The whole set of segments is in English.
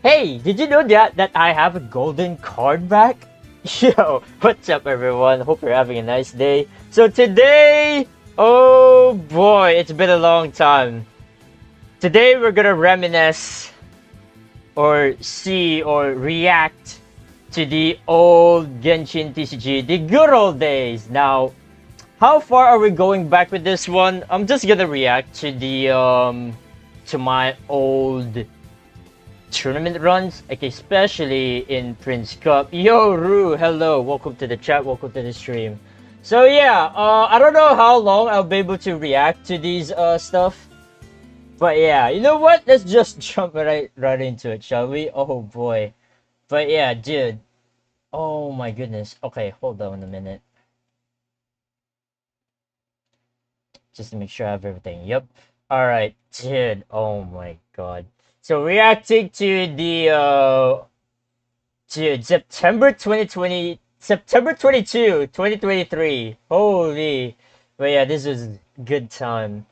Hey, did you know that I have a golden card back? Yo, what's up everyone? Hope you're having a nice day. So today, oh boy, it's been a long time. Today we're gonna reminisce or see or react to the old Genshin Tcg, the good old days. Now, how far are we going back with this one? I'm just gonna react to the to my old tournament runs, like especially in Prince Cup. Yo, Ru, hello, welcome to the chat, welcome to the stream. So yeah, I don't know how long I'll be able to react to these stuff, but yeah, you know what? Let's just jump right into it, shall we? Oh boy, but yeah, dude. Oh my goodness. Okay, hold on a minute. Just to make sure I have everything. Yep. All right, dude. Oh my god. So reacting to the to September 2020, September 22, 2023. Holy. But yeah, this is good time.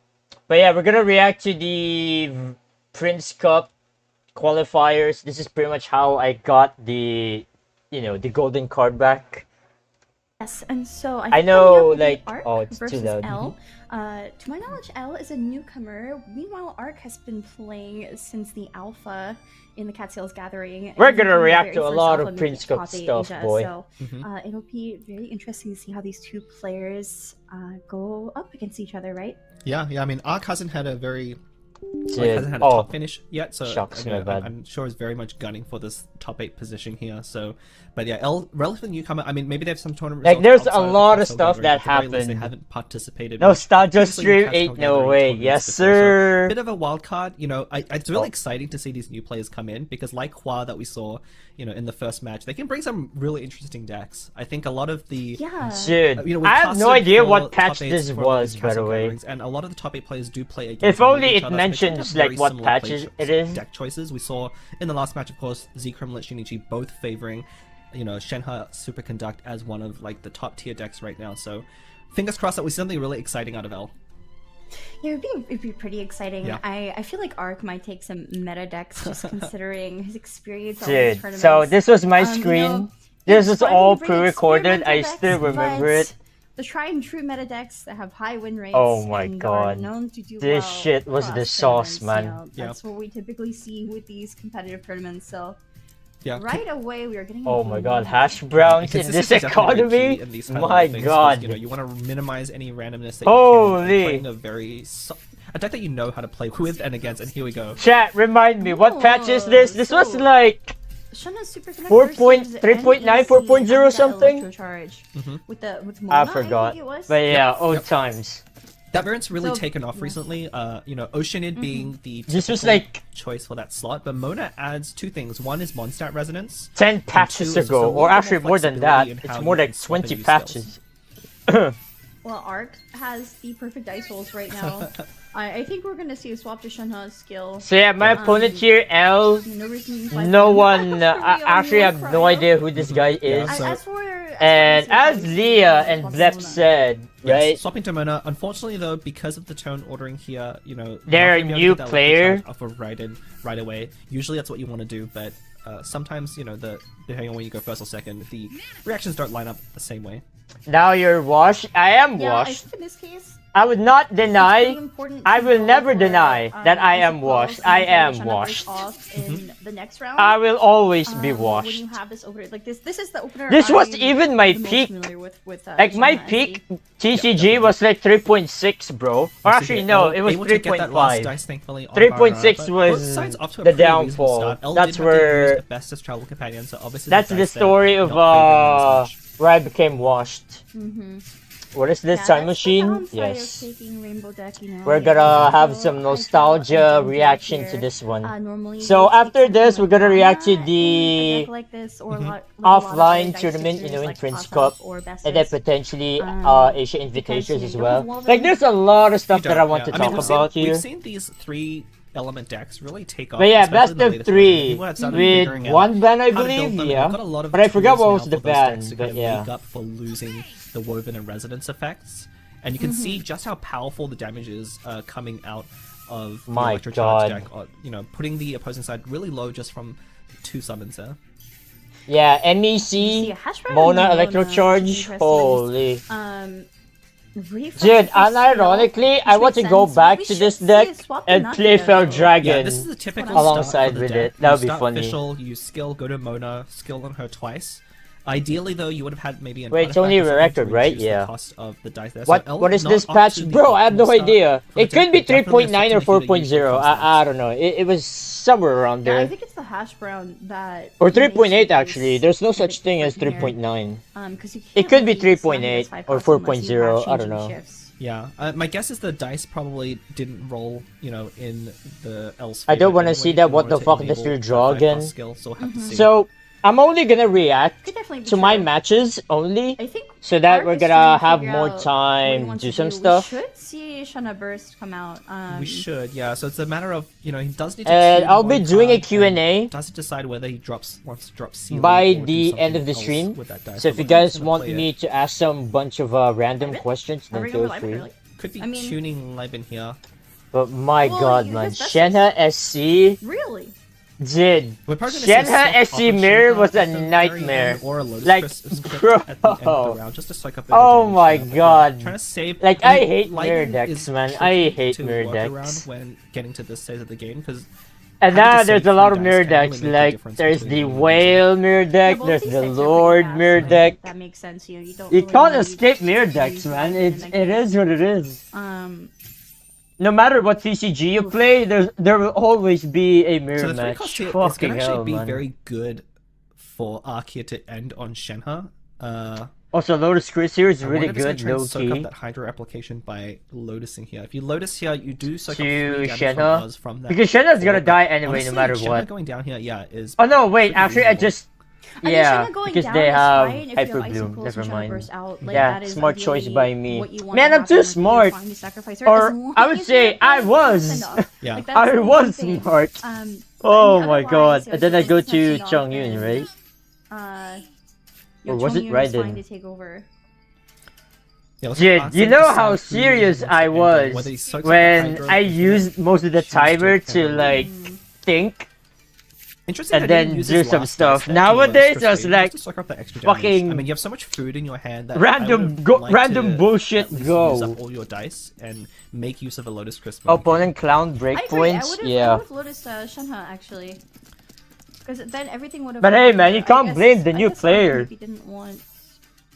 But yeah, we're gonna react to the Prince Cup qualifiers. This is pretty much how I got the, you know, the golden card back. Yes, and so I know, like, Arc oh, it's versus too loud. L. To my knowledge, L is a newcomer. Meanwhile, Arc has been playing since the alpha in the Cattails Gathering. We're gonna react to a lot of Prince Cup stuff, boy. So it'll be very interesting to see how these two players go up against each other, right? Yeah. I mean, Arc hasn't had a very Dude, top finish yet, so shucks, you know, my bad. I'm sure is very much gunning for this top 8 position here. So, but yeah, L relatively newcomer. I mean, maybe they have some tournament. Like, there's a outside of lot the of stuff Cattails that Gathering, but at the very least happened. They haven't participated. Nostalgia Obviously, stream Cattails 8, no Gathering way. tournaments Yes, before, so sir. bit of a wild card. You know, it's really exciting to see these new players come in because, like Hua that we saw, you know, in the first match, they can bring some really interesting decks. I think a lot of the Dude, you know, I have no casted idea for what patch top 8s this for a lot of was, these by the Castle way. Gatherings, and a lot of the top 8 players do play against If only each it other, so they tend to mentions, have like, very what similar patches it is. deck choices. We saw in the last match, of course, Zekrom and Shinichi both favoring, you know, Shenhe Superconduct as one of like the top tier decks right now. So fingers crossed that we see something really exciting out of L. Yeah, it'd be pretty exciting. Yeah. I feel like Arc might take some meta decks just considering his experience on these Dude, tournaments. so this was my You screen. know, This it's is fine all to bring pre-recorded. I experimental still decks, remember but it. the tried and true meta decks that have high win rates Oh my and god. are known to do This well shit was the across sauce, tournaments, man. you know, that's what we typically see with these competitive tournaments. So Yeah. right away we are getting. Oh my god, hash browns in this economy? My god. You know, you want to minimize any randomness that Holy. you can. Playing a very a deck that you know how to play with and against, and here we go. Chat, remind me, what patch is this? This was like Shenhe Superconduct 4.3.9, 4.0 something? With I Mona, forgot. think it was. But yeah, Yep, old yep. times. That variant's really So, taken off recently. You know, Oceanid being the This was typical like choice for that slot, but Mona adds two things. One is Mondstadt Resonance. 10 patches two is just a ago, little or bit actually more than that. flexibility in It's how more you like swap and 20 use patches. Well, Arc has the perfect dice rolls right now. I think we're gonna see a swap to Shenhe's skill. So yeah, my opponent here, L. No reason to No fight one, him. I actually have no idea who this guy is. Yeah, so- As for And as Mona, Leah and Blep said, right? Yes, swapping to Mona. Unfortunately, though, because of the turn ordering here, you know, They're not gonna be able to new get that player. charge off of right away. Usually, that's what you want to do, but sometimes, you know, depending on when you go first or second, the reactions don't line up the same way. Now you're washed. I am Yeah, I washed. think in this case, I would not it's pretty deny. important I to will go never for, deny that I basic am calls washed. and I get am Shenhe washed. off in the next round. I will always be When washed. you have this opener, like this is the opener. This was I'm even my the most peak. familiar with, Like my Shenhe, peak see. TCG was like 3.6, bro. Or actually no, it was Able to get that last 3.5. dice, thankfully, on 3.6 Barra, but was both sides off to a the pretty reasonable downfall. start. L That's did have to use where the bestest travel companion, so obviously that's the the dice there story of not favoring them as much. where I became washed. What is this Yeah, time that's the machine? downside of Yes. taking Rainbow Deck, you know, We're you gonna have so some I draw a nostalgia dumb deck reaction to here. this one. Normally So we'll take after something this, like we're gonna react to Mana in a the deck like this, or a lot of offline dice tournament, you fixtures know, in like Prince Asaf Cup, or and then Bessus. potentially Asia Because, Invitations yeah, as you don't well. have Wolven. Like, there's a lot of stuff You that I don't, want yeah. to I mean, talk we've about seen, here. We've seen these 3 element decks really take off. But yeah, especially best in the of latest 3 version. People have started figuring with out one ban, I how to build believe. them, and Yeah, we've got a lot of but I forgot tools what now was for the those decks ban. to But kind of yeah, make up for losing the Woven and Resonance effects. And you can see just how powerful the damage is coming out of the My Electro Charge God. deck. You know, putting the opposing side really low just from two summons there. Yeah, See, MEC, Hash Brown Mona, and Electro Mona, Charge. interesting. Holy. Refresh Dude, for skill, unironically, I which want to makes go sense. back We to should this see deck it swap the and play Nakia, Fel though. Dragon. Yeah, this is the typical alongside start for the with deck. it. That would You be start funny. Official, you skill, go to Mona, skill on her twice. Ideally, though, you would have had maybe an Wait, it's artifact only or something record, to right? reduce Yeah. The cost of the dice there. What So L what is not this up patch? to the Bro, I have no optimal start idea. for the It could deck, be but definitely 3.9 or something for you to use 4.0. for constants. I don't know. It was somewhere around Yeah, I there. think it's the Hash Brown that. Or makes the 3.8 actually. base There's no a such bit thing as trickier. 3.9. Because you It can't could be really use 3.8 5 or unless you have 4.0, I don't changing know. shifts. Yeah, my guess is the dice probably didn't roll, in the L's I don't favor wanna anyway see that. in What order the to fuck, this enable will draw that 5+ again. skill, so we'll have to see. So, I'm only gonna react Could definitely be to my true. matches only, I think so that Arc we're is gonna trying to have figure more out what he time, wants do to some stuff. We should see Shana Burst come out. We should, yeah. So it's a matter of, he does need to. And tune I'll be one doing a card Q&A and does decide whether he wants to drop ceiling by or do the end something of the else stream. with that dice. So if But you we're not guys gonna want play me it. to ask some bunch of random questions, Are then we going feel live free. early? Could be I mean- tuning live in here. But my Well, god, you man, guys best Shenhe SC, Really? dude, We're probably gonna see a Shenhe soft SC offer mirror Shenhe was a at the very nightmare. end, or a Lotus Like, Crystal script bro. at the end of the round, just to soak up a bit of Oh damage my there, but god. trying to save. Like, I I mean, hate Lightning mirror decks, is man. I tricky hate to mirror work decks. around when getting to this stage of the game because. And having to now save there's a lot of 3 mirror dice can really decks, make the like, difference there's between the winning and losing. Whale mirror Yeah, deck, both there's these the decks are Lord pretty mirror fast, deck. That makes sense. You don't You really can't need escape mirror to decks, use man. Lightning in It that is what it is. game. No matter what TCG you play, there will always be a mirror So the 3 match. cost here is Fucking going to hell, actually be man. very good for Arc here to end on Shenhe. Also, Lotus Chris here is I really wonder if good, it's gonna try and low soak up key. that Hydro application by lotusing here. If you lotus here, you do soak up To 3 damage Shenhe? from Oz from that. Because Shenhe's gonna forward, die but anyway, honestly, no matter Shenhe what. going down here, yeah, is. Oh no, wait, pretty actually, I reasonable. just. I mean, Yeah, Shenhe going because down they is have fine if you Hyper Icy Bloom. Pulse Never and Shadow mind. Burst out. Like, Yeah, that is smart choice ideally by me. what you want Man, to I'm too happen when you smart. find the sacrificer, Or as long I would as say you're I fast was. enough. Yeah. Like, that's I the was one thing. smart. Oh Oh my god. And then I go to Chongyun, right? Or was it Raiden? To take over. Yeah, let's Dude, ask you him know to how decide who serious he wants I to end on, was whether he soaks up the when Hydro I and used most of the choose to timer to end on. like think Interesting and I didn't then use do his some last stuff. dice there to Nowadays, lotus I was Crystal, like, just to soak up that extra damage. fucking I mean, you have so much food in your hand that I random would've go liked random to bullshit at least go. use up all your dice and make use of a Lotus Crystal. Opponent clown I agree. I breakpoints. would have Yeah. Lotus Shenhe actually. Because then everything would have. But hey, man, you can't blame the new player. He didn't want.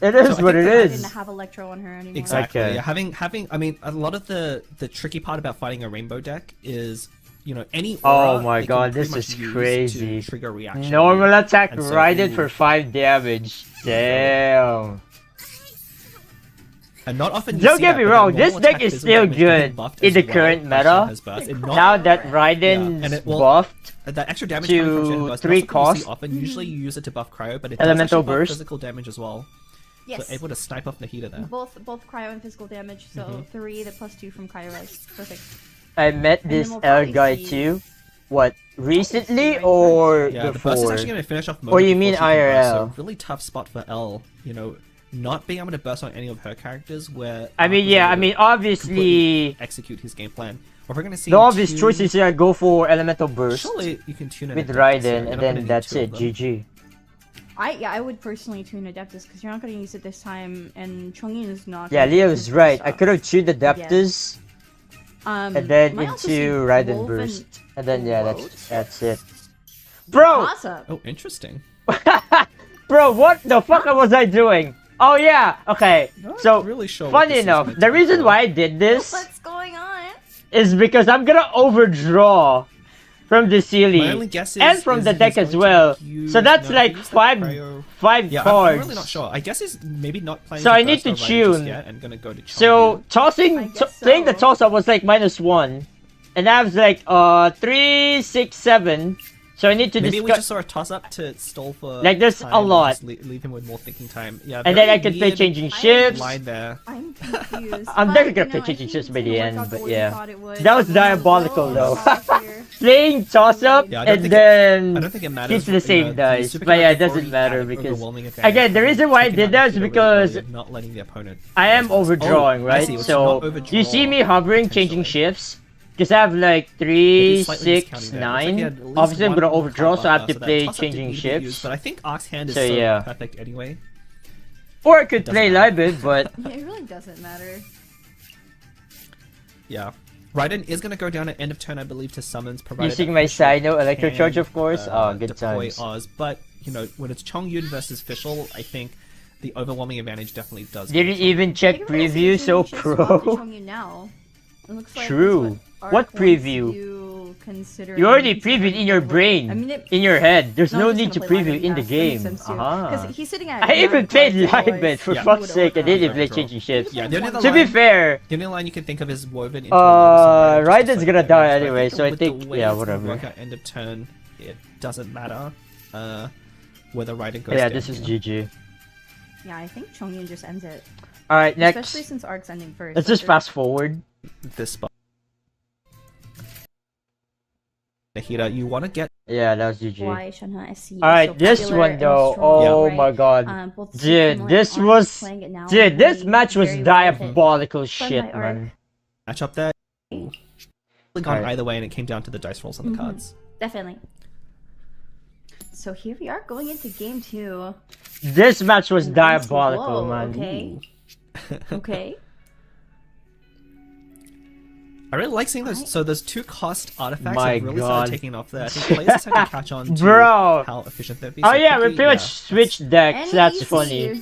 It is So I what think it that I I didn't is. have Electro on her anymore. Exactly. Okay. Yeah, having I mean a lot of the tricky part about fighting a rainbow deck is any aura Oh my they can god, pretty this much is use crazy. to trigger reaction. Normal attack And so Raiden ooh. for 5 damage. Damn. And not often you Don't see get that, me but wrong, that this normal deck attack is physical still damage getting good buffed in as the well current by meta. Shenhe's burst. It not- Now that Yeah, Raiden's and it will- buffed, that extra damage to coming from Shenhe burst, 3 not something you cost. see often. Usually you use it to buff cryo, but it Elemental does actually buff burst. physical damage as well. Yes. So able to snipe off Nahida there. Both cryo and physical damage. So 3 the +2 from cryo res. Perfect. I met then this we'll L probably guy see- too. What, recently right or Yeah, the burst is before? actually going to finish off Or you before mean she can burst, IRL? So really tough spot for L. Not being able to burst on any of her characters. Where I mean, Ark was yeah, able I to mean, completely obviously, execute his game plan. What we're going to see. the obvious two- choice is here, go for Elemental Burst Surely you can tune an with Adeptus here. Raiden, You're and not gonna then need that's 2 of it, them. GG. I would personally tune Adeptus because you're not going to use it this time, and Chongyin is not. Yeah, gonna use Leo's it right. this I up. could have tuned Adeptus And and then might also see into Raiden Wolf Burst. and And then, yeah, Float. that's it. Bro! Toss-up. Oh, interesting. Bro, what the fuck was I doing? Oh yeah, okay. Not So, really sure what funny this is enough, meant the to be reason for. why I did this What's going on? is because I'm gonna overdraw from the My ceiling only guess is, and from is the he's deck going as to well. use- So that's no, like he used that five Yeah, cards. I'm really not sure. I guess he's maybe not playing. So to I need burst to or Raiden just tune. yet and gonna go to So Chongyu. I guess playing the so. toss up was like -1, and I was like 3, 6, 7. So I need to Maybe we discuss. just saw a toss up to stall for Like, there's time a and lot. just leave him with more thinking time. Yeah, And then very I can play weird changing I- shifts. line there. I'm confused. I'm but, definitely gonna you play know, I changing think shifts by it's the gonna end, work out but the way we yeah. thought it would. That was I'm gonna diabolical, low though. spot here. Playing toss up Yeah, I don't and think I then don't think it matters. keeps the same dice. Super But yeah, it Connect doesn't already matter had because overwhelming advantage. again, the reason why I Taking did that is advantage because really early and not letting the opponent. I am overdrawing, Oh, I right? see, it's So not overdraw, you see me hovering, changing potentially. shifts, Because I have like Maybe 3, slightly 6, miscounting there. Looks like he 9. had at least Obviously, I'm one gonna card overdraw, so I have buffer, to that play toss-up changing didn't need to be used, ships. But I think Ark's hand is So, so yeah. perfect anyway. Or I could Doesn't play matter. Libid, but Yeah, it really doesn't matter. Yeah. Raiden is going to go down at end of turn, I believe, to summons, provided using that my Fischl Sino Electro can, Charge, of course. Oh, good deploy times. Oz. But, you know, when it's Chongyun versus Fischl, I think the overwhelming advantage definitely does. Didn't go to even I check think we're gonna see preview, so changing ships swap to pro. Chongyun now. It looks like True. that's What Arc wants preview? You, considering You already he's previewed already in your gonna play- brain, I mean, it, in your head. There's no he's need to gonna play preview Libid, in the yes, that makes game. sense too. Uh-huh. 'Cause he's sitting at I even 9 played cards, Libid, for Yeah. fuck's sake. I didn't even play Overdraw. changing ships. Yeah, the only other To be line, fair, the only line you can think of is woven into a Raiden's gonna die anyway, so I with think, the way yeah, it's gonna whatever. work out end of turn, it doesn't matter whether Raiden goes Yeah, down this is here. GG. Yeah, I think Chongyun just ends it. Alright, next. Especially since Arc's ending first. Let's just fast forward. This spot. Nahida, you want to get Yeah, that was GG. Why Shenhe SC is Alright, so this popular one and though. strong, Oh right? my god. Both Dude, Supreme this Arc was. playing it now, Dude, this very, match was very well with it. diabolical Fun shit, by Arc. man. match up there? Really gone Alright. either way, and it came down to the dice rolls on the Mhm. cards. Definitely. So here we are going into game 2. This match was Nice. diabolical, Whoa, man. okay. Okay. I really like seeing those. So those 2 cost artifacts My have really God. started taking off there. I think players are starting to catch on to Bro. how efficient they'd be. Oh So yeah, we quickly, pretty much switched decks. And That's easy. funny.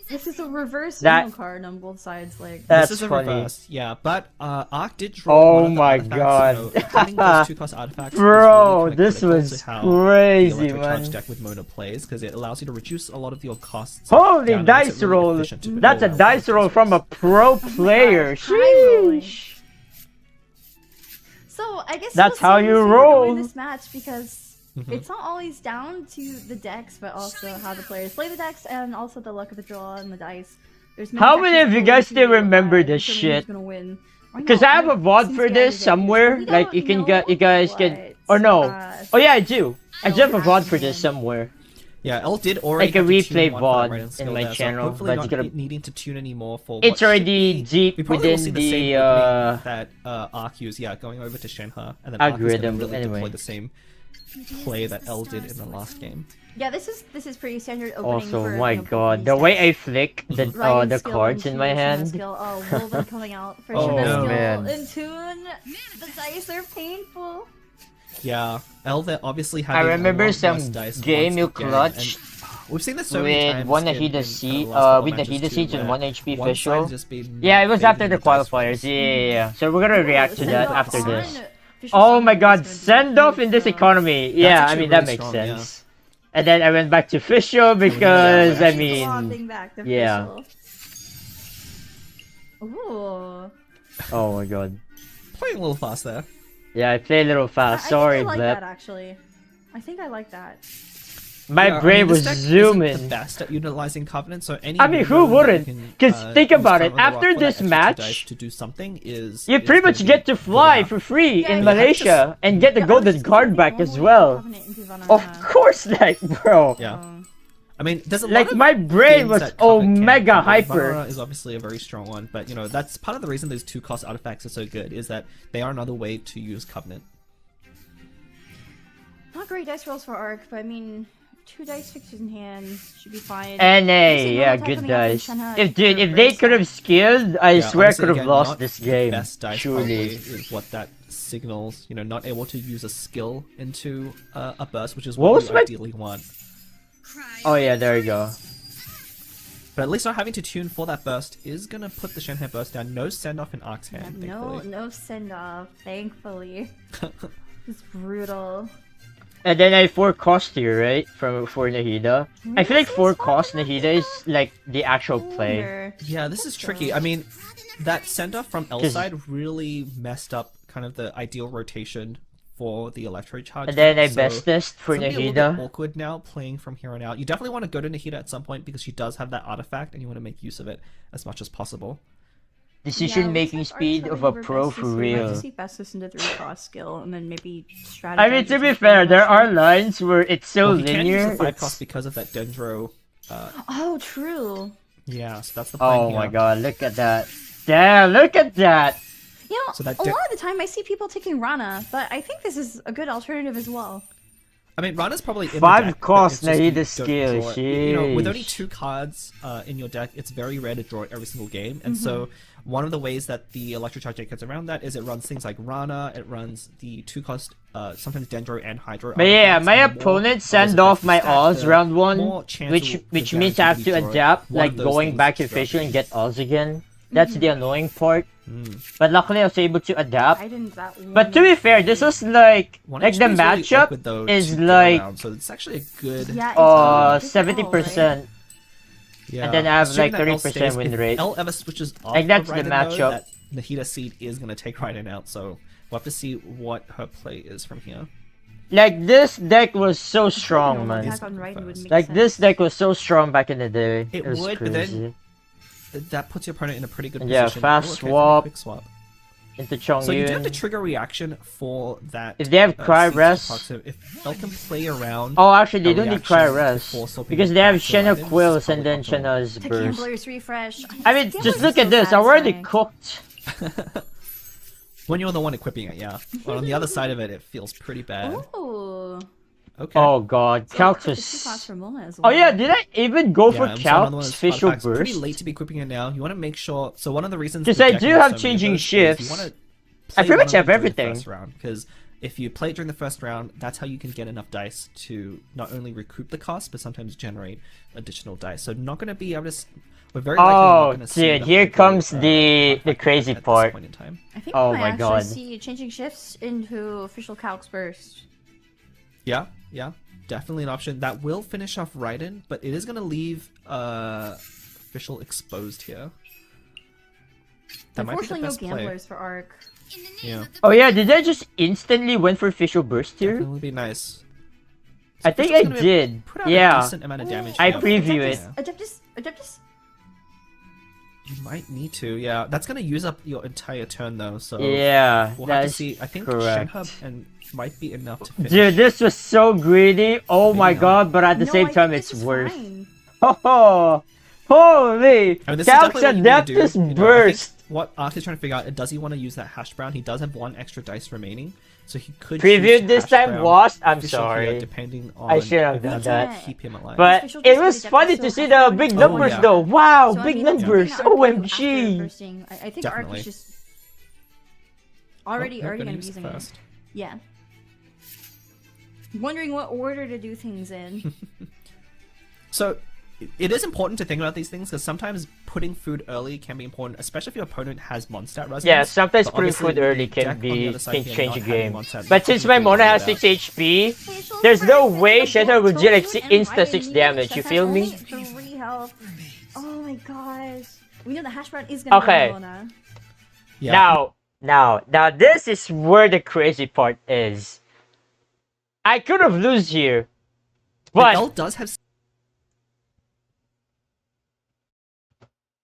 This is a reverse That- Uno card on both sides. Like That's this is a funny. reverse, yeah. But Arc did draw. Oh one of the my artifacts, God. You know, getting those 2 cost artifacts is Bro, really this critical was to how crazy, the Electro Charge man. deck with Mona plays, because it allows you to reduce a lot of your costs. Holy down and makes dice it really roll. efficient to That's a control dice roll from a pro player. gosh, high rolling. Sheesh. So I guess That's we'll how see you who's gonna roll. win this match because Mhm. it's not always down to the decks, but also how the players play the decks and also the luck of the draw and the dice. There's How many factors of you going guys to, still remember this determine shit? who's gonna win. Right Because now, I have a VOD since for the this end of it, somewhere. we Like you don't can get, you know guys can. what, Or no. Oh yeah, I do. I do have a will VOD for this happen. somewhere. Yeah, El did already Like a have to replay tune one for that VOD Raiden in skill my there, so channel, hopefully but not it's gonna- needing to tune anymore for It's what should already be- deep we probably will within see the the same opening that Arc used, yeah, going over to Shenhe, and then Arc is algorithm, going to really anyway. deploy the same play that El did in the last game. Yeah, this is pretty standard opening. Also, for, my you know, both god, these the way I decks. flick the Raiden's the skill cards in into my Shenhe's hand. Skill. Oh, Woven coming out for Oh, Shenhe's skill. man. In tune, the dice are painful. Yeah, El there obviously I having remember a lot some less dice game once you again, clutched and we've seen this so many with times one in Nahida the Siege, last couple with matches Nahida too, Siege and where one HP one side has official. just been Yeah, it was after favoring the dice qualifiers. rolls. Yeah. So we're gonna react to Send that off after on this. official Oh my summon god, is gonna be send off huge, in this so- economy. Yeah, I actually mean that really makes strong, yeah. sense. And then I went back to official because I mean, Swapping back to yeah. official. Ooh. oh my god. Playing a little fast there. Yeah, I play a little fast. Sorry, I think I like Blep. that actually. I think I like that. My Yeah, I brain mean, was this deck isn't the zooming. best at utilizing Covenant, so any I mean, who move that wouldn't? you can, 'Cause think use about it, Covenant after for that this extra 2 match, dice to do something is You is pretty gonna much be get to good fly enough. for free Yeah, in yeah, Malaysia and get the Yeah, golden Arc's card just back normally as well. Covenant into Vanilla. Of course, like, bro. Yeah. Um, I mean, there's a lot Like, of my brain games was that Covenant can't omega do. hyper. Vanilla is obviously a very strong one, but you know that's part of the reason those 2 cost artifacts are so good is that they are another way to use Covenant. not great dice rolls for Arc, but I mean, 2 dice fixtures in hand should be fine. NA, Obviously, yeah, Monotype good coming out dice. from Shenhe If dude, for if they Brace could have Deck. skilled, I Yeah, swear I obviously, could have again, lost not this the game. Best dice probably Truly. is what that signals. You know, not able to use a skill into a burst, which is What what, was you my- ideally want. Oh yeah, there you go. But at least not having to tune for that burst is gonna put the Shenhe burst down. No send off in Ark's hand, No, thankfully. no send off, thankfully. It's brutal. And then I 4 cost here, right? For Nahida. I feel like 4 cost Nahida is like the actual play. Wonder. Yeah, this is tricky. I mean, that send off from L 'Cause- side really messed up kind of the ideal rotation for the Electro Charge. And then I so best test for it's gonna be a little bit Nahida. awkward now playing from here on out. You definitely want to go to Nahida at some point because she does have that artifact and you want to make use of it as much as possible. Decision making speed of a pro for real. See Festus into 3 cost skill and then maybe strategize. I mean, to be fair, there are lines where it's so Well, he can use linear. the 5 it's- cost because of that Dendro. Oh, true. Yeah, so that's the plan Oh here. my god, look at that. Damn, look at that. You know, So that a lot of the time I see people taking Rana, but I think this is a good alternative as well. I mean, Rana's probably in 5 the deck, but cost it's just you Nahida don't skill. draw it. You know, with only Sheesh. 2 cards in your deck, it's very rare to draw it every single game. And so one of the ways that the Electrocharge deck gets around that is it runs things like Rana, it runs the 2 cost, sometimes Dendro and Hydro. But yeah, artifacts, my and more opponent of sent those off effects my stack Oz the round 1, more chance which will means I have to guaranteed adapt, draw it. One like of those going things back to throughout official the and game. get Oz again. That's the annoying part. But luckily I was able to adapt. I didn't that one. But to be fair, this was like One the HP is really matchup awkward, though, is to get like around, so it's actually a good. Yeah, it's a good 70%. Yeah. And then I have, Assuming like, that L 30% stays, win if rate. L ever switches off Like, that's of the Raiden, matchup. though, that Nahida Seed is going to take Raiden out, so we'll have to see what her play is from here. Like this deck was so Normal strong, man. attack on Raiden would make Like sense. this deck was so strong back in the day. It was would, but crazy. then that puts your opponent in a pretty good Yeah, position. fast Ooh, okay, swap. quick swap. Into Chongyun. So you do have to trigger reaction for that. If they have Cry CT Rest- proxy. If L can play around. Oh, actually, they a don't need reaction Cry Rest before swapping because it they have back to Shenna Raiden, Quills it's and then probably optimal. Shenna's The Burst. Gambler's refresh. I mean, Gambler's just look so at this. I already satisfying. cooked. When you're the one equipping it, yeah. But on the other side of it, it feels pretty bad. Ooh. Okay. Oh god, So Calx the was. 2-cost for Mona as Oh well. yeah, did I even go for and so another one Calx is Facial artifacts. Pretty Burst? late to be equipping it now. You want to make sure. So one of the reasons. 'Cause the I deck do has have so many changing of those is shifts. You want to I pretty much have during everything. the first round, because if you play it during the first round, that's how you can get enough dice to not only recoup the cost, but sometimes generate additional dice. So not going to be able to. We're very likely not Oh, going to see dude, the here Hyper, comes the artifact crazy at this part. point in time. I think Oh we might my actually God. see changing shifts into official Calx Burst. Yeah, yeah, definitely an option. That will finish off Raiden, but it is going to leave official exposed here. That might be the Unfortunately, no best play. gamblers for Arc. Yeah, Oh yeah, did I just instantly went for Facial Burst here? definitely be nice. I think Official's I gonna did. Put out a Yeah. decent amount of damage. I here. preview it. Adeptus. Adeptus. You might need to, yeah. That's gonna use up your entire turn though, so Yeah, we'll have to that's see. I think correct. Shenhub and might be enough to finish. Dude, this was so greedy. Oh my Maybe not. god, but at the No, same I time, think it's this is worse. fine. Oh, holy! I mean, this is Calx definitely what you need to do. Adeptus You know, I think Burst! what Ark is trying to figure out, does he want to use that hash brown? He does have 1 extra dice remaining, so he could Previewed choose this hash time, brown lost. I'm official here, sorry. depending on I should have if done that's that. gonna keep him alive. But Official it just was really funny adapted to so see fast. the big Oh, numbers yeah. though. Wow, So, I big mean, I'm numbers. thinking Arc can go after OMG. bursting. I think Definitely. Arc is just already Oh, going to gonna be use using first. it. Yeah. Wondering what order to do things in. So it is important to think about these things because sometimes putting food early can be important, especially if your opponent has Mondstadt resonance. Yeah, sometimes But putting obviously food early the deck can on the be other side can here change a not having game. Mondstadt But since my doesn't Mona really has work out. 6 HP, Facial there's no Burst way into the Shenna would bolt, do like Tonyun, and insta-6 Raiden. damage, you Chef feel has me? only 3 health. Oh my gosh. We know the hash brown is gonna Okay. be Mona. Yeah. Now, this is where the crazy part is. I could have lose here, But but L does have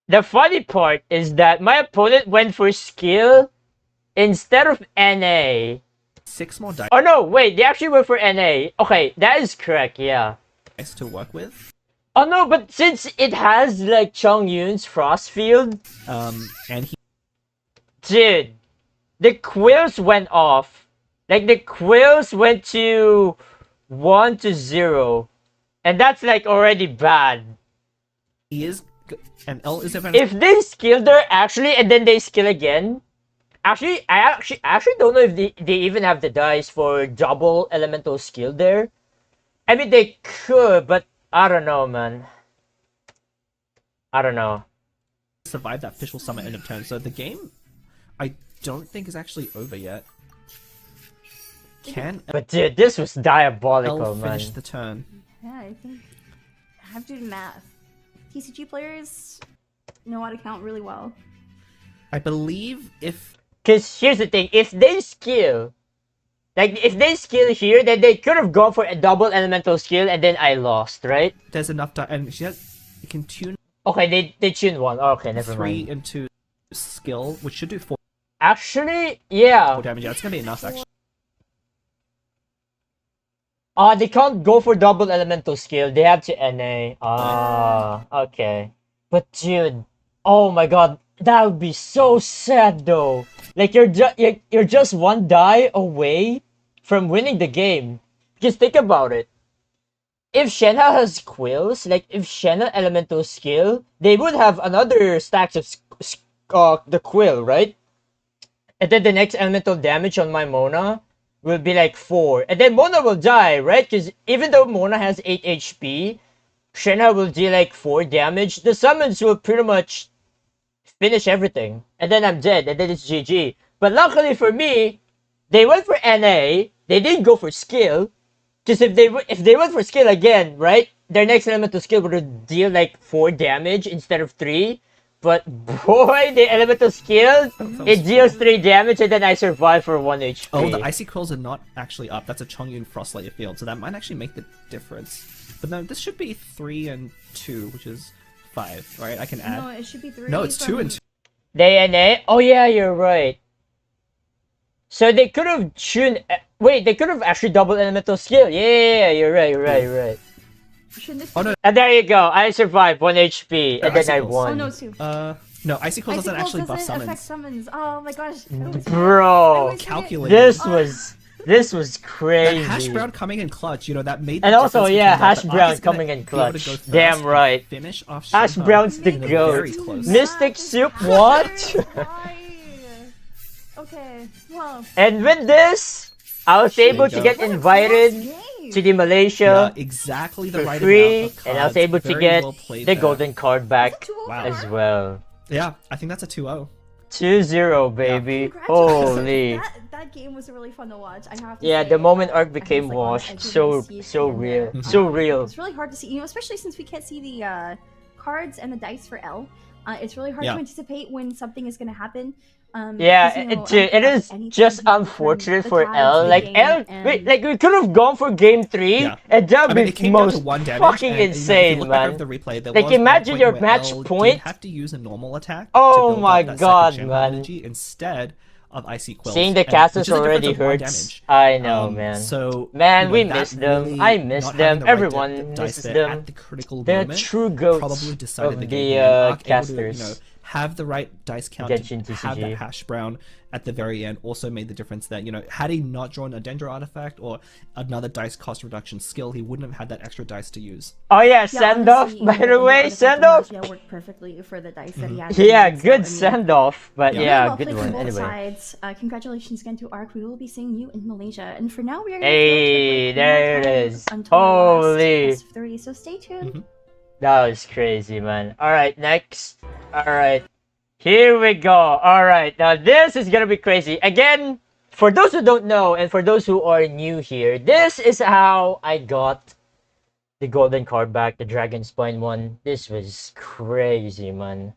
the funny part is that my opponent went for skill instead of NA. 6 more dice Oh no, wait, they actually went for NA. Okay, that is correct, yeah. to work with. Oh no, but since it has like Chongyun's Frost Field, And he dude, the quills went off. Like the quills went to 1 to 0. And that's like already bad. is and L is a If they skill there actually and then they skill again, I actually don't know if they even have the dice for double elemental skill there. I mean they could, but I don't know, man. I don't know. survive that official summit end of turn. So the game, I don't think is actually over yet. Can But dude, this was diabolical, L man. finish the turn? Yeah, I think I have to do math. TCG players know how to count really well. I believe if Cause here's the thing, if they skill here, then they could have gone for a double elemental skill and then I lost, right? there's enough time, and she has, you can tune Okay, they tuned 1. Okay, never 3 mind. into skill, which should do 4 Actually, yeah. damage. Yeah, it's gonna be enough actually. They can't go for double elemental skill. They have to NA. Okay. But dude, oh my god, that would be so sad though. Like you're just one die away from winning the game. Just think about it. If Shenhe has quills, like if Shenhe elemental skill, they would have another stacks of the quill, right? And then the next elemental damage on my Mona will be like 4. And then Mona will die, right? Because even though Mona has 8 HP, Shenhe will deal like 4 damage. The summons will pretty much finish everything. And then I'm dead, and then it's GG. But luckily for me, they went for NA. They didn't go for skill. Because if they went for skill again, right? Their next elemental skill would deal like 4 damage instead of 3. But boy, the elemental skill, it deals 3 damage and then I survive for 1 HP. Oh, the icy quills are not actually up. That's a Chongyun Frostlayer field, so that might actually make the difference. But no, this should be 3 and 2, which is 5, right? I can add. No, it should be 3. No, it's 2 and 2. They NA? Oh yeah, you're right. So they could have tuned. Wait, they could have actually double elemental skill. Yeah, you're right. Oh no. And there you go. I survived 1 HP, and then I icicles. won. Oh no, 2. No, icy quills doesn't actually buff doesn't summons. affect summons. Oh my gosh. Bro, Calculated. this was crazy. And Hash Brown coming in clutch, you know, that made. And also, yeah, Hash Hash Brown coming in clutch. Damn right. Finish off Hash Shenhe Brown's the in a goat. very close- Mystic Soup, what? Okay, well. And with this, I was able to go. get invited to the Malaysia Yeah, exactly the for right free, amount of and I was cards. able to Very get well played the there. golden card back Wow. as well. Yeah, I think that's a 2-0. 2-0, baby. Congratulations. Holy. That game was really fun to watch. I have to Yeah, say, the moment I arc was, became like, washed, on the edge of so my seat here and real, there. so real. It's really hard to see, you know, especially since we can't see the cards and the dice for L. It's really hard Yeah. to anticipate when something is going to happen. Yeah, 'cause, you know, it is anything just can happen from unfortunate the for tie L. to the Like game, L, and- like we could have gone for game 3, Yeah. and that I would mean, be it came down to most 1 damage. fucking and, you know, if insane, you look back man. over the replay, there Like, was one imagine point your where match L point- did have to use a normal attack. Oh to build my up that God, second man. energy instead of icy quills. Seeing the and- castles which is a already difference of 1 hurts. damage. I know, man. So Man, you know, we that miss them. really I miss not them. having the right Everyone dice misses there them. At the critical They're moment, true goats probably decided of the the game. And Arc able to, casters. you know, have the right dice count Genshin to have Tcg. that Hash Brown at the very end also made the difference that, you know, had he not drawn a Dendro artifact or another dice cost reduction skill, he wouldn't have had that extra dice to use. Oh yeah, send off. honestly, By the way, send off. Yeah, worked perfectly for the dice that he had. Yeah, So, I good mean, send off. But Yeah. yeah, really well good played one. from both Anyway. sides. Congratulations again to Arc. We will be seeing you in Malaysia. And for now, we are going Hey, to there it is. Until the last Holy. best of 3. So stay tuned. That was crazy, man. Alright, next. Alright. Here we go. Alright, now this is gonna be crazy. Again, for those who don't know, and for those who are new here, this is how I got the golden card back, the Dragon Spine one. This was crazy, man.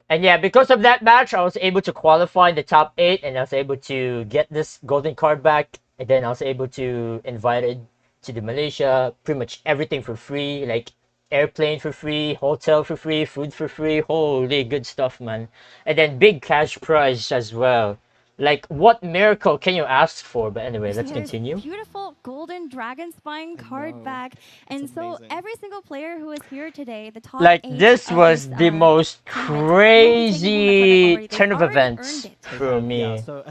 And yeah, because of that match, I was able to qualify in the top 8, and I was able to get this golden card back. And then I was able to invited to the Malaysia, pretty much everything for free, like airplane for free, hotel for free, food for free. Holy good stuff, man. And then big cash prize as well. Like, what miracle can you ask for? But anyway, let's There's continue. Beautiful golden dragon spine card know. back, and It's so amazing. every single player who is here today, the top Like, 8 this of was this, the most tournament, will be taking home the crazy credit already. turn of They've already events earned it. for me. Yeah, so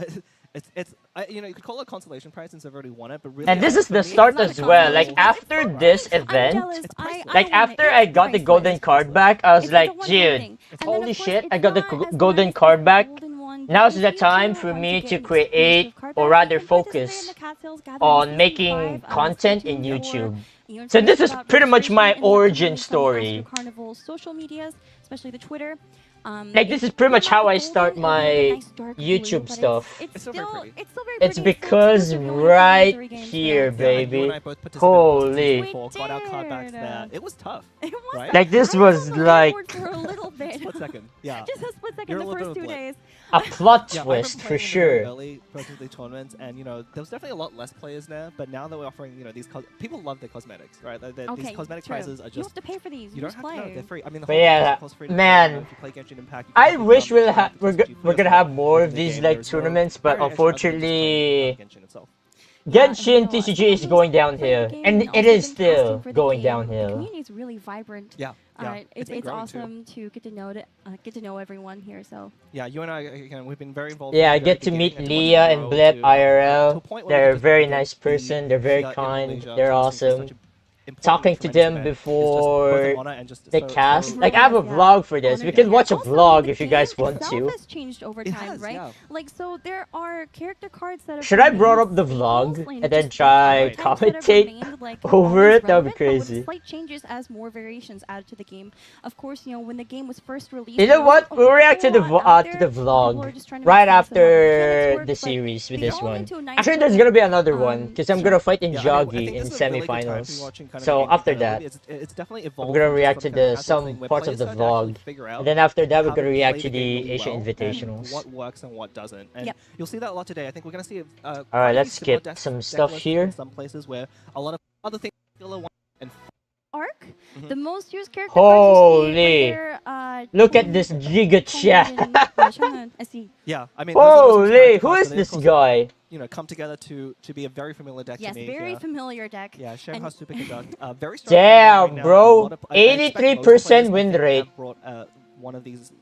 it's you know, you could call it a consolation prize since I've already won it, but really. And this for is the me, start It's not as a well. Like, consolation prize. after this I'm event, jealous. It's I priceless. like, want after it. I It's got the priceless. golden card back, I was It's like, the one dude, thing. And then, holy of course, shit, it's I got the not as golden nice card as the back. golden one, Now's but the if you time do for want me get to into create, exclusive card or back, rather you can participate in focus the Cattails Gathering on Season making 5, content stay in tuned for YouTube. new So this information is about pretty much my registration and what's origin coming from story. Astro Carnival's social medias, especially the Twitter. Like, this is pretty much how I start my YouTube stuff. It's still very still, pretty. it's still very It's pretty. because exclusive. We only have right 3 games here, now. Yeah, like, you baby. and I both participated Holy. in before, got our card backs We there. did. It was tough. It was Right? Like, this I was on the like leaderboard for a little bit. Split second. Yeah. Just a split second You're a the little first bit of 2 a blip. days. a plot Yeah, I've been twist for playing in the very sure. early Pros League tournaments, and you know, there was definitely a lot less players there. But now that we're offering, you know, these people love their cosmetics, right? Okay, These cosmetic true. prizes are You just have to pay for these. you don't just have play. to know they're free. I mean, the But whole yeah, cost free to play, man, you know, if you play Genshin Impact, you can I pick wish up we're TCG gonna for have yourself more of within the these game. like There's no tournaments, but very extra other than just playing, unfortunately, Genshin itself. Genshin you know, Tcg is going downhill, game and and it also is been still casting for the going game. The downhill. community is really vibrant. Yeah, yeah. It's been growing too. awesome to get to know everyone here. So Yeah, you and I, again, we've been very involved. Yeah, from I the very get to meet beginning, and Leah watch it and grow Blep to a IRL. point where we They're a can just very begin nice the person. They're very here in kind. Malaysia They're casting for awesome. such a important Talking and to tremendous them event is just both an before honor and just the so- cast. so- Like, I have a Yeah. vlog for this. We Honored can to watch a hear. Also, vlog the if you guys game want itself to. has changed over It time, has, right? yeah. Like, so there are character cards that have Should I remained brought up the staples, vlog like, and then just try archetypes that have commentate remained, like, over always it? That would be relevant, but with crazy. slight changes as more variations added to the game. Of course, you know, when the game was first released, You there know wasn't what? a We'll react to whole the lot out to there, the and people are vlog just trying to make right sense of how the after mechanics work, the but series with they this all one. led to a nice Actually, there's little, gonna be another one because I'm gonna fight in Yeah, I mean, I Joggy think in this is a really good time to be semifinals. watching kind of So the game after competitively. that, It's definitely we're evolved gonna from just react to some kind of the casual some thing where parts of players the start to actually vlog, figure out and then after that, we're how to gonna react play to the game the really Asian well Invitationals. and what works and what doesn't. And Yep. you'll see that a lot today. I think we're going to see All right, let's skip some stuff here. in some places where a lot of other things still are one and arc. Mhm. The most used character cards you Holy! see right there, Look at Tong- this giga Tong chat. and, Shanghai, I see. yeah, I mean, those are some Holy! character Who cards, is but they, of this course, guy? You know, come together to be a very familiar deck Yes, to me. very yeah. familiar deck. Yeah, Shanghai And- Superconduct, very strong. Damn, right now. bro. A lot of- I expect most 83% players, I win think, rate. have brought one of these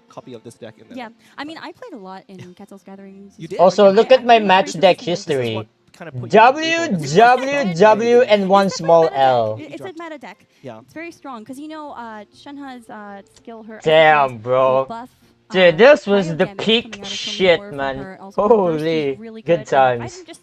copy of this deck in there. Yeah, I mean, I played a lot in Quetzal's Gatherings. You did? Also, Okay. look at my I'm match pretty deck consistent. This is history. what kind of put you on the leaderboard. W and one It's small definitely a meta L. deck. It's a meta deck. Yeah. It's very strong because you know Shenha's skill, her Damn, SFS bro. will buff, Dude, this was fire the damage peak coming out of some shit, more from man. her. Also, her burst is Holy, really good and times. I think just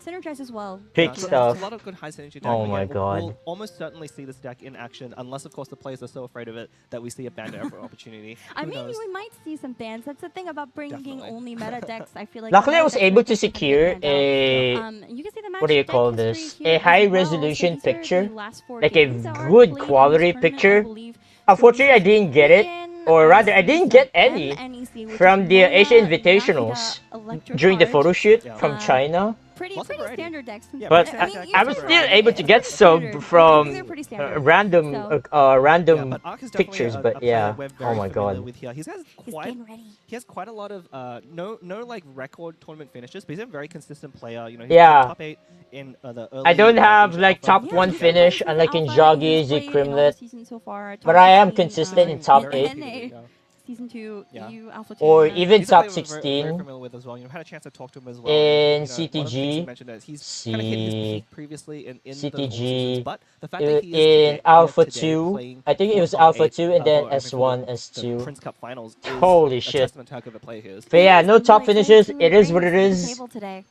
synergize as well. Peak Yeah, so stuff. there's a lot of good high synergy deck. Oh Again, my God. We'll almost certainly see this deck in action, unless of course the players are so afraid of it that we see a banned for opportunity. I Who mean, knows? we might see some bans. That's the thing about bringing Definitely. only meta decks. I feel like. Luckily, I meta was decks able are to just secure gonna stand out. a You can see the what do you match deck call history this? here A as high well. resolution So these are picture, the last 4 like a games that are good played in this quality tournament, I picture. believe. Unfortunately, I didn't get it, Begin or as rather, I didn't get Lisa any NEC, which from is the Mona, Asian Nahida, Invitationals Electric during the Charge. photo shoot Yeah. from Uh, China. Pretty Lots of variety. standard decks. Yeah, But pretty I, standard I decks. was It's still very able to standard. get some They're from pretty standard. random So- random Yeah, but Ark is definitely pictures, a but player yeah. we're Oh very my familiar god. with here. He's getting ready. He has quite a lot of no like record tournament finishes, but he's a very consistent player. You know, he's Yeah. top 8 in the early. I don't have Asian like Alpha. top Yeah, one he's been finish, playing unlike season in alpha, and Joggy, he's played in all the Zcrimlet, seasons so far, but top I am 16, consistent in He's top very 8. repeatable, yeah. Season 2, Yeah. EU Alpha 2. Or yeah. even He's a top player we're very 16 familiar with as well. You know, had a chance to talk to him as well. in One of the things CTG, he mentioned is he's kind of hit his peak previously in the CTG, seasons, but the fact that he is in today, Alpha today 2. playing I think it for was top Alpha 8, 2 and then for, I mean, S1, for the S2. Prince Cup finals. Is Holy a shit. testament to how good a player he is. But yeah, He's no really top close finishes. to It is what it bringing to the is. table today.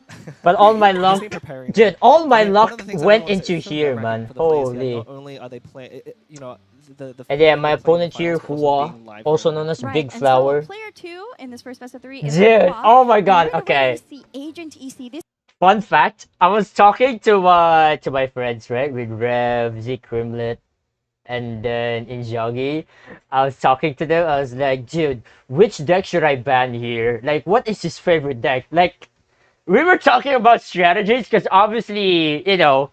But all my He's luck, been preparing for dude, it. all my I mean, one luck of the things I went wanna say into is so here, nerve-wracking man. for the players here. Holy. Not only are they playing, you know, the And yeah, my feeling of playing the opponent here, finals, but also Hua, being live also during known the as match. Big And so Flower. player 2 in this first best of 3 is Dude, Hua. oh my And god, right away okay. we see Agent EC. This Fun fact, I was talking to my friends, right, with Rev, Zcrimlet, and then in Joggy. I was talking to them, I was like, dude, which deck should I ban here? Like, what is his favorite deck? Like, we were talking about strategies, because obviously, you know,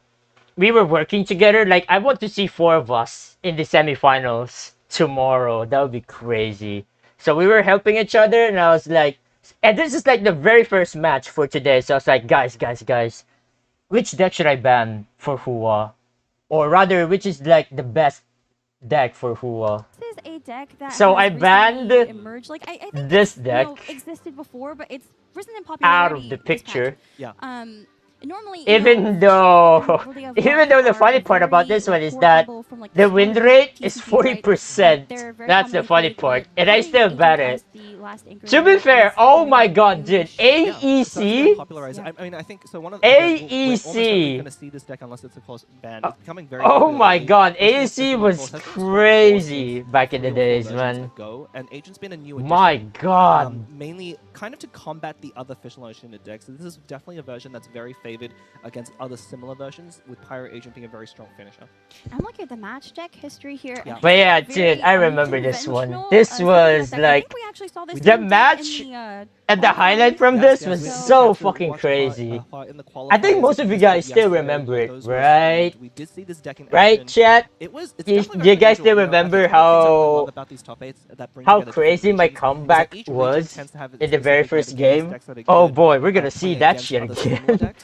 we were working together. Like, I want to see 4 of us in the semifinals tomorrow. That would be crazy. So we were helping each other, and I was like, and this is like the very first match for today. So I was like, guys, which deck should I ban for Hua? Or rather, which is like the best deck for Hua? is a deck that So has I banned recently emerged. Like I think this you deck know, existed before, but it's risen in out popularity. of the this picture. Yeah. patch. Normally, Even though the funny part about this one is that the win rate is 40%. That's the funny part. And I still bet it. To be fair, oh my god, dude. Yeah, it's very AEC? popularized. Yeah. I mean, I think so. One of AEC. we're going to see this deck unless it's of course banned. It's becoming very. Oh popular. my god, This AEC system, of was course, has been crazy back in the 3 or 4 days, versions man. ago, and Agent's been a new addition. My god. Mainly kind of to combat the other Fish Lotion decks. So this is definitely a version that's very favored against other similar versions, with Pyro Agent being a very strong finisher. I'm looking at the match deck history here. Yeah. and But yeah, it's very dude, I remember this one. unconventional, This something was that I like, think we actually saw this the in match the, and the qualifying. highlight from Yes, this yes, was we so had to fucking watch crazy. in the I think qualifiers most of you this guys still yesterday, remember it, those were right? streamed. We did see this deck in Right, action. chat? It's You- definitely you very guys still unusual, you know. I remember think one of the things I really how- love about these top 8s that bring How together crazy different my regions is that comeback each region was tends to have its in the very specific first dedicated game. decks that are Oh good boy, we're at gonna see playing that against shit other similar again. decks.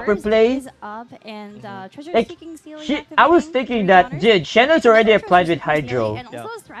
proper Burst play. is up and treasure Like, seeking ceiling I was activating thinking for that encounters. dude, Shenna's So already another applied treasure with seeking ceiling, Hydro. and also Yeah. as Thrash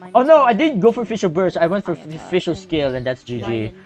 Oh no, I didn't go for Fisher Burst. I went for Fisher Skill, and that's GG. Ryan.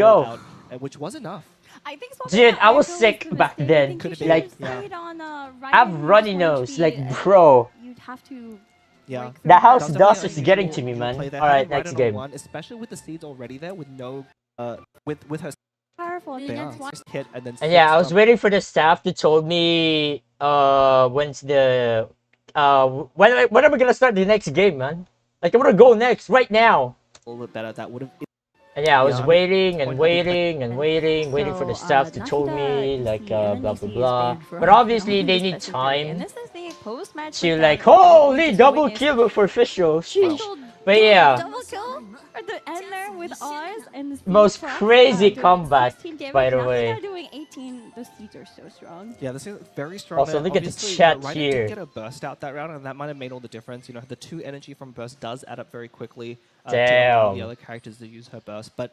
go. out, which was enough. I think Dude, I was Aiko sick the back mistake. then. I think Could've you been, should've yeah. stayed on, I have Raiden, runny just wanted to nose, be, like, bro. You'd have to. Yeah. like, The throw house that dust away. is getting to me, unusual man. play there. Alright, Having next Raiden on game. one, especially with the seeds already there, with no, with her. Powerful. I mean, They that's are why. just hit and then. And yeah, I six was up. waiting for the staff to told me when's the when am I gonna start the next game, man? Like, I wanna go next right now. A little bit better. That would have. And yeah, I was Yeah, I mean, waiting and point waiting and waiting for the So, staff to told Nashida me is like the blah blah NPC is blah. banned for But obviously no they need specific day, and time this is the post-match to for like that. holy Just double witnessed kill for official. Sheesh. official But yeah, double kill at the end there with Oz and the most Speed Trap, crazy doing comeback, 16 damage, by the Nashida way. doing 18. Those seeds are so strong. Yeah, this is very strong. Also, there. look at the Obviously, chat Ryder here. did get a burst out that round, and that might have made all the difference. You know, the 2 energy from burst does add up very quickly. To allow the Damn. other characters to use her burst, but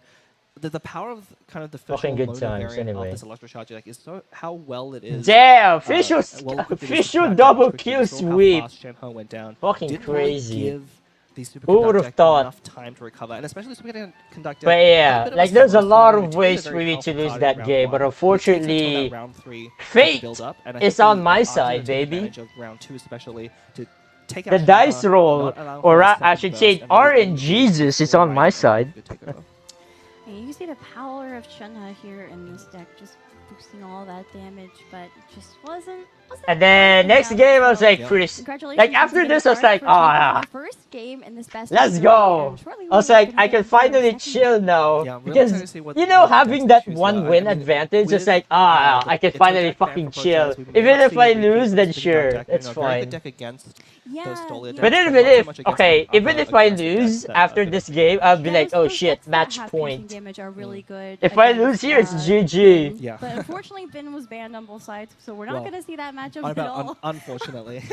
the power of kind of the Fucking official good Mona times, variant anyway. of this electrocharge deck is so how well it is. Damn, official well equipped it is to official back up double quickly. kill We saw how sweep. fast Shenhe went down. Fucking Didn't crazy. Really give the Who would superconductor have deck thought? enough time to recover, and especially superconductor. But yeah, like there's a lot of ways for you to lose that game, but unfortunately, fate is on my side, baby. The dice roll, or I should say RNGesus is on my side. And you can see the power of Shenhe here in this deck, just boosting all that damage, but it just wasn't And then next enough, game I was so like, congratulations like once after again this to I was Arc like, for taking ah, the first game in this best let's of go. three, and shortly I was we will like, I begin can for the finally second chill now. Yeah, I'm really Because, excited to see what- you know, what having decks that they choose, one I win mean, advantage, it's with, like, I can it's finally a deck ban fucking for chill. protests. We may Even not if see I repeat lose, of then the sure, deck, it's you know, very good fine. deck against Yeah, those Stolia yeah. But decks, even not so if, much against okay, the even other if I aggressive decks lose that after have this been- game, I'll be Yeah, like, those- oh those shit, decks that match have piercing point. damage are really good If I against, lose here, it's GG. Bin. Yeah. But unfortunately, Bin was banned on both sides, so we're not Well, gonna see that matchup I at bet, all. unfortunately.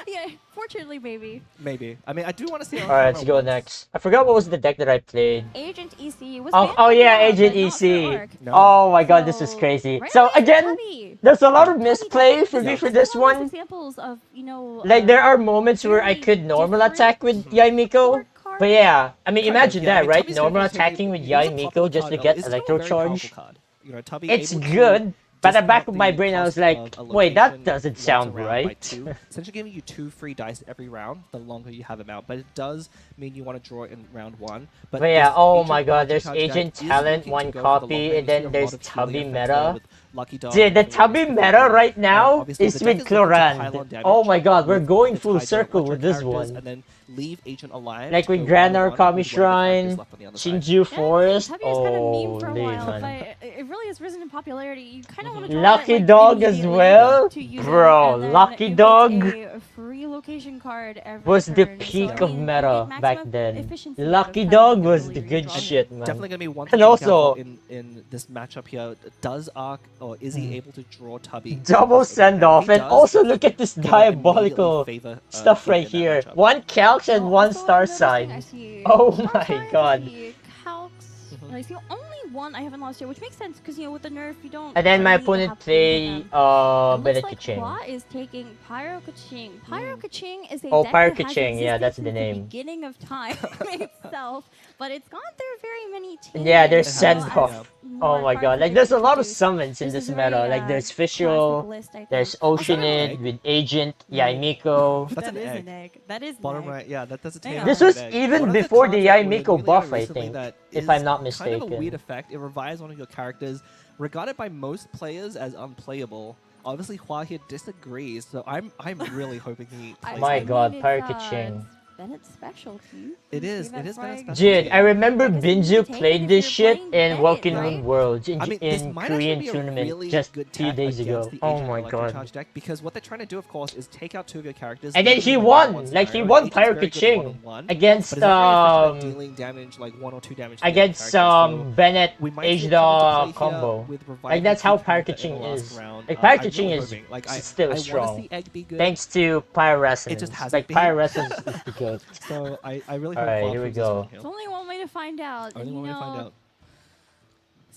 Yeah, fortunately, baby. Maybe. I mean, I do want to see it on Alright, let's camera go once. next. I forgot what was the deck that I played. Agent EC was Oh, banned oh for yeah, Raw, Agent but not for EC. Arc. No. Oh my god, this is So, crazy. right So away, again, Tubby. there's a lot of Tubby misplay deck. for me This for is this one of those one. examples of, you know, Like there are moments where I very could normal different attack with Mhm. Yaimiko. board card. But yeah, I mean Kind of, imagine yeah, I that, mean, right? Tubby's Normal definitely attacking with he's a popular Yaimiko just to card, get it's still a very powerful electrocharge. card. You know, Tubby It's able to good, but at the back discount of my the brain I was cost like, of a wait, that location doesn't once sound around by right. 2, essentially giving you 2 free dice every round, the longer you have them out. But it does mean you want to draw it in round 1. But yeah, this oh Agent my god, there's Multi-Charge deck Agent is Talent, looking to one go for the copy, long and range. then You see a there's lot of healing Tubby effects there meta. with Lucky Dog Dude, the and Tubby Furious meta Figure. right And now obviously is the deck with is looking to pile Chlorand. on damage Oh my god, we're with going the full Tidal circle Electro with this characters, one. And then leave Agent alive. Like to with go Grand 1-1 Arcami with one of the characters Shrine, left on the other side. Shinju Yeah, Forest. Tubby has kind of meme for a Holy while, man. but it really has risen in popularity. You kind of want to Lucky Dog as well? Bro, Lucky Dog a free location card every was the turn. peak So, I of mean, meta maximum back then. efficiency out Lucky of Dog Tubby was really the good draws. shit, man. Definitely gonna be one And thing to look out also- for in this matchup here. Does Arc or is he able to draw Tubby? Double send off, If he and does, also look at this it's gonna immediately diabolical favor, stuff him right in that here. matchup. One calcs and Well, one also, star I'm noticing I sign. see Oh star my signs, I god. see calcs, and I see only one I haven't lost yet, which makes sense because you know with the nerf you don't. And then my really opponent have to play use them. Bennett It looks like Kaching. Hua is taking Pyro Kaching. Pyro Kaching is a Oh, deck Pyro that has Kaching, yeah, existed that's the since name. beginning of time itself, but it's gone through very many teams. Yeah, there's It has, send yeah. off. Oh my god, like there's a lot of summons in This this is a very, meta. Like there's classic Fischl, list, I think. there's Also, Oceanid with Agent, Yaimiko. That's that an is egg. an egg. That is Bottom an egg. right, yeah, that's a Hang tail. on. This of was an egg. even One of the before the cards that was Yaimiko really buff, I recently think, that if is I'm not Kind of a mistaken. weird effect. It revives one of your characters, regarded by most players as unplayable. Obviously, Hua here disagrees, so I'm really hoping he I- plays My him. god, it's, Pyro Kaching. Bennett's specialty. It is, Give that it is Bennett's flag. specialty. Dude, I remember Because you need to Binju take it played if this you're shit playing in Bennett, Welkin right? Moon Worlds I mean, this in might actually Korean be a tournament really just good 2 tag days ago. against the Oh Agent my Electrocharge god. deck, because what they're trying to do, of course, is take out 2 of your characters. And then leave he them with won! one Like he scenario. won Agent's Pyro very good Kaching one-on-one, against but is very efficient at dealing damage, like 1 or 2 damage to the against characters. So Bennett we might see Age it come into Dog play here combo. with Like reviving that's how Keith Pyro Hunter in Kaching the last is. round. Like Pyro I'm really Kaching is hoping. Like, still I wanna strong. see Egg be good. Thanks to Pyrescence. hasn't Like been. Pyrescence is the good. So I really hope Alright, Hua here we proves this go. one here. There's only one way to find out. Only and, one way you to find know, out.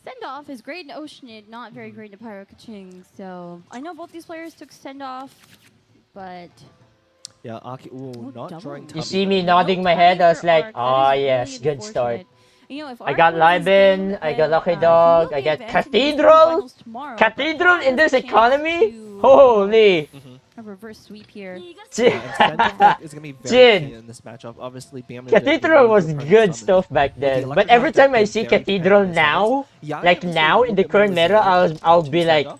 Send off is great in Oceanid, not very great in Pyro Kaching. So I know both these players took send off, but Yeah, Aki, ooh, not double. drawing You Tubby. see me no nodding my head, I was for like, Arc. ah That is yes, really good start. unfortunate. You know, if I Arc got wins this game, Libin, I got then, Lucky he will Dog, be I got advancing to the Cathedral? finals tomorrow, but Cathedral Arc in has this a chance economy? to, Holy! a reverse sweep here. Dude. Yeah, and Send Off is gonna be very Dude. key in this matchup. Obviously, being able to Cathedral was remove your good opponent's summon. stuff back the then, Electro but every Deck time I is see very Cathedral dependent on now, summons. Yeah, like obviously now a in the little bit more current meta, resilient I'll to be like, Send Off.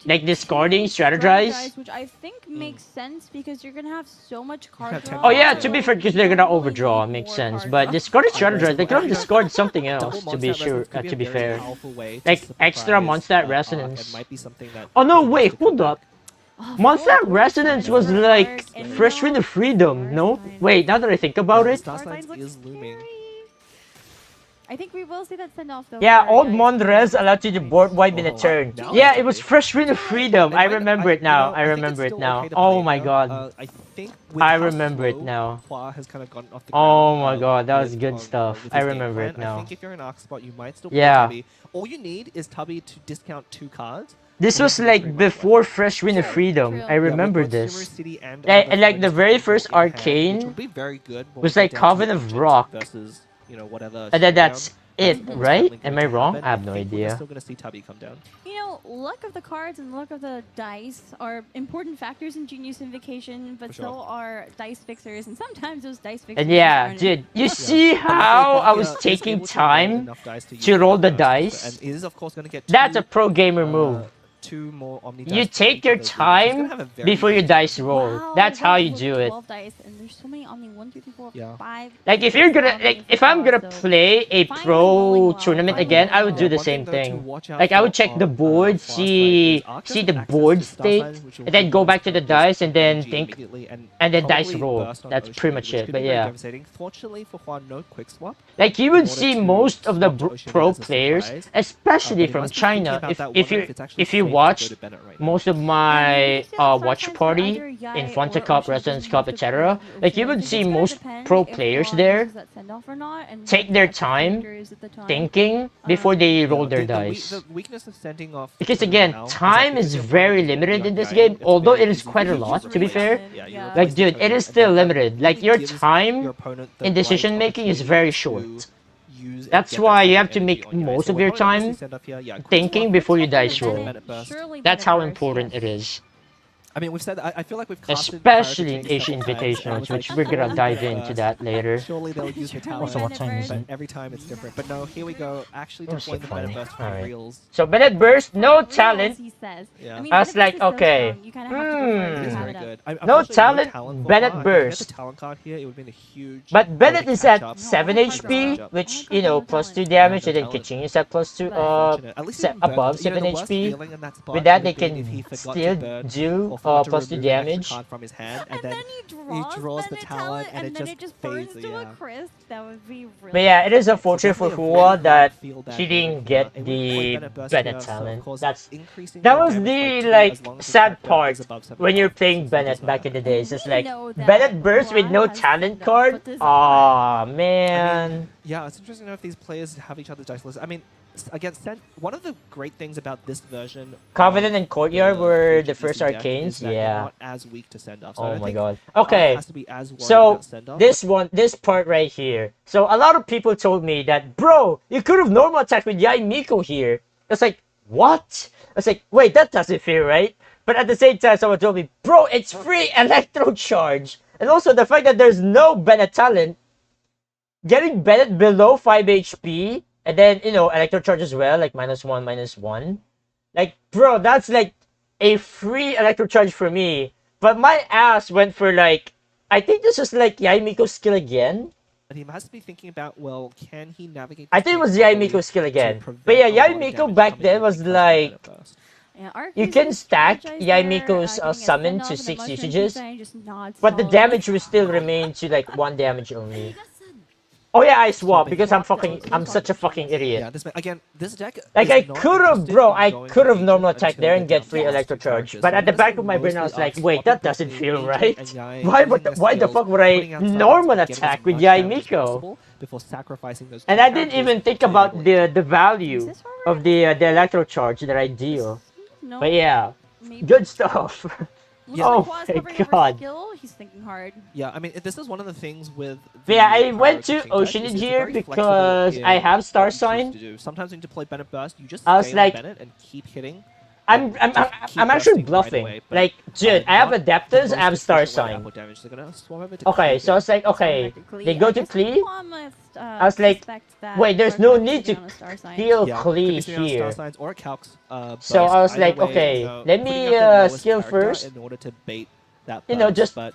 to Like discarding, two drag strategize? dice, which I think makes sense because you're gonna have so much card have draw. ten Oh yeah, cards, to be yeah. fair, because they're gonna overdraw, makes sense. But discarded strategize, they could have discarded something Double else. To be Mondstadt sure, Resonance could be to a be very fair. powerful way to Like, extra surprise, Mondstadt Arc, Resonance. and might be something that Oh no, is wait, supposed to come hold up. back. Oh, Mondstadt full Resonance was Dark like and Fresh Wind now of Freedom, no? Starsign. Wait, now that I think about it. Star Signs Starsigns is looks looming. scary. I think we will see that send off though. Yeah, for old Dice Mondres because allowed you to board wipe in a Oh, turn. now Yeah, it's it was okay. Fresh Wind of Freedom. I remember it now. I think remember it's it still now. okay to Oh play my now. god. I think with I how remember it slow now. Hua has kind of gotten off the Oh ground, my god, that was with- good on- stuff. with I his game remember it plan. I now. think if you're in Arc spot, you might still Yeah. play Tubby. All you need is Tubby to discount 2 cards. This and was then you get like 3 months before left. Fresh Wind of True, Freedom. true. I Yeah, with remember with both Silver this. City and And another like the Phoenix very Temple first in hand, Arcane which would be very good when was we like get down to Coven of Ancient Rock. versus, you know, whatever. And then Showdown. that's That's it, almost right? certainly Am going I to wrong? happen. I have no think we're idea. still going to see Tubby come down. You know, luck of the cards and luck of the dice are important factors in Genius Invocation, but For sure. so are dice fixers, and sometimes those dice fixers. And just yeah, aren't- dude, you Yeah. see And how luckily, I was Fafia is taking able to roll time enough dice to to use roll the burst, dice? and it is of course going to get That's a two, pro gamer move. 2 more Omni You dice for take each your of those units. It's gonna have a time very before your easy dice time. roll. Wow, That's how you look, do it. 12 dice, and there's so many Omni 1, 2, 3, 4, Yeah. 5. Like if you're gonna like if I'm gonna play a Finally rolling pro well, tournament finally again, I rolling would do well. the One same though, to thing. watch out Like I would for check the on, board, Fast Fight see is Arc see has the access board to Star state, Signs, which will and then give go us back to the purpose dice and then energy think immediately and then dice probably roll. burst on That's Ocean, pretty much which it. could But be very yeah, devastating. Fortunately for Hua, no quick swap. like you in would order see to most of the swap to Ocean pro as a players, surprise. especially But he from must be thinking China. about that If one you it's actually if you safe to watch go to Bennett right now. most of my watch party in Fanta Cup, Resonance Cup, etc., like you would see most pro players there take their time thinking before they Yeah, roll their the dice. The weakness of sending off Because Tubby again, now is that time because is your very opponent is limited young in this guy, game, it's although very it is easy quite a to lot, just to be replace fair. it. Yeah, you Yeah. replace Like, the dude, Tubby, it is and still then that limited. Like, really your gives time your opponent the in decision right making is opportunity very to short. use and That's get that why you second have to energy make on your most ice. So of we'll your probably time see send off here. Yeah, quick thinking swap, before you quick swap, dice and then roll. Bennett burst. That's how important it is. I mean, we've said I feel like we've casted Especially in Pirates of Asian Kings several times, and it Invitationals, was which like, we're gonna surely dive Bennett into burst. that later. Surely they'll use the Surely talent. So what time is But it? every time it's different. But no, here we go. Actually Oh, shit, deploying the Bennett funny. burst for Alright. reals. So Bennett Burst, no talent. He says. Yeah. mean, I was Bennett like, is so okay, strong. You kind of have to go for it It to is have very it up. good. No Unfortunately, talent, for Bennett Hua. If he had burst. the talent card here, it would have been a huge. But way Bennett to is catch at up. 7 No, HP, no, which, no, you know, no plus 2 talent. damage, Yeah, and then no continues at plus 2, But- Unfortunate. At least he didn't burn. above You know, 7 the worst HP. feeling in that spot With that, would they have been can if he forgot still to burn do or forgot to plus 2 remove an extra damage. card from his hand, And then he draws the talent, and it just burns fades, to yeah. a crisp. That would be really. But yeah, it is unfortunate for Definitely a Hua very that feel bad she game didn't for get Hua. It would the point Bennett burst Bennett here, so, of talent. course, That increasing was damage by the 2 like as long as the sad factor part is above 7 when you're points, playing so Bennett it's not back in the happening. days. It's We like know that Bennett Burst with Hua no has talent no, card. but this- Aw, man. Yeah, it's interesting to know if these players have each other's dice lists. I mean, again, one of the great things about this version, Covenant and Courtyard were the PGDC first deck arcanes. is that they're Yeah. not as weak to send off. So I Oh don't my think god. Arc Okay. has to be as worried So about send off. this part right here. So a lot of people told me that, bro, you could have normal attacked with Yai Miko here. It's like, what? I was like, wait, that doesn't feel right. But at the same time, someone told me, bro, it's free electro charge. And also the fact that there's no Bennett talent, getting Bennett below 5 HP, and then, you know, electro charge as well, like -1, -1. Like, bro, that's like a free electro charge for me. But my ass went for like, I think this is like Yai Miko's skill again. And he must be thinking about, well, can he navigate? I this think it game was Yai properly Miko's skill to again. prevent But yeah, a Yai lot of Miko damage back coming then in was because of like, Bennett burst? Yeah, Arc you uses can stack strategize Yai there, Miko's getting a summon send-off to and a 6 mushroom usages, design, just not but the solid. damage will still remain to like 1 damage only. Oh yeah, I swap because I'm such a fucking Yeah, idiot. again, this deck. Like is I not could have, interested bro, in I going could for have Ancient normal attack until there they're and get down free to electro 2 charge. charges. But So at the I'm back guessing of my brain, I was mostly like, us wait, that swapping doesn't between feel Ancient right. and Yai, Why using their the skills, fuck would I putting out summons normal and getting as attack with much Yai damage as Miko? possible before sacrificing those And two I didn't characters even think to about enable the value Is this where we're of the electro charge that I deal. No, But yeah, maybe. good stuff. Looks Oh like Hua's my covering over God. skill. He's thinking hard. Yeah, I mean, this is one of the things with. But yeah, I the went Pyro to Genshin deck, Oceanage is it's here very flexible because in I have Star what you choose Sign. to do. Sometimes when you play Bennett Burst, you just I was stay on like- Bennett and keep hitting. I'm Just keep actually bursting right bluffing. away, but, Like, dude, I have not the Adeptus, most I have Star efficient way to Sign. output damage. They're gonna swap over to Okay, Cleave so I it. was like, okay, they go to Klee. I was like, wait, there's no need to heal Yeah, could be Klee sitting on here. Star Signs or Calcs, So burst. I was Either like, way, okay, you know, let putting me out the lowest skill character first. in order to bait that You know, burst, just but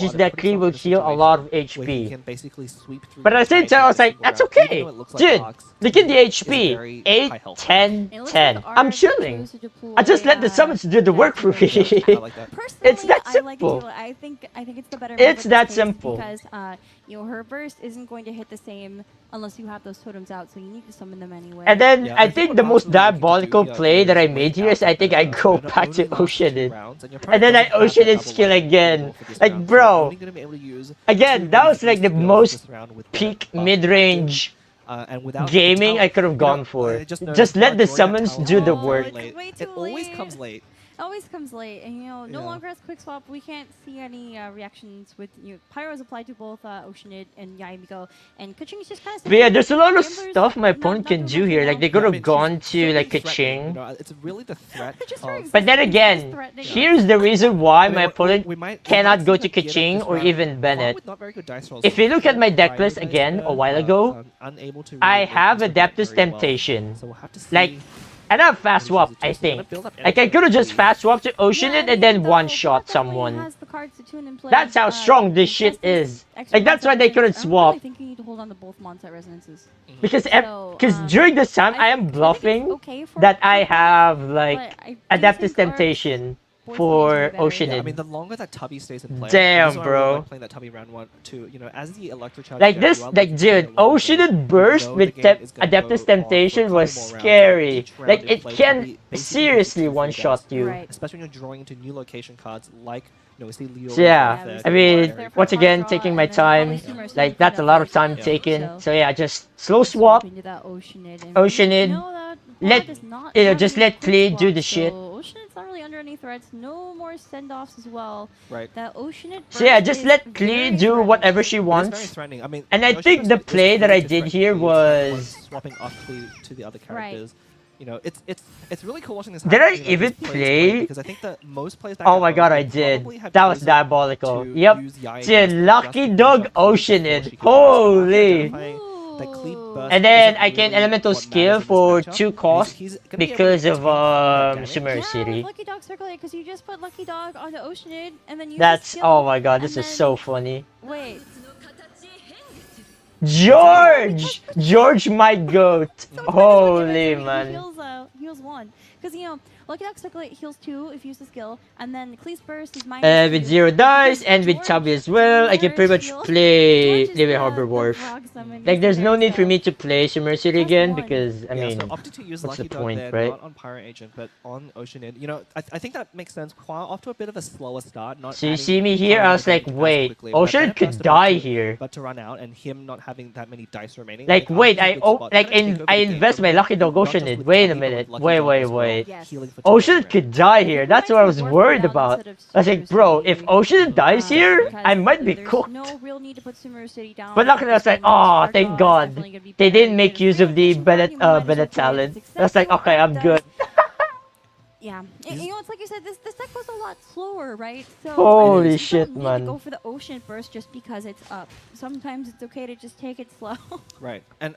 change is that Kree will heal a lot of where he HP. can basically sweep through But at the same time, I was like, entire that's single round, okay. even though it looks like Dude, Ox look at the is HP. very 8, high health. 10, It looks 10. like I'm Ark chilling. chose to deploy, I just let the summons do the work for me. I like that. Personally, It's that I like it simple. too. I think it's the better. It's move at that this pace simple. because her burst isn't going to hit the same unless you have those totems out, so you need to summon them anyway. And then Yeah, I I think think what the Mark's most really looking to do diabolical here play that I is made wait here out is I the think I meta. go Meta back only to lasts Ocean 2 it. rounds, and your And then I opponent doesn't have Ocean that it double skill life again. available for this Like, round, so bro. you're only gonna be able to use Again, two that was really like the skills most this round with peak Bennett buff mid-range and without the gaming I talent, could have you know, gone for. I just Just noticed let Cloud the drawing that summons talent do the very work. It's way It too always late. comes late. Always comes late, and no Yeah. longer has quick swap. We can't see any reactions with Pyro is applied to both Oceanid and Yaimiko, and Kuching is just kind of. But yeah, there's a lot of Gamblers stuff my not opponent can doing do much here. right Like, now. they could Yeah, I have mean, gone she's to certainly like threatening, Kaching. You know, it's really the threat. Just her But then existence is again, threatening. here's the reason why I mean, my opponent we might cannot see go her to get it Kaching this or round. even Far Bennett. with not very good dice rolls. If you look at my deck Pyro list dice again there, a while ago, unable to I really have influence the deck Adaptus very well. Temptation. So we'll have to see. Like, and I have fast what swap, he chooses to I do. So we're gonna think. build up Like, I energy could have just quickly. fast swapped to Ocean it and then one-shot someone. Has the cards to tune and play, That's how strong this shit is. Like, that's why they couldn't swap. I think you need to hold on to both Mondstadt resonances. Because So, during this time, I am think it's bluffing okay for that I for that, have, but like, I do Adaptus think Temptation Arc's for voice is better. Ocean Yeah, I it. mean, the longer that Tubby stays in play, Damn, this is why I really bro. like playing that Tubby round 1, 2. You know, as the electrocharge Like deck, this, you are like looking to play dude, a long Ocean game. it burst You know with the game is gonna go Adaptus on for a Temptation couple was more rounds, and scary. each round Like in it play, can Tubby basically seriously gets you one-shot dice. you. Right. Especially when you're drawing into new location cards like, you know, we see Leo. So yeah, right there, I who mean, are very once good. again, Draw, taking and my then time. probably Sumer's Like gonna that's a clean lot up of time Yeah. taken. So- So yeah, just slow swap. Into that Oceanid, and Oceanid, we know that let- Quad does not you know, have just any let quick Klee do swaps, the shit. So Oceanid's not really under any threats. No more send-offs as well. Right. That Oceanid. So yeah, burst just is let very Klee do threatening. whatever she It is very wants. threatening. I mean, And I Ocean think the Burst is play that really I to did threaten here Klee. It's not one was. swapping off Klee to the other Right. characters. You know, it's really cool watching this. Did happen, I you know, even these plays play? played, because I think that most players that Oh get my god, home I will did. probably have That was chosen diabolical. to Yep. use Yai Dude, just lucky to dog push off Klee Ocean before it. she could buy stuff. After Holy. identifying that Klee burst And then isn't I can really elemental what skill matters in this for matchup, 2 and cost he's gonna be able because to of take that damage. Sumer Yeah, City. with Lucky Dog Circulate, because you just put Lucky Dog onto Oceanid, and then you. That's oh my god, this and is then- so funny. Wait. George my goat. So Holy he man. heals 1. Because, Lucky Dog Circulate heals 2 if you use the skill, and then Klee's Burst is With 0 dice and with George- Tubby as well, I can pretty much George play is Living the- Harbor the Wharf. frog summon. Like He's there's the no very need for so- me to play Sumer City Plus again 1. because I Yeah, mean so opted to use what's the Lucky Dog point, there, right? not on Pyro Agent, but on Oceanid. You know, I think that makes sense. Qua off to a bit of a slower start. Not So you adding see me here, Pyro I was like, Agent as wait, quickly, but Ocean Bennett could burst about die to- here. But to run out and him not having that many dice remaining. Like I wait, think I it's a good spot. Bennett take over I the game invest from my Lucky Dog not Ocean just it. with Wait a Tubby, but with minute. Lucky Wait, Dog wait, as well, wait. Yes. healing for Ocean Tubby. could die here. That's what I was worried about. I was like, bro, if Ocean dies here, I might be cooked. No real need to put Sumer City down. But luckily I was like, oh, thank God. They didn't make use of the Bennett talent. I was like, okay, I'm good. Yeah, and, it's like you said, this deck was a lot slower, right? So Holy you shit, don't need man. to go for the Ocean Burst just because it's up. Sometimes it's okay to just take it slow. Right, and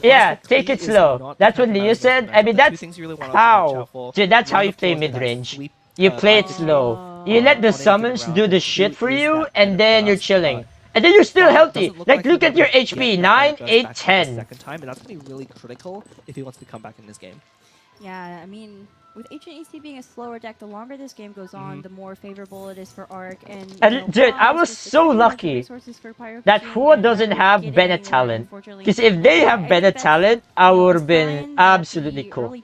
Yeah, honestly, take Klee it is slow. not That's the what type of Leo manager said. for I mean, that. The two that's things you really wanna watch how. out for. Dude, that's how One, you of play course, is that mid-range. sweep, You play it icon slow. You let the on any given summons round, do the and shit who for is you, that and Bennett then you're burst, chilling. And then you're still Well, healthy. doesn't look Like, look he'll at your ever get HP. that 9, burst 8, back the 10. Second time, and that's going to be really critical if he wants to come back in this game. Yeah, I mean, with HNEC being a slower deck, the longer this game goes on, the more favorable it is for Arc. And Dude, I was so lucky that Hua doesn't have Bennett talent. Because if they have Bennett talent, I would have been absolutely cool.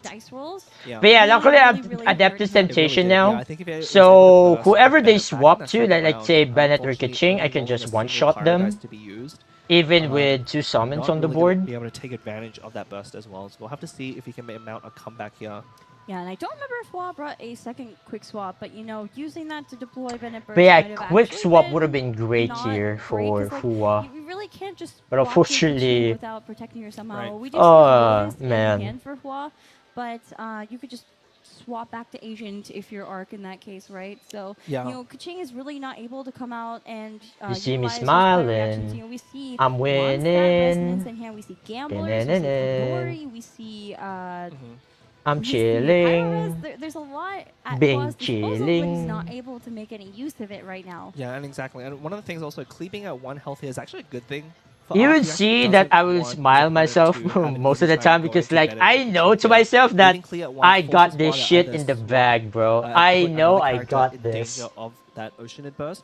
Yeah. But yeah, luckily I have really Adaptive hurt him. Temptation Yeah, now. I think if it was So able to burst whoever they Bennett back swap in that to, second like let's round, say Bennett or unfortunately, Kaching, I only can one just single one-shot Pyro them. dice to be used. Even with 2 summons Not on the really gonna board. Be able to take advantage of that burst as well. So we'll have to see if he can mount a comeback here. Yeah, and I don't remember if Hua brought a second quick swap, but using that to deploy Bennett Burst. But yeah, might have quick actually swap would have been not great here great, for 'cause, like, Hua. You really can't just But walk unfortunately- Pikachu without protecting her somehow. Right. We do Oh, see man. hand for Hua, but you could just swap back to Agent if you're Arc in that case, right? So Yeah. Kaching is really not able to come out and You see me utilize those player smiling. reactions. We see I'm Mondstadt winning. Resonance in hand. We see Gamblers. We see Kagori. We see I'm we see chilling. Pyro-Res. There's a lot at Being Hua's disposal, but he's chilling. not able to make any use of it right now. Yeah, and exactly. And one of the things also, Cleaving at 1 health here is actually a good thing. for You Arc. would He actually see that doesn't I will want his smile opponent myself to have an most of easy the time going because to like Bennett I and know to Kaching. myself that Leaving Clea at 1 I got forces this Hua to shit either in the swap, bag, bro. put I know another I character got in this. danger of that Oceanid burst,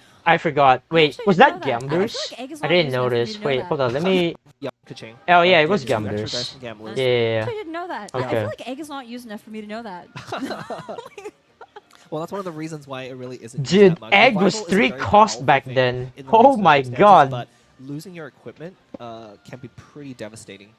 I forgot. Wait, actually was didn't that know that. I feel Gamblers? like egg is I not didn't used enough for me notice. to know Wait, that. hold on. Let me. Yeah, Kaching. Oh yeah, it was Extra Gamblers. dice from gamblers. Yeah, yeah, I didn't know that. I Okay. feel like egg is not used enough for me to know that. Well, that's one of the reasons why it really isn't. used Dude, that much. egg was Revival is a 3 very cost powerful back thing then. in the Oh right my circumstances, god. But losing your equipment can be pretty devastating.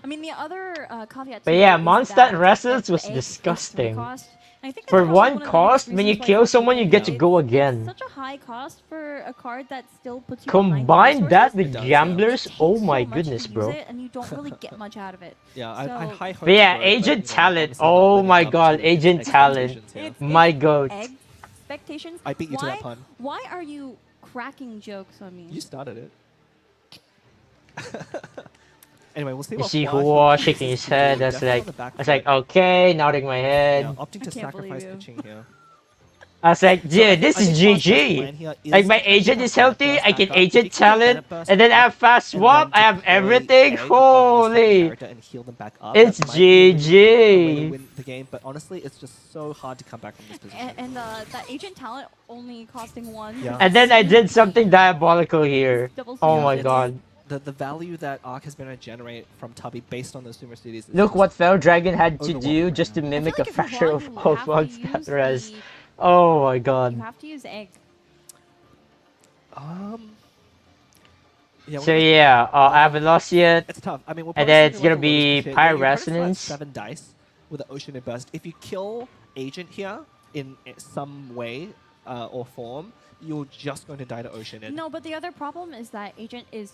I mean, the other caveat. But too yeah, is Mondstadt that Resonance if was the egg is 3 disgusting. cost, I think that's For also one of the cost, biggest when you reasons why kill it's someone, you get to it's go again. such a high cost for a card that still puts you behind the Combine that resources. with It does, yeah. gamblers, It oh takes my so much goodness, to bro. use it, and you don't really get much out of it. Yeah, I So- high hopes But yeah, for it, agent but, talent. honestly not Oh living my up god, to agent talent. expectations here. My goat. Expectations. I beat you to why, that pun. Why are you cracking jokes on me? You started it. Anyway, we'll see You what see Hua Hua chooses shaking his to head. do. That's Definitely like, on the back I was like, foot. okay, nodding my head. Yeah, opting to can't believe sacrifice you. pitching here. I was like, So I dude, think- this I is think Hua's best GG. plan here is Like to my try and agent get is Bennett healthy, burst I can back up. If he agent can get talent, Bennett burst and then I up have fast and swap, then I have deploy everything. egg on the second Holy. character and heal them back up, It's that might be a way to GG. win the game, but honestly, it's just so hard to come back from this position. And that agent talent only costing 1. Yeah. And then I did something diabolical here. Double Oh CS. my It's- god. The value that Arc has been able to generate from Tubby based on those Sumo cities. Is Look just what Fel Dragon had to overwhelming do right just to now. mimic I a feel like if fraction you of want, you all have to one use stat res. the- Oh my You god. have to use egg. Yeah, So yeah, I haven't lost yet. it's tough. I mean, we'll And probably then see it's gonna like a low be shit. Pyre You try to flat Resonance. 7 dice with an Ocean Burst. If you kill Agent here in some way or form, you're just going to die to Ocean. And No, but the other problem is that agent is.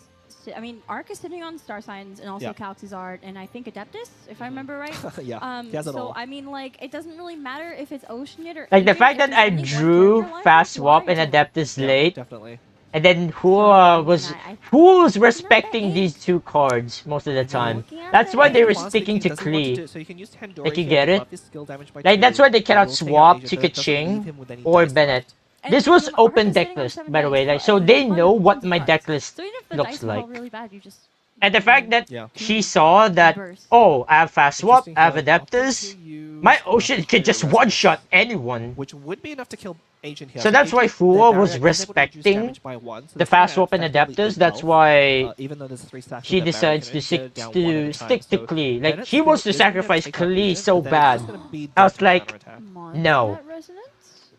I mean, Arc is sitting on Star Signs and also Yeah. Galaxy's Art, and I think Adeptus, if I remember right. yeah, he has it so all. I mean, like, it doesn't really matter if it's Oceanid or Like the Agent, fact if that I there's only one drew character line, fast why swap are and you doing Adeptus Yeah, late, definitely. and then I was mean, who's at respecting eight. these two cards most of the time. Looking at That's that why eight. they were Honestly sticking to speaking, doesn't want Klee. do- so you can use Tandori Like, you here get to it? buff his skill damage by Like 2, that's why they but cannot will take out swap Agent, to but it doesn't leave Kaching him with any or dice Bennett. left. And This was Arc open is deck sitting on list, 7 by the way. dice, Like, so and they one know of what tons of my cards. deck list So even if the looks dice roll like. really bad, you just. And the fact that Yeah. she saw that, Burst. oh, I have fast swap, Interesting I have how opting Adeptus, to use, my Ocean could just Pyre one-shot Resonance, anyone. which would be enough to kill Agent here. So that's why Agent, Fua their was barrier is able to reduce respecting damage by 1, so the it's gonna fast swap and effectively Adeptus. equal That's health. why Even though there's 3 stacks she of that barrier, decides can to only stick get it down 1 at a to time. stick to So Klee. Like Bennett's she skill wants to is gonna sacrifice take out Klee Agent, so but then it's just bad. gonna be I was dead to like, counterattack. No. That resonance?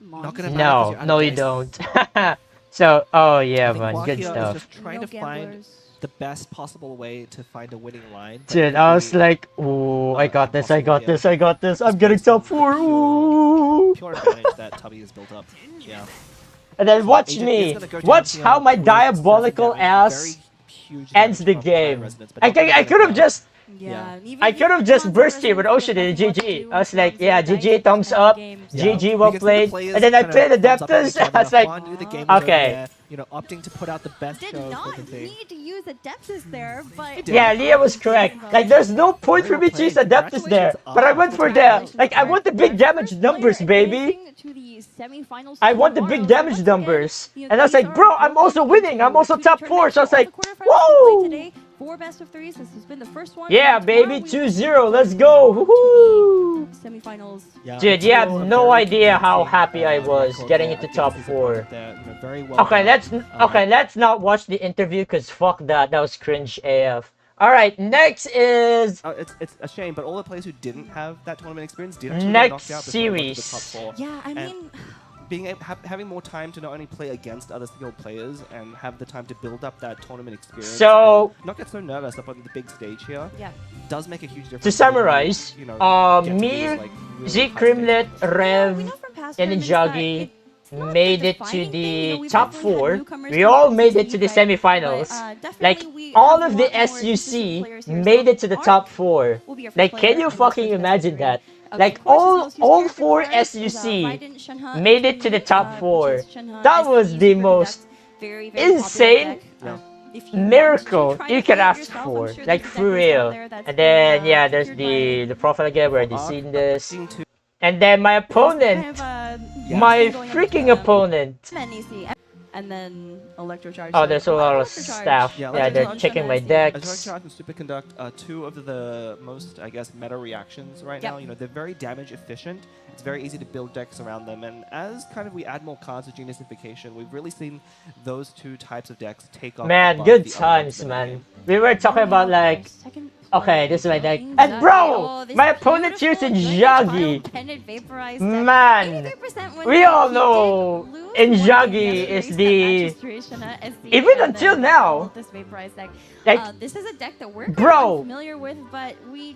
Not gonna matter 'cause no, you're out no, of you dice. don't. So, oh yeah, I think man, Hua good here is stuff. just trying to find the best possible way to find a winning line. but Dude, it I could was be like, ooh, I got this, I got impossible, this, I got this. I'm Just getting based on top 4. pure- Ooh. Pure advantage that Tubby has built up. Yeah. And then watch Agent me. is gonna go down Watch here how my with 7 diabolical damage, ass very huge ends damage the from Pyre game. Resonance, but I not gonna could get have it just Yeah, I could have just burst here with Ocean and GG. I was like, yeah, GG, thumbs up. Yeah. GG, You well can see the played. players And then I kinda played thumbs up at Adeptus. each other. I was like, Juan knew the game was over okay. there, you know, opting to put out the best Did show for not the thing. need to use Adeptus there, but did. Yeah, Leah was correct. Like, there's no point for me to use Adeptus there. But I went for the, like, I want the big damage numbers, baby. I want the big damage numbers. And I was like, bro, I'm also winning. I'm also top 4. So I was like, whoa! 4 best of 3s. This has been the first one. Yeah, and baby, tomorrow we 2-0. Let's go. Woohoo! Semifinals. Yeah, Dude, you have still a no very idea how convincing, happy I was record getting there into against top his 4. opponent there, you know, very well Okay, done. let's not watch the interview because fuck that. That was cringe AF. All right, next is It's a shame, but all the players who didn't have that tournament experience did actually get next knocked out before they went to the top series. 4. Yeah, I And mean, having more time to not only play against other skilled players and have the time to build up that tournament experience. So- and not get so nervous up on the big stage here. yeah. Does make a huge difference. To summarize, you know, get to me, these, like, really Z high Crimlet, Yeah, we Rev, know from past and tournaments that Injagi it's not made the it to defining thing. You know, the we've top definitely had 4. newcomers We come all up made to it to the see, right? semifinals. But, Like, definitely we all have of a the lot more SUC consistent players here. made So it to the Arc top 4. will be our first Like, player can you and fucking first best imagine of that? 3. Of Like, course, his all most used all character 4 card is, SUC Raiden Shenhe made it to the SC, top which 4. is Shenhe That SC was the Super most Dex. Very, very popular insane deck. Yeah. If you want miracle to try you to could play it ask yourself, for, I'm sure like there's for deck lists out real. there that's And then been, yeah, there's secured the profile again. We already Arc, seen this. seeing two- And then my by- opponent, kind of, Yeah. my thing going on freaking with, opponent. NEC, and then Electrocharge. Oh, So there's a lot of Electrocharge- staff. Yeah, Yeah, they're Electrocharge checking my Shenhe SC. decks. Electrocharge and Superconduct are 2 of the most, I guess, meta reactions right Yep. now. You know, they're very damage efficient. It's very easy to build decks around them. And as kind of we add more cards to Geniusification, we've really seen those 2 types of decks take off. Man, above good the other times, ones in the man. game. We were talking about like, Second okay, this is my deck. place. And bro, Oh, this my opponent here's beautiful Injagi. Pendant Vaporized deck. Man, 83% win we rate. all He know did lose Injagi one game is yesterday, the- set Magistration at SC, even and until then now, followed this Vaporized deck. like, This is a deck that we're kind bro. of unfamiliar with, but we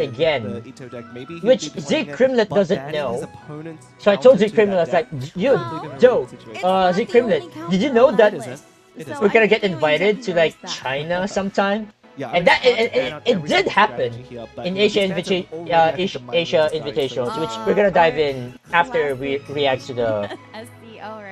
invited in again, the Ito deck. Maybe he'll which be Z playing it, Crimlet but doesn't banning know. his opponents So I out told Z into Crimlet, I that was like, deck yo, probably gonna Joe, ruin the situation. It's Z not the Crimlet, only did you counter know on that It isn't. list. It So isn't. we're gonna I get think invited Joey to like knows that. China sometime? Yeah, I And mean, that it's hard to ban out it every did single happen strategy here, but, in you know, Asia these fans have already, I think, Asia the mindset to decide, so Invitationals, which Uh, we're gonna dive are in after we react to the SCO, right?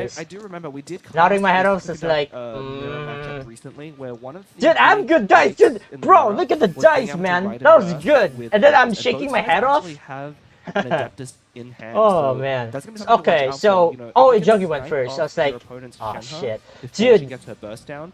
serious. I do remember we did. Nodding my head cast off this is like, mirror matchup recently where one of the Dude, I have good dice, dude. in the Bro, mirror look at the was being dice, able to man. ride a That was burst good. with And then I'm and shaking both my sides head off. actually have an Adeptus in hand. Oh so man. that's gonna be something to watch Okay, out so for, you know, oh, if you get Jungie the went snipe first. I off was like, your opponent's oh Shenhe shit, before she dude. gets her burst down,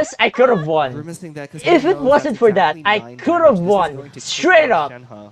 yes, I could have won. Grimacing there 'cause If he it knows wasn't that's for that, exactly I 9 could damage. have This is won. going to kick Straight off up. Shenhe.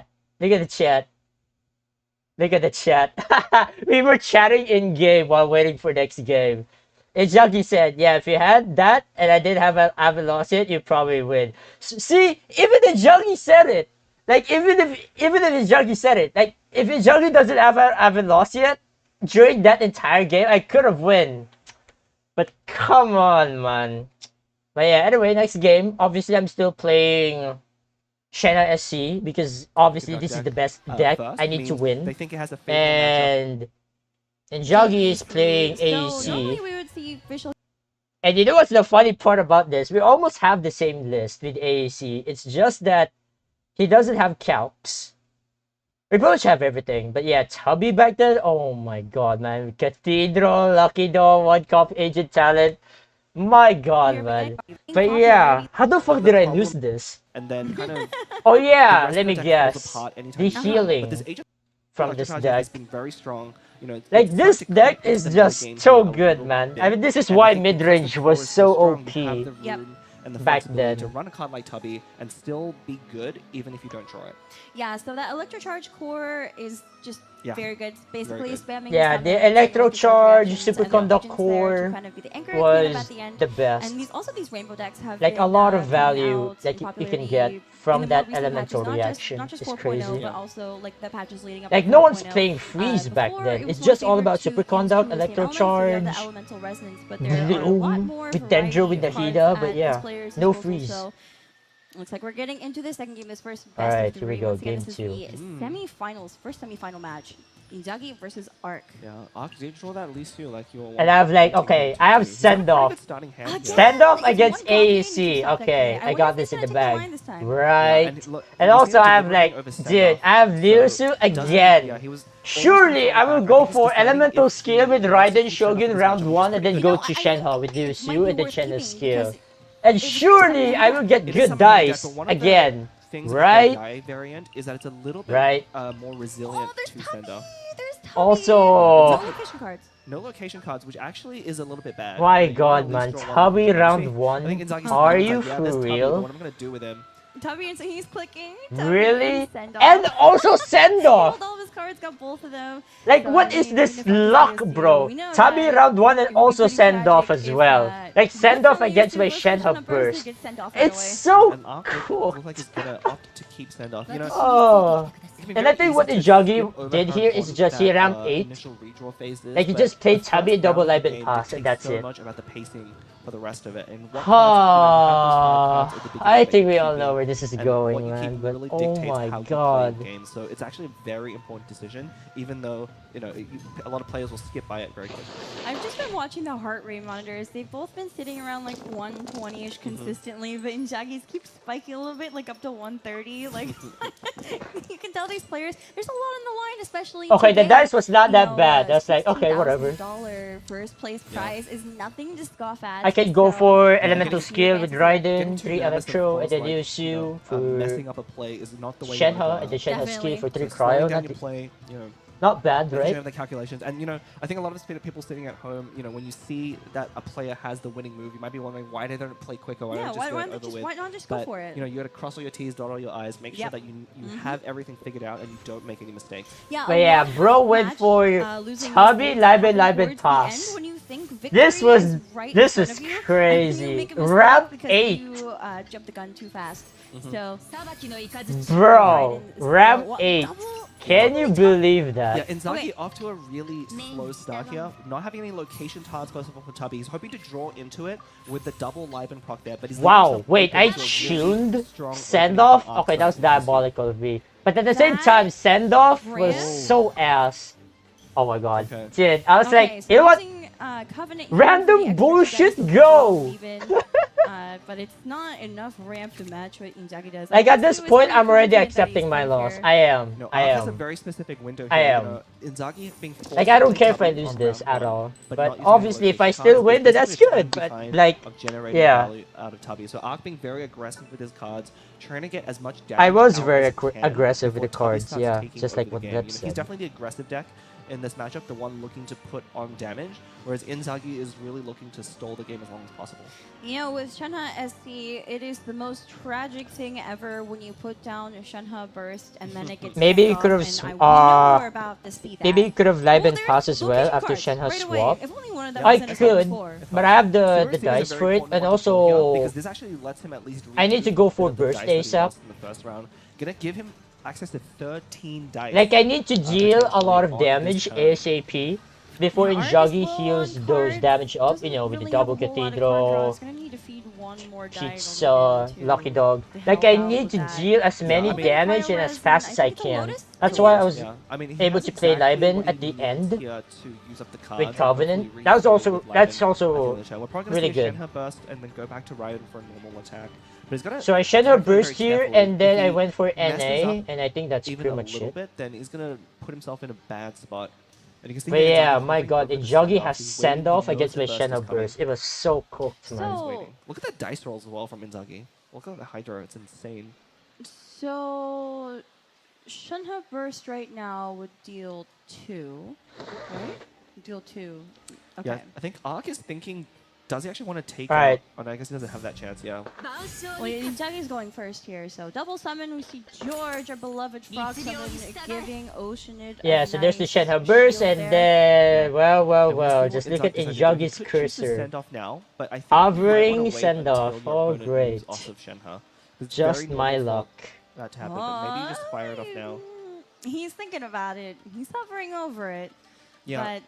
chat. Look at the chat. Look at the chat. We were chatting in game while waiting for next game. And Junkie said, yeah, if you had that and I didn't haven't lost it, you'd probably win. See, even the Junkie said it. Like even if the Junkie said it, like if the Junkie doesn't haven't lost yet during that entire game, I could have win. But come on, man. But yeah, anyway, next game. Obviously, I'm still playing Shenna SC because obviously Good this is deck. the best deck. First I need to means win. They think it has a favorable matchup. And Joggy is So playing normally AEC. we would see visual. And you know what's the funny part about this? We almost have the same list with AEC. It's just that he doesn't have calcs. We both have everything. But yeah, Tubby back then, oh my god, man. Cathedral, Lucky Dog, One Cup, Agent Talent. My god, man. But yeah, how the fuck did I lose this? And then kind of Oh yeah, the let me rest of the deck falls guess. apart anytime The you- But healing this Agent from Electric this Charge deck. has been very strong. You know, Like, it's this starting to deck creep into is the just mid-game so here a good, little man. bit. I mean, this is And I why think because the mid-range core was is so strong, you have OP. the Yep. rune and the Back flexibility then. to run a card like Tubby and still be good even if you don't draw it. Yeah, so that electrocharge core is just Yeah. very good. Basically good. spamming Yeah, summons the and electrocharge, reactions, and then superconduct Agents there to core kind of be the anchor clean up was at the end. the best. And these rainbow decks have Like, a been, lot of coming value out that in you can get popularity from in the that more recent elemental patches, reaction. not just It's 4.0, crazy. but also like the patches leading up. Like, to no one's 5.0. playing freeze back Before, then. it was It's more just all favored about to use superconduct, two of the same elements, so you have the electrocharge, elemental resonance, but there are a lot more with Dendro with the variety of Hida, cards but at yeah, this player's no disposal, freeze. so looks like we're getting into the second game. This first best Alright, of here we three. go, Once again, game this is two. the semi-finals, first semi-final match. Inzaghi versus Arc. Yeah, Arc did draw that least you like you And I have like, okay, I have send off. Stand off against AEC. Okay, I got this in the bag. Right. And also I have like, dude, I have Liusu again. Surely I will go for elemental skill with Raiden Shogun round 1 and then go to Shenhe with Liusu and then Shenhe skill. And surely I will get good dice again. Right? Variant is that it's a little bit Right. more resilient to send off. Also, No location cards. No location cards, which actually is a little bit bad. my You know, god, you man, at least draw Tubby one. round I think 1? Inzaghi's Are like, you yeah, for there's Tubby, but real? what am I gonna do with him? Tubby, and so he's clicking. Tubby, Really? send off. And also send He off! rolled all of his cards, got both of them. Like, So, what I is mean, this even if I'm luck, serious, bro? we know Tubby that round 1 and it would be also pretty send off tragic as if, well. Like, send off definitely against if my it was Shenhe Shenhe burst. get sent off right It's away. so And Arc cool. looks like he's gonna opt to keep send off. You know, Oh. it can be And I very think easy what to Inzaghi skip over did how here is important just he that, rammed 8. initial redraw phase is, Like, he but just played the first Tubby, double round of the live and game pass, and dictates that's so it. much about the pacing for the rest of it. And what cards you have those 5 cards at the beginning I that think you we keep all in, know where this is and going, what you keep man. But really oh dictates my how you god. play the game. So it's actually a very important decision, even though a lot of players will skip by it very quickly. I've just been watching the heart rate monitors. They've both been sitting around like 120-ish consistently, but Inzaghi's keep spiking a little bit, like up to 130. Like, you can tell these players, there's a lot on the line, especially Okay, the today. dice was not You that know, bad. That's like, okay, whatever. $16,000 first place prize is nothing to scoff at. I can go so- for Yeah, elemental getting- skill with Getting Raiden, too 3 nervous, of electro, course, and then like, Yusu for messing up a play is not the way you wanna Shenhe, go and then out. Shenhe skill Definitely. for 3 So slowing cryo. down Not, your play, not bad, making sure you right? have the calculations. And I think a lot of people sitting at home, when you see that a player has the winning move, you might be wondering why they don't play quicker, why Yeah, don't they why, just why, go not over just, with. why not just go But for it? you got to cross all your T's, dot all your I's, make sure Yep. that you have everything figured out and you don't make any mistakes. Yeah, But a yeah, lot of bro this went match, for losing Tubby, mistakes Live, happen Live, and towards the end pass. when you think This victory was is right this in was front of you, crazy. and you make a mistake Ramp because 8. you jumped the gun too fast. So, Bro, Raiden is ramp still- 8. double- Can you believe that? Yeah, Inzaghi Okay. off to a really slow start here. Not having any location cards close up for Tubby. He's hoping to draw into it with the double Liben proc there, but he's leaving Wow, himself wait, open I to a really tuned strong send opening off? for Arc Okay, that was Side this week. diabolical of me. But at the same That time, send off was ramp- so ass. Oh my god. Okay. Dude, I was Okay, like, so you know what? using, Covenant here Random for the extra bullshit, dice to go! even, but it's not enough ramp to match what Inzaghi does. Like at Honestly, this it was point, pretty I'm already confident that accepting he's my going loss. here. I am. No, I Arc has a am. very specific window here. I am. Inzaghi being forced Like, I to don't play care if I Tubby lose on this round at one, all. but But not using obviously, if I location still cards win, is then that's essentially good. But behind like, of generating yeah. value out of Tubby. So Arc being very aggressive with his cards, trying to get as much damage I was out very as he can aggressive with the before Tubby cards, starts yeah, taking just over like the what game. Gleb He's said. definitely the aggressive deck in this matchup, the one looking to put on damage, whereas Inzaghi is really looking to stall the game as long as possible. With Shenhe SC, it is the most tragic thing ever when you put down a Shenhe burst and then it gets Maybe sent you could have off, and sw- I know more about the see that. maybe you could have live and there's pass as well location after cards Shenhe right away. swap. If only one of them I was in a slot could, before. but I have the Fluorescence is a dice very for it, important and one to pull here, also because this actually lets him at least I need to go for recoup a bit of burst the dice that he ASAP. lost in the first round. Gonna give him access to 13 dice. like I need to deal a lot of potentially on damage this turn. ASAP before Arc is Inzaghi low heals on those cards, damage up, doesn't you know, with the really double have a whole lot of card draw. cathedral, It's gonna need to feed one more diagonal pizza, into lucky dog. to Like help I out need with to that. deal as Yeah, many I mean- damage and as fast as I can. That's It why I is, was yeah. I mean, he able has to play exactly Liben what at he the needs end here to use up the cards with and Covenant. hopefully That was refill also with that's Liben at the end also of the show. We're probably really gonna see a good. Shenhe burst and then go back to Raiden for a normal attack. But he's gonna So I Shenhe attack very burst here, carefully. and then If I he went for messes NA, up and I think that's even pretty a much little it. bit, then he's gonna put himself in a bad spot. And you can see But here yeah, Inzaghi's my hovering god, over the Inzaghi send-off. has He's waiting. send off He knows against the my burst is Shenhe coming. burst. It was so cooked, man. He's So- waiting. Look at the dice rolls as well from Inzaghi. Look at the Hydro, it's insane. So, Shenhe Burst right now would deal 2, right? Deal 2. Okay. Yeah, I think Ark is thinking, does he actually want to take Alright. out? Oh, no, I guess he doesn't have that chance, yeah. Well, Inzaghi's going first here, so double summon. We see George, our beloved frog summon, giving Oceanid. Yeah, a so there's the nice Shenhe burst, shield and there. then well, And we'll see what just look at Inzaghi's gonna do. He Inzaghi's could choose to cursor. send off now, but I think Hovering you might wanna wait send until off. your Oh, opponent moves great. Off of Shenhe. It's Just very my normal for luck. that to happen, but maybe you just fire it off now. He's thinking about it. He's hovering over it. Yeah. But,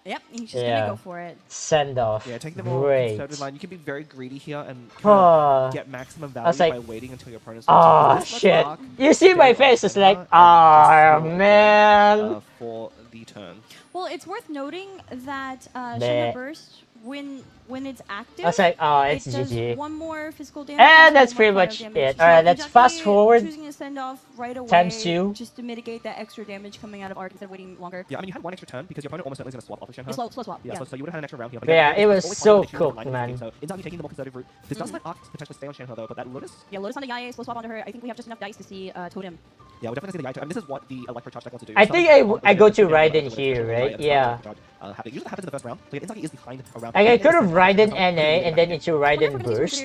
yep, he's just Yeah. gonna go for it. Send off. Yeah, take the more Great. conservative line. You can be very greedy here and Ah, get maximum I was value like, by waiting until your opponent's ah, Let's shit. block, You see my get face, off it's like, Shenhe, and ah, just throw it man. for the turn. Well, it's worth noting that Meh. Shenhe Burst, when it's active, I was like, oh, it it's does GG. one more physical damage. And plus that's one pretty more much fire damage. it. So Alright, let's Inzaghi fast forward. choosing to send off right away Times 2. just to mitigate that extra damage coming out of Arc instead of waiting longer. Yeah, I mean, you had one extra turn because your opponent almost certainly is going to swap off of Shenhe. It's slow swap. Yeah, Yeah. so you would have had an extra round here. But yeah, again, it was it's always so possible that you cooked, line of man. game, So Inzaghi taking the more conservative route. This does let Arc potentially stay on Shenhe though, but that Lotus, Yeah, Lotus on the Yae, slow swap onto her. I think we have just enough dice to see Totem. yeah, we're definitely going to see the Yaito. I mean, this is what the Electro Charge deck wants to do. I Some think of I the go Electro to Charge Raiden deck here, will right? at the Yeah. Electro Charge, happen. Usually that happens in the first round. So yeah, Inzaghi is behind around. Like I could have Raiden Raiden NA and then into Raiden Burst.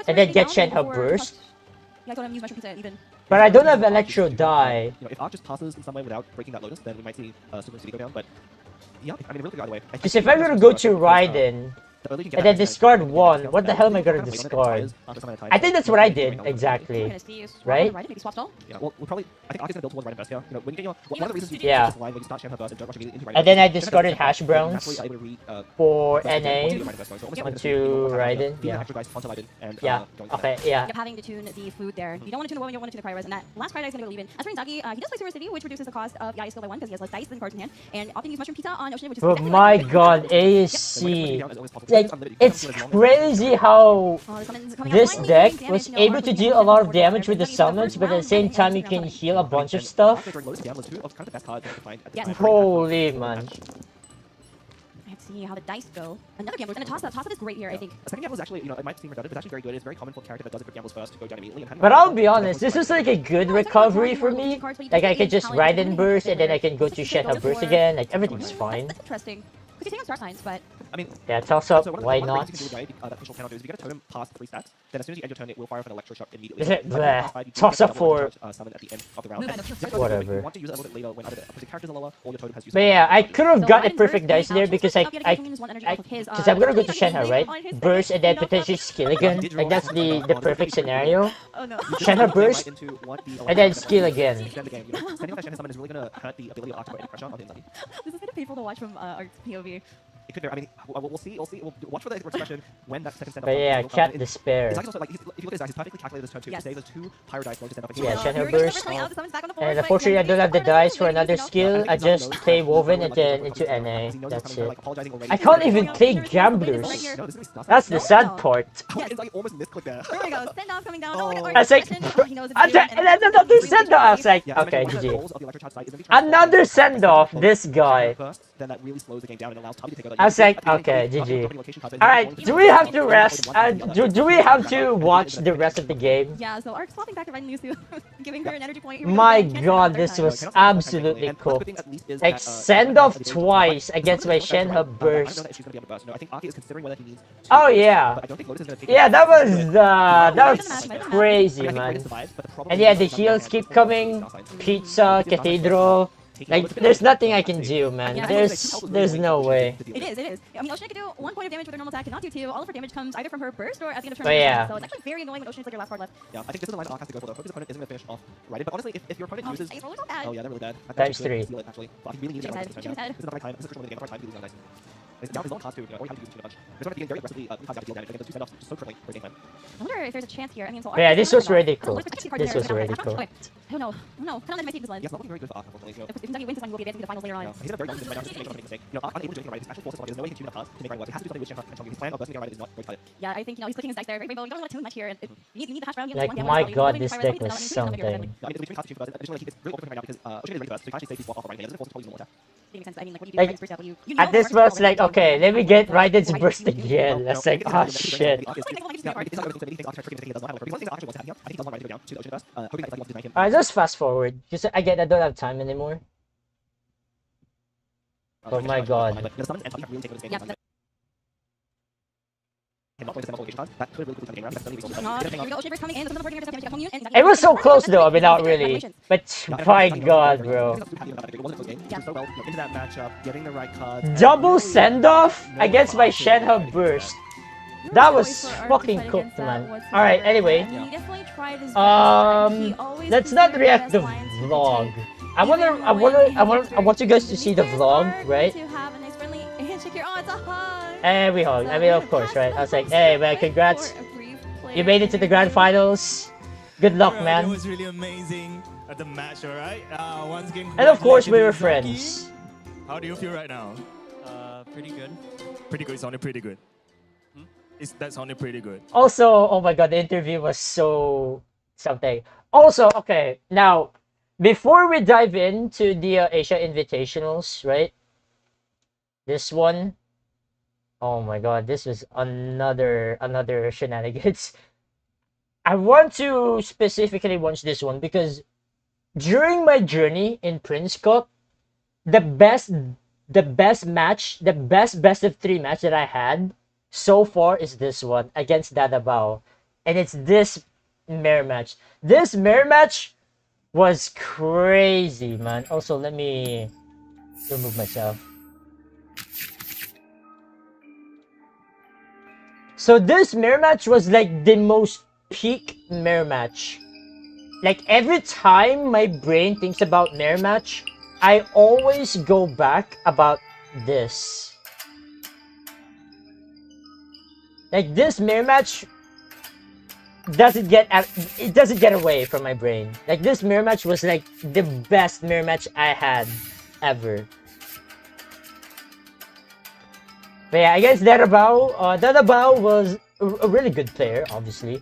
And then get Shenhe Burst. Yeah, I told him use Mushroom Pizza even. But I don't have Electro Die. You know, if Arc just passes in some way without breaking that Lotus, then we might see Super CD go down. But yeah, I mean, it really could go either way. Because if I'm gonna go to Raiden, and then discard one, what the hell am I gonna discard? I think that's what I did, exactly. Right? Maybe swap stall? Yeah, well, we'll probably. I think Arc is gonna build towards Raiden Burst here. You know, when you get your one of the reasons you Yeah. this line when you start Shenhe Burst and don't rush immediately into Raiden And then I Burst is discarded Shenhe Hash Burst Browns naturally are able to read, for burst into NA. Raiden Burst, so almost like onto you know, Raiden, feeding yeah. extra dice onto Raiden and, Yeah, going for okay, that. yeah. Yep, having to tune the food there. You don't want to tune the woe, you don't want to tune the cryo res, and that last cryo dice is going to go even. As for Inzaghi, he does play Super City, which reduces the cost of Yae skill by 1 because he has less dice than cards in hand, and opting to use Mushroom Pizza on Ocean, which is But exactly my like god, ASC. Like, it's crazy how this deck was able to deal a lot of damage with the summons, but at the same time you can heal a bunch of stuff. Holy man. Let's see how the dice go. Another gambler, and a toss-up. Toss-up is great here, I think. A second gamble is actually, you know, it might seem redundant, but it's actually very good. It's very common for a character that does it for gambles first to go down immediately. And But I'll be honest, this is like a good recovery for me. Like I can just Raiden Burst and then I can go to Shenhe Burst again. Like everything's fine. That's interesting. Because you take on star signs, but I mean, Yeah, toss up, so one of the- why one of not? the things you can do with Yae, that official cannot do is if you get a totem past 3 stats, then as soon as you end your turn, it will fire off an electro shock immediately. Is it If you bleh. pass 5, you do Toss get up a double for- charge, summon at the end of the round. Whatever. If you want to use it a little bit later when other opposing characters are lower, or your totem has used But yeah, I could have So got the Raiden's perfect Burst dice there is because up yet again, one energy off of his, because I'm gonna go to actually Shenhe, on right? his Burst and then second potentially skill again. Like that's the perfect scenario. Oh no. Shenhe Burst into what the and then skill again. Extend the game. You know, sending off that Shenhe summon is really going to hurt the ability of Arc to put any pressure on the Inzaghi. This is kind of painful to watch from Arc's POV. It could be. I mean, we'll see. We'll watch for the expression when that second send off. But yeah, Cat Despair. It's also like if you look at his dice, he's perfectly calculated this turn too. Yes. He saves those 2 pyro dice going to send off. Yeah, Shenhe Here we go, Burst. Zephyr coming out, the summon's back on the And board, but unfortunately I don't have the dice for another skill. I just knows play that Woven he's and going then to into like, NA. he knows That's he's coming, it. like, apologizing already. I can't even play No, Gamblers. No, this is really stuff. That's the sad part. Yes. It's like almost misclicked there. There we go. Send off coming down. Oh. Oh, I was like, and then another send off. I was like, Yeah, okay, one of the GG. goals of the electro charge side is if he tries to Another hold send off. This guy. first, then that really slows the game down and allows Tubby to take over. I was like, okay, GG. Alright, do we have to rest? Do we have to watch the rest of the game? Yeah, so Arc swapping back to Red Lusu, giving her an energy point. My god, this was absolutely cooked. Like, send off twice against my Shenhe Burst. I think Aki is considering whether he needs to, Oh yeah. but I don't think Lotus is going to take Yeah, it. that was I mean, crazy, I think Raiden man. survives, but the problem And yeah, is the that heals Sunday keep has coming. star signs. Pizza, Cathedral, taking Like, it's a bit there's of a- nothing I can do, man. Yeah, There's no way. It is. I mean, Ocean can do 1 point of damage with her normal attack, cannot do 2. All of her damage comes either from her burst or at the end of turn. Oh, yeah. So it's actually very annoying when Ocean is like your last card left. Yeah, I think this is the line that Arc has to go for though. Hope his opponent isn't going to finish off righted. But honestly, if your opponent uses... Ace rollers are bad. Oh yeah, they're really bad. I Times actually could 3. Steal it, actually. But I really need it. She was head. This is not the right time. This is the crucial moment of the game. Not the right time to be losing on dice. Now he's on class 2, you know, or you have to do too much. There's already being very aggressively, Lucas got to deal damage against 2 send-offs, just so crippling for game time. I wonder if there's a chance here. I mean, so Yeah, Arc this is was not really enough. cool. What if the card This there was is not really enough? cool. Okay. Oh no. No. Kind of let my team this line. Yeah, it's not looking very good for Arc, unfortunately. You know, If Kentucky wins this one, we'll be advancing to the finals later on. yeah, he's in a very good position right now, just making a mistake. You know, Arc unable to do anything right. His actual forces on. There's no way he can tune enough cards to make right work. He has to do something with Shenhe and Chongyu. His plan of bursting right is not going to cut it. Yeah, I think, he's clicking his dice there. Very rainbow. You don't really want to too much here. You need the hash brown. You Like, need my one god, damage, this probably deck need was to something. Yeah, I mean, between cards, additionally, he's really open right now because Ocean is ready first, so he can't stay off right now. He doesn't force control using more attack. Makes sense. I mean, like, what do you do? Like, Right, first up, you At this know was like, okay, let me get Raiden's burst again. No, That's like, no, oh no, shit. Yeah, it's not everything so many things Arc tries to he does not have a because one thing that Arc wants to have here, I think he does want right to go down to the Ocean first, hoping that like, deny him. Alright, just fast forward. Just again, I don't have time anymore. Oh my god. But the summons and Arc really take over this game. Yeah, And not play the semi location card, that could really put the game around. That's the only reason. Here we go. Ocean coming in. Some of the board damage attempts to you, and It was so close though, I mean, not really. But my god, bro. So well, into that matchup, getting the right cards. Double send-off against my Shenhe burst. That was fucking cooked, man. Alright, anyway. Let's not react to the vlog. I want you guys to see the vlog, right? And we hug. I mean, of course, right? I was like, hey, man, congrats. You made it to the grand finals. Good luck, man. It was really amazing at the match, alright? Once again, And of course, we were congratulations, friends. Jackie. How do you feel right now? Pretty good. Pretty good. It sounded pretty good. That sounded pretty good. Also, oh my god, the interview was so something. Also, okay, now, before we dive into the Asia Invitationals, right? This one, oh my god, this was another shenanigans. I want to specifically watch this one because during my journey in Prince Cup, the best match, the best of 3 match that I had so far is this one against Dadabao. And it's this mirror match. This mirror match was crazy, man. Also, let me remove myself. So this mirror match was like the most peak mirror match. Like every time my brain thinks about mirror match, I always go back about this. Like this mirror match doesn't get away from my brain. Like this mirror match was like the best mirror match I had ever. But yeah, I guess Dadabao was a really good player, obviously.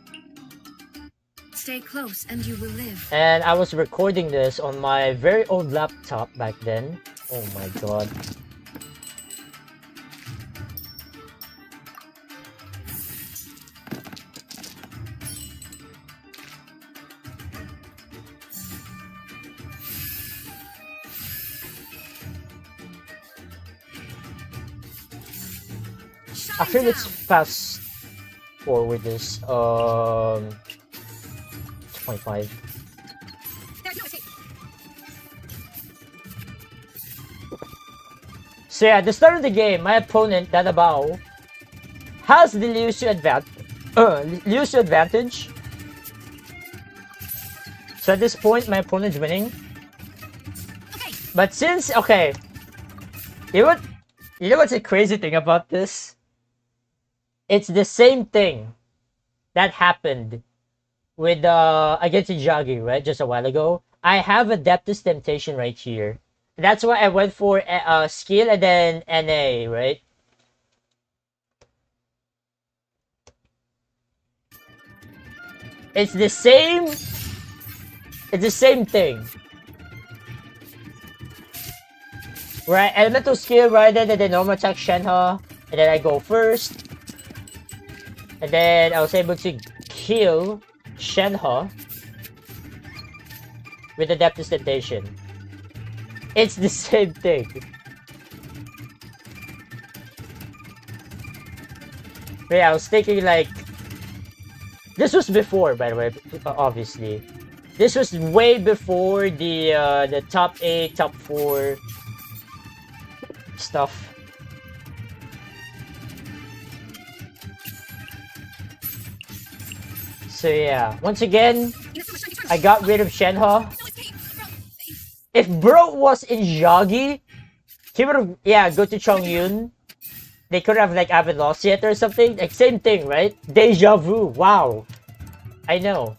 Stay close and you will live. And I was recording this on my very old laptop back then. Oh my god. Actually, let's fast forward this. 25. There's no escape. So yeah, at the start of the game, my opponent, Dadabao, has the Liusu advantage. So at this point, my opponent's winning. Okay. But since, okay, you know what's the crazy thing about this? It's the same thing that happened with against Tcg, right? Just a while ago. I have Adeptus Temptation right here. That's why I went for skill and then NA, right? It's the same. It's the same thing. Right, elemental skill right then, and then normal attack Shenhe, and then I go first. And then I was able to kill Shenhe with Adeptus Temptation. It's the same thing. But yeah, I was thinking like... This was before, by the way, obviously. This was way before the top 8, top 4 stuff. So yeah, once again, I got rid of Shenhe. If Bro was in Yagi, he would have, yeah, go to Chongyun. They could have like haven't lost yet or something. Like same thing, right? Deja vu. Wow. I know.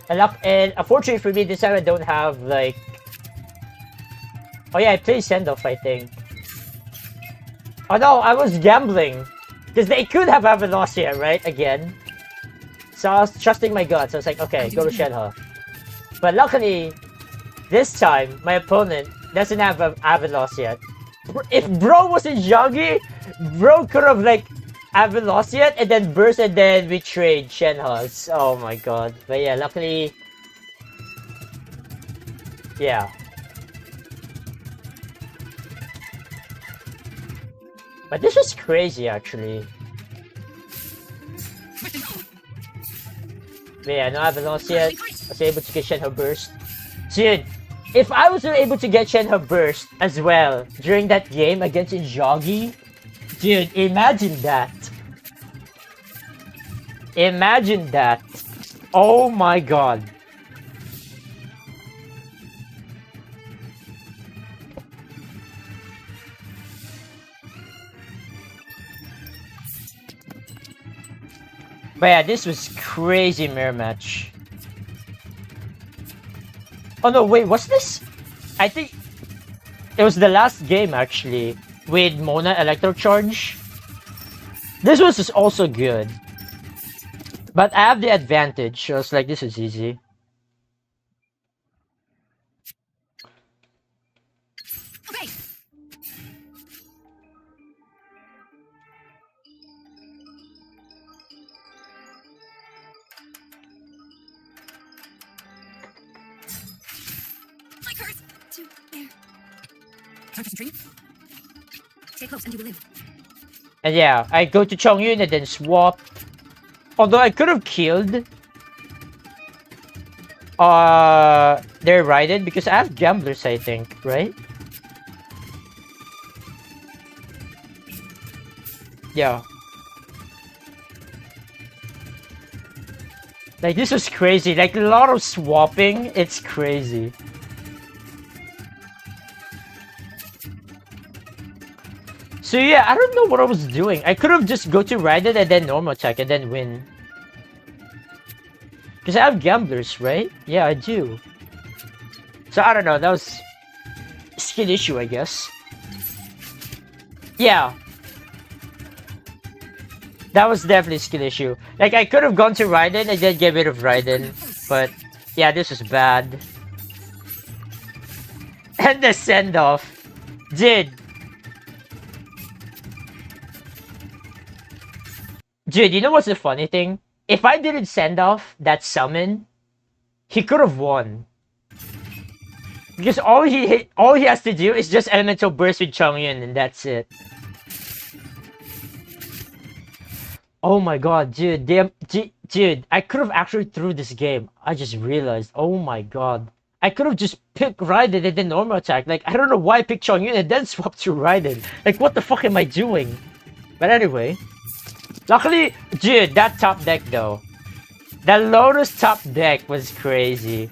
And unfortunately for me, this time I don't have like. Oh yeah, I play Sendoff, I think. Oh no, I was gambling. Because they could have haven't lost yet, right? Again. So I was trusting my guts. I was like, okay, go to Shenhe. But luckily, this time, my opponent doesn't have haven't lost yet. If Bro was in Yagi, Bro could have like haven't lost yet and then burst and then we trade Shenhe's. Oh my god. But yeah, luckily. Yeah. But this was crazy actually. But yeah, no, I haven't lost yet. I was able to get Shenhe burst. Dude, if I was able to get Shenhe burst as well during that game against Inzaghi, dude, imagine that. Imagine that. Oh my god. But yeah, this was crazy mirror match. Oh no, wait, what's this? I think it was the last game actually with Mona Electro Charge. This was just also good. But I have the advantage, so it's like this is easy. Okay. My curse to there. Concentrate. Stay close and you will live. And yeah, I go to Chongyun and then swap. Although I could have killed their Raiden because I have gamblers, I think, right? Yeah. Like this was crazy. Like a lot of swapping. It's crazy. So yeah, I don't know what I was doing. I could have just go to Raiden and then normal attack and then win. Because I have gamblers, right? Yeah, I do. So I don't know, that was skill issue, I guess. Yeah. That was definitely a skill issue. Like I could have gone to Raiden and then get rid of Raiden. But yeah, this was bad. And the send-off. Dude, you know what's the funny thing? If I didn't send off that summon, he could have won. Because all he has to do is just elemental burst with Chongyun and that's it. Oh my god, dude, dude, I could have actually threw this game. I just realized. Oh my god. I could have just picked Raiden and then normal attack. Like I don't know why I picked Chongyun and then swapped to Raiden. Like what the fuck am I doing? But anyway. Luckily, dude, that top deck though. That Lotus top deck was crazy.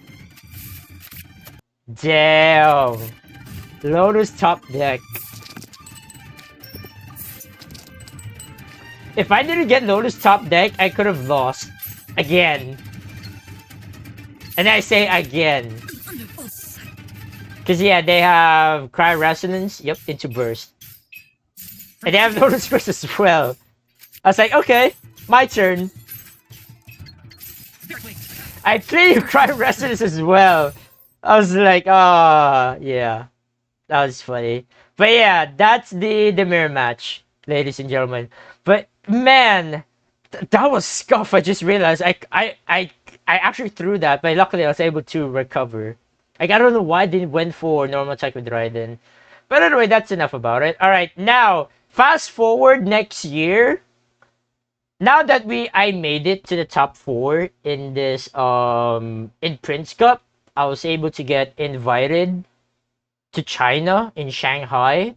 Damn. Lotus top deck. If I didn't get Lotus top deck, I could have lost. Again. And I say again. Because yeah, they have Cry Resonance, yep, into Burst. And they have Lotus Burst as well. I was like, okay, my turn. I played Cry Resonance as well. I was like, yeah. That was funny. But yeah, that's the mirror match, ladies and gentlemen. But man, that was scuff. I just realized I actually threw that, but luckily I was able to recover. Like I don't know why I didn't went for normal attack with Raiden. But anyway, that's enough about it. Alright, now fast forward next year. now that I made it to the top 4 in this in Prince Cup, I was able to get invited to China in Shanghai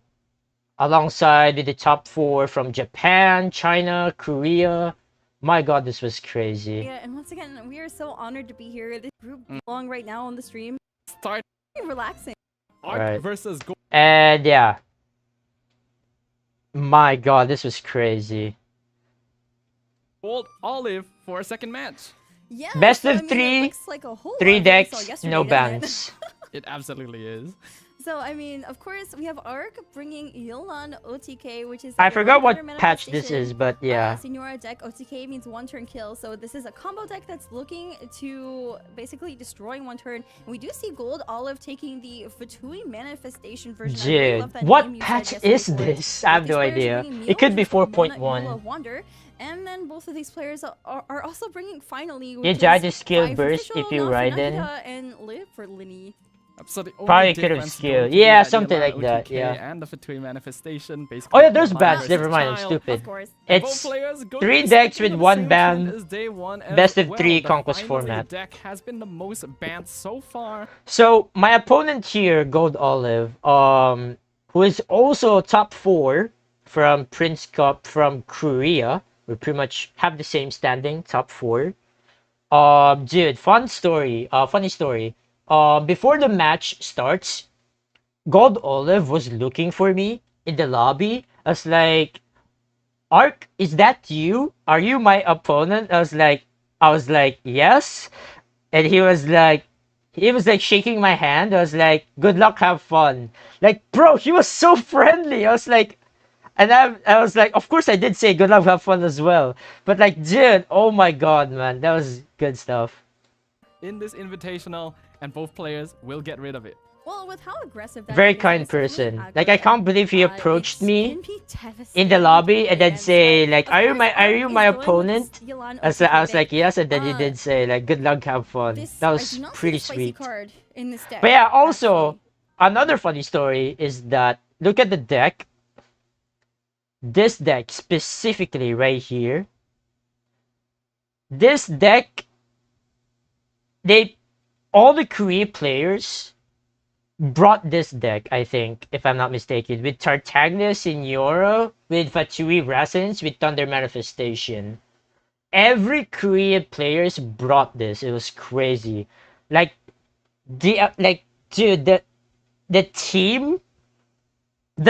alongside with the top 4 from Japan, China, Korea. My god, this was crazy. Yeah, and once again, we are so honored to be here. This group along right now on the stream. Start Relaxing. Arc Right. versus Gold. And yeah. My god, this was crazy. Olive for a second match. Yeah. Best so, of I mean, it three, looks like a whole 3 lot of what we saw decks, yesterday, no doesn't it? bans. It absolutely is. So, I mean, of course, we have Arc bringing Yolan OTK, which is I a forgot what one-turn patch this manifestation. is, but yeah. Senora deck OTK means 1-turn kill, so this is a combo deck that's looking to basically destroying 1 turn. And we do see Gold Olive taking the Fatui manifestation version. I really Dude, love that what name you said patch yesterday is for it. this? I have These no players are idea. bringing It could be Mila, Mona, 4.1. Eula, Wander, and then both of these players are also bringing finally. Yeah, which is judge a skill 5 burst official, if you now ride in. Funahida and Liv for Linny. So the only Probably could have difference skill. going to be Yeah, that something Yellow like that, OTK yeah. And the Fatui manifestation, basically. Oh yeah, there's Yolan bans. versus Never mind, I'm Child. stupid. Of course. And both It's players going 3 to be decks sticking with the 1 same ban. trend as day one as Best of well. 3 The conquest Finally format. deck has been the most banned so far. So my opponent here, Gold Olive, who is also top 4 from Prince Cup from Korea. We pretty much have the same standing, top 4. Dude, funny story. Before the match starts, Gold Olive was looking for me in the lobby. I was like, Ark, is that you? Are you my opponent? I was like, yes. And he was like shaking my hand. I was like, good luck, have fun. Like, bro, he was so friendly. I was like, and I was like, of course I did say good luck, have fun as well. But like, dude, oh my god, man, that was good stuff. In this invitational, and both players will get rid of it. Well, with how aggressive that Very is, kind it's definitely person. aggro Like, I deck. can't believe he approached It's me can be in the devastating lobby and then against, say like, like, of are you course, my Arc is my going with opponent? this Yolan I was OTK like, deck. yes, and then he Uh, did say like, good luck, have fun. This, That I was do not see pretty the spicy sweet. card in this deck. But yeah, also actually. another funny story is that look at the deck. This deck specifically right here. This deck, all the Korea players brought this deck, I think, if I'm not mistaken, with Tartaglia Signora, with Fatui Resonance, with Thunder Manifestation. Every Korean players brought this. It was crazy. Like dude, the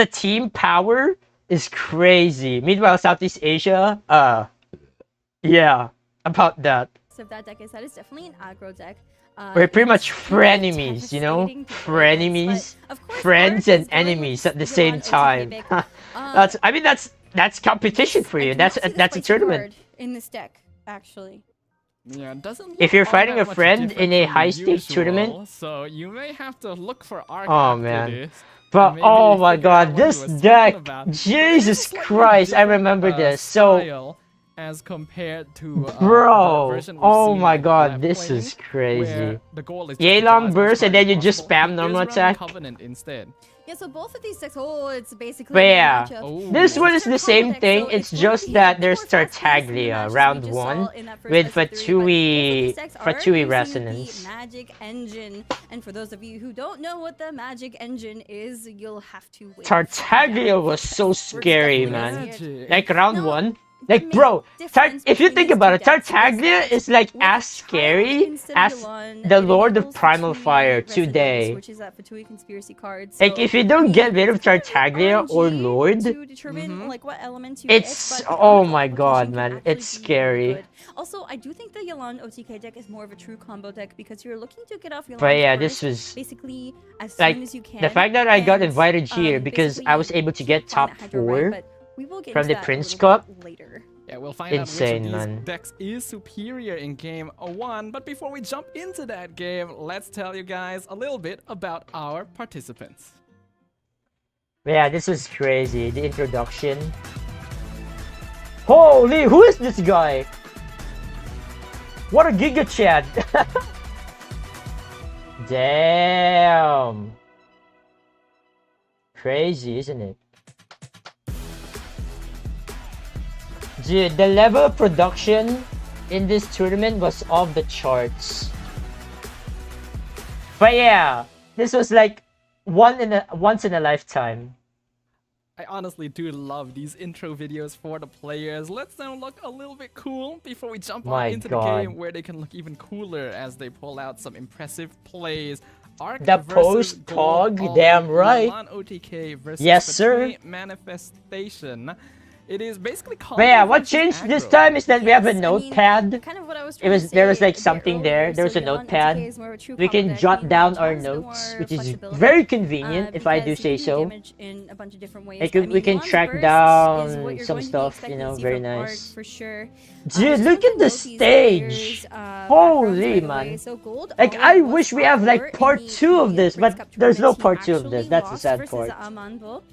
team power is crazy. Meanwhile, Southeast Asia, yeah, about that. So that deck is definitely an aggro deck. We're pretty It's much really frenemies, you know? devastating to play against, Frenemies, but of course, friends, Arc and is going with enemies at the Yolan same OTK time. deck. That's competition for I you. do not see the That's a spicy tournament. card in this deck, actually. Yeah, it doesn't If look you're all fighting that a much friend different in a from high-stakes usual, tournament- so you may have to look for Arc Oh, after man. this. But and maybe oh my figure out god, what he this was talking deck, about. But it is a Jesus slightly Christ, I different, remember this. So, style as compared to the bro, version we've oh seen my in god, Black this Planing, is crazy. where the goal is just to Yelan draw as much burst and card then you as just possible. spam He is normal running attack. Covenant instead. Yeah, so both of these decks, it's basically But a yeah, matchup. Oh. this one is They're the combo same decks, thing, so it's going to just be a that bit there's more fast-paced than the Tartaglia, matches we round just 1, saw in that first with best of three, but both of these decks are Fatui using Resonance. the Magic Engine. And for those of you who don't know what the Magic Engine is, you'll have to wait. Tartaglia was so scary, definitely man. gonna see it. Magic. Like round No, 1, the like main bro, difference if you between think these about two it, decks is Tartaglia that is like with as Child scary instead of as Yolan, the it Lord of enables Primal Fatui Fire Resonance, today. which is that Fatui conspiracy card. Like So, if you I don't mean, get rid of it's kind Tartaglia of or RNG Lord, to determine like what elements you it's get, but the oh combo my god, application can man, actually it's be really scary. good. Also, I do think the Yolan OTK deck is more of a true combo deck because you're looking to get off Yolan But yeah, first, this was basically as like soon as you can. the fact that I got and, invited here because I was basically able to keep get applying top that hydro right, 4 but we will get from into the that a Prince little Cup. bit later. Yeah, we'll find Insane, out which of man. these decks is superior in game 1. But before we jump into that game, let's tell you guys a little bit about our participants. Yeah, this was crazy. The introduction. Holy, who is this guy? What a Giga Chat! Damn. Crazy, isn't it? Dude, the level of production in this tournament was off the charts. But yeah, this was like once in a lifetime. I honestly do love these intro videos for the players. Let's them look a little bit cool before we jump My on into God. the game, where they can look even cooler as they pull out some impressive plays. Arc The versus post Gold Pog, Olive, damn right. Milan OTK versus Yes, sir. Fatui Manifestation. It is basically called. But yeah, what changed this time is that we have a Yes, I mean, notepad. kind of what I was It trying was to there was say like a bit something there. earlier. There was So a Milan notepad. OTK is more of a true We combo can deck, jot meaning down it our has the notes, more which is flexibility, very convenient if I do because say you can so. damage in a bunch of different ways. Like, I we mean, can Milan's track burst is down what you're some going to be stuff, expecting you know, to see very from Arc nice. for sure. Dude, Just look want at to the note these players' stage! backgrounds, Holy by the way. man! So Gold Like, Olive I was wish we top have four like in part the 2 of Korea this, Prince but Cup there's no tournament. He part 2 of this. actually That's the lost sad versus part. Amanbo,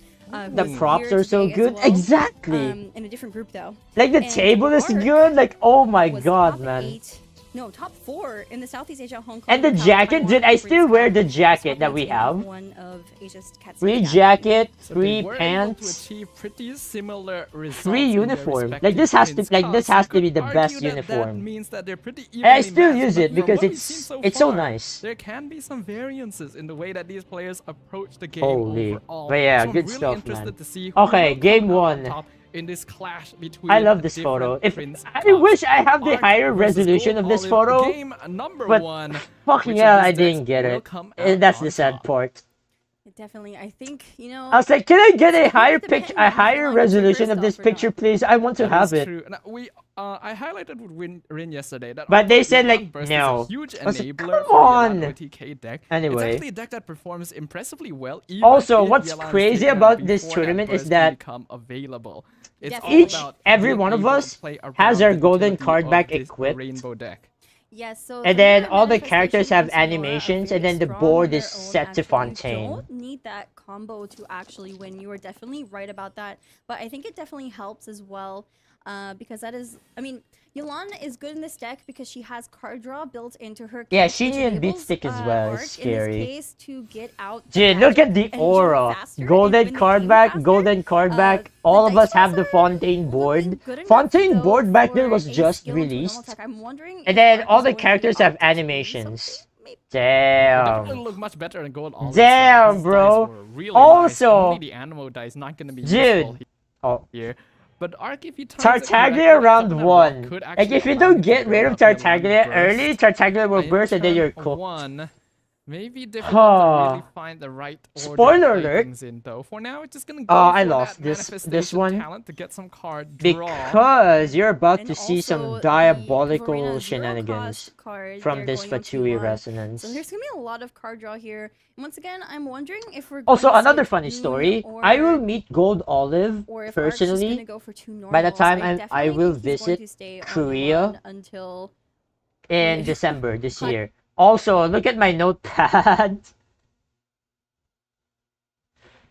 The who's props here are so today as good. well, Exactly. in a different group though. Like, the And table is Arc good. Like, oh my was god, top man. 8, no, top 4 in the Southeast Asia, Hong Kong, And the Macau, jacket, Taiwan dude, I Prince still wear Cup, the jacket that we swapping have. into one of Asia's Cat Free City jacket, So free they were able to pants, achieve pretty similar results free in their uniform. Like, respective this has to Prince like this Cups. You has to could be the argue best that uniform. means that they're pretty And I evenly still matched, use but it from because what we've seen so it's so far, nice. There can be some variances in the way that these players approach the game Holy. overall. But yeah, so good I'm really stuff, interested man. to see who Okay, will game come out on 1. top in this clash between I love this different photo. If Prince I Cups. wish I have the Arc higher versus resolution Gold of this Olive, photo, game number but 1. fucking Which hell, of I these decks didn't get will it. come And out that's on the sad top? part. Definitely, I think, you know, I was like, can I get a it's gonna higher depend picture, on a if higher Milan gets their resolution burst of this off or picture, not. please? I want to That have is it. true. Now, I highlighted with Rin yesterday that But they although said, Milan like, Burst no. is a huge I was like, enabler come for on. Milan OTK deck. Anyway. It's actually a deck that performs impressively well. Even Also, if what's Milan's crazy taken out about this before that tournament is burst that can become available. It's Definitely. all about every being one of able to us play has around our the golden utility card of back this equipped. rainbow deck. yes, so And the then Milan all the characters manifestation have is more, animations, very and then the strong board on is their own, set to actually. Fontaine. You don't need that combo to actually win. You are definitely right about that. But I think it definitely helps as well, because that is, I mean, Yolanda is good in this deck because she has card draw built into her. Yeah, kit, she which needed beat enables, stick as well. Arc, It's scary. in this case, to get out the Dude, look magic at the engine aura. faster and Golden win the card game back, faster. golden card back. The All of dice us have the rolls are Fontaine board. holding good enough, Fontaine though, board back then for was a just skill into a normal released. attack. I'm wondering And if then Arc all is the going to characters have opt to do animations. something. Maybe. They definitely Damn. look much better in Gold Olive. Damn, His bro. dice were really Also- nice. Only the Animo dice not going to be Dude. useful Oh. here. But Arc, if he turns it Tartaglia correctly, round Coconut 1. Rock could Like, actually if you allow don't him to get build rid of up Milan Tartaglia Burst. early, Tartaglia will In burst and then turn you're cooked. 1, maybe difficult to really find the right order Spoiler to play alert. things in, though. For now, it's just gonna go I for lost that this manifestation one talent to get some card draw. because you're about And to see also some the diabolical Verena shenanigans zero-cost card from they're this going on Fatui T1. resonance. So there's gonna be a lot of card draw here. And once again, I'm wondering if we're Also, going to another skip funny Moon story. or, I will meet Gold Olive or if Arc's just personally gonna go for two normals. by the time I definitely will think he's going visit to stay on Korea Milan until in December this year. Also, look at my notepad.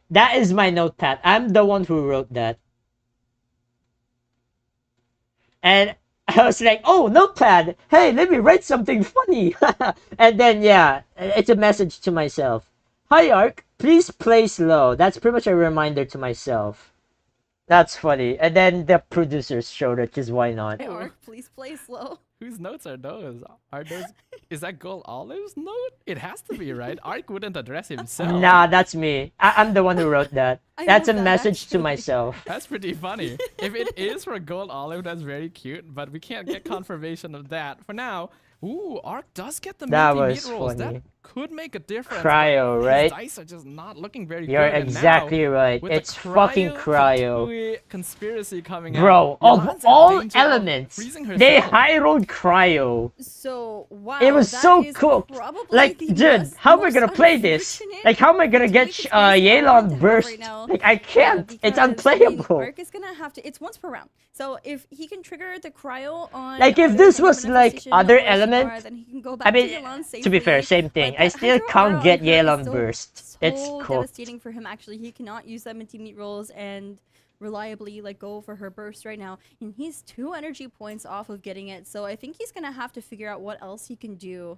That is my notepad. I'm the one who wrote that. And I was like, oh, notepad. Hey, let me write something funny. And then, yeah, it's a message to myself. Hi, Arc. Please play slow. That's pretty much a reminder to myself. That's funny. And then the producers showed it, because why not? Hey, Arc, please play slow. Whose notes are those? Is that Gold Olive's note? It has to be, right? Arc wouldn't address himself. Nah, that's me. I'm the one who wrote that. I That's a love that, message to actually. myself. That's pretty funny. If it is for Gold Olive, that's very cute, but we can't get confirmation of that. For now, ooh, Arc does get the That minty was meat rolls. funny. That could make a difference. Cryo, but right? His dice are just not looking very You're good. And exactly now, right. with the It's fucking cryo. Fatui conspiracy coming Bro, out. of Yolanda's in all danger of elements, freezing they herself. high rolled cryo. So, wow. It was that so is cooked. probably Like, the dude, how am I most gonna play this? unfortunate Like, how am I gonna get Fatui conspiracy I want to Yelan have burst? right now, Like, I can't. It's because, I mean, unplayable. Arc is gonna have to. It's once per round. So if he can trigger the cryo on, Like, if either this the was like manifestation other or Shimara, element, then he can go back I mean, to Yelan to be fair, safely. same thing. But I that still Hydro can't Aura get on her is Yelan so- burst. It's so cooked. devastating for him. Actually, he cannot use that minty meat rolls and reliably like go for her burst right now, and he's 2 energy points off of getting it. So I think he's gonna have to figure out what else he can do.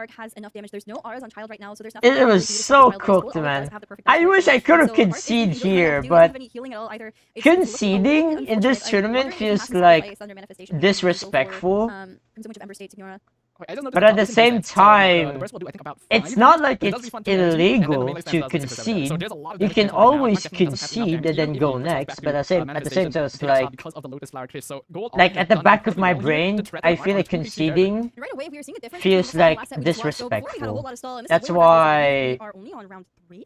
Arc has enough damage. There's no auras on Child right now, so there's nothing. It was so cooked, man. I wish I could have conceded here, but conceding in this tournament feels like disrespectful. So much of Ember State to Fiora. I don't know But the at the top same defense, so, time, the burst will do, I think, about it's 5, not like but it does it's be fun to manage, and then the illegal melee to style does 6%. concede. So there's a lot of You damage can right now. always Mark definitely doesn't have enough concede damage. and then Even go if he next, back but at the same time, it's manifestation like, because of the Lotus Flower Kiss. So gold like already at the done back of pretty my well. brain, The threat I on feel like Arc is pretty very conceding Right away, we were seeing a difference feels between the like last set we watched. So before we had a whole disrespectful. lot of stall, and this is That's way more advantageous because why we are only on round 3.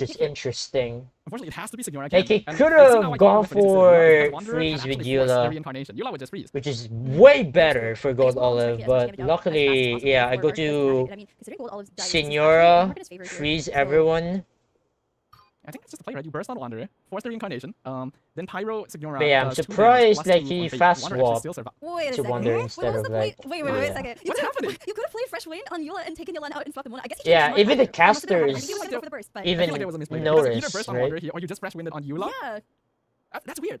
which is interesting. Unfortunately, it has to be Signora Like, again. he And could I see now have why gone Wanderer predicted this as well, because for Wanderer freeze can with actually force Eula, the reincarnation. Eula would just freeze. which is way better true. for I Gold guess we'll almost try to Olive, get as much but damage out as fast as luckily, possible yeah, I before go Arceus does magic. to And I mean, considering Gold Olive's dice is actually in Senora, Arceus' favor here, freeze so- everyone. I think that's just the play, right? You burst on Wanderer, force the reincarnation, then Pyro Signora. But yeah, I'm does 2 surprised damage, that plus 2 he on fate. fast Wanderer actually swapped still survives. Wait a to second. Wander What instead was of the play? like. Wait a yeah. second. What's happening? You could have played Fresh Wind on Eula and taken Eula out in Flap the Moon. I guess you Yeah, changed even the Wanderer. It must have been Wanderer. casters Maybe it was go for the burst, but- I feel like even there was a misplay. Because you either notice, burst on right? Wanderer here, or you just fresh winded on Eula. Yeah. That's weird.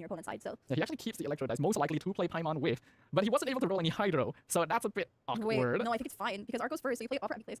on your opponent's side. So Yeah, he actually keeps the Electro dice, most likely to play Paimon with, but he wasn't able to roll any Hydro, so that's a bit awkward. wait, no, I think it's fine because Arco's first, so you play Opera, he plays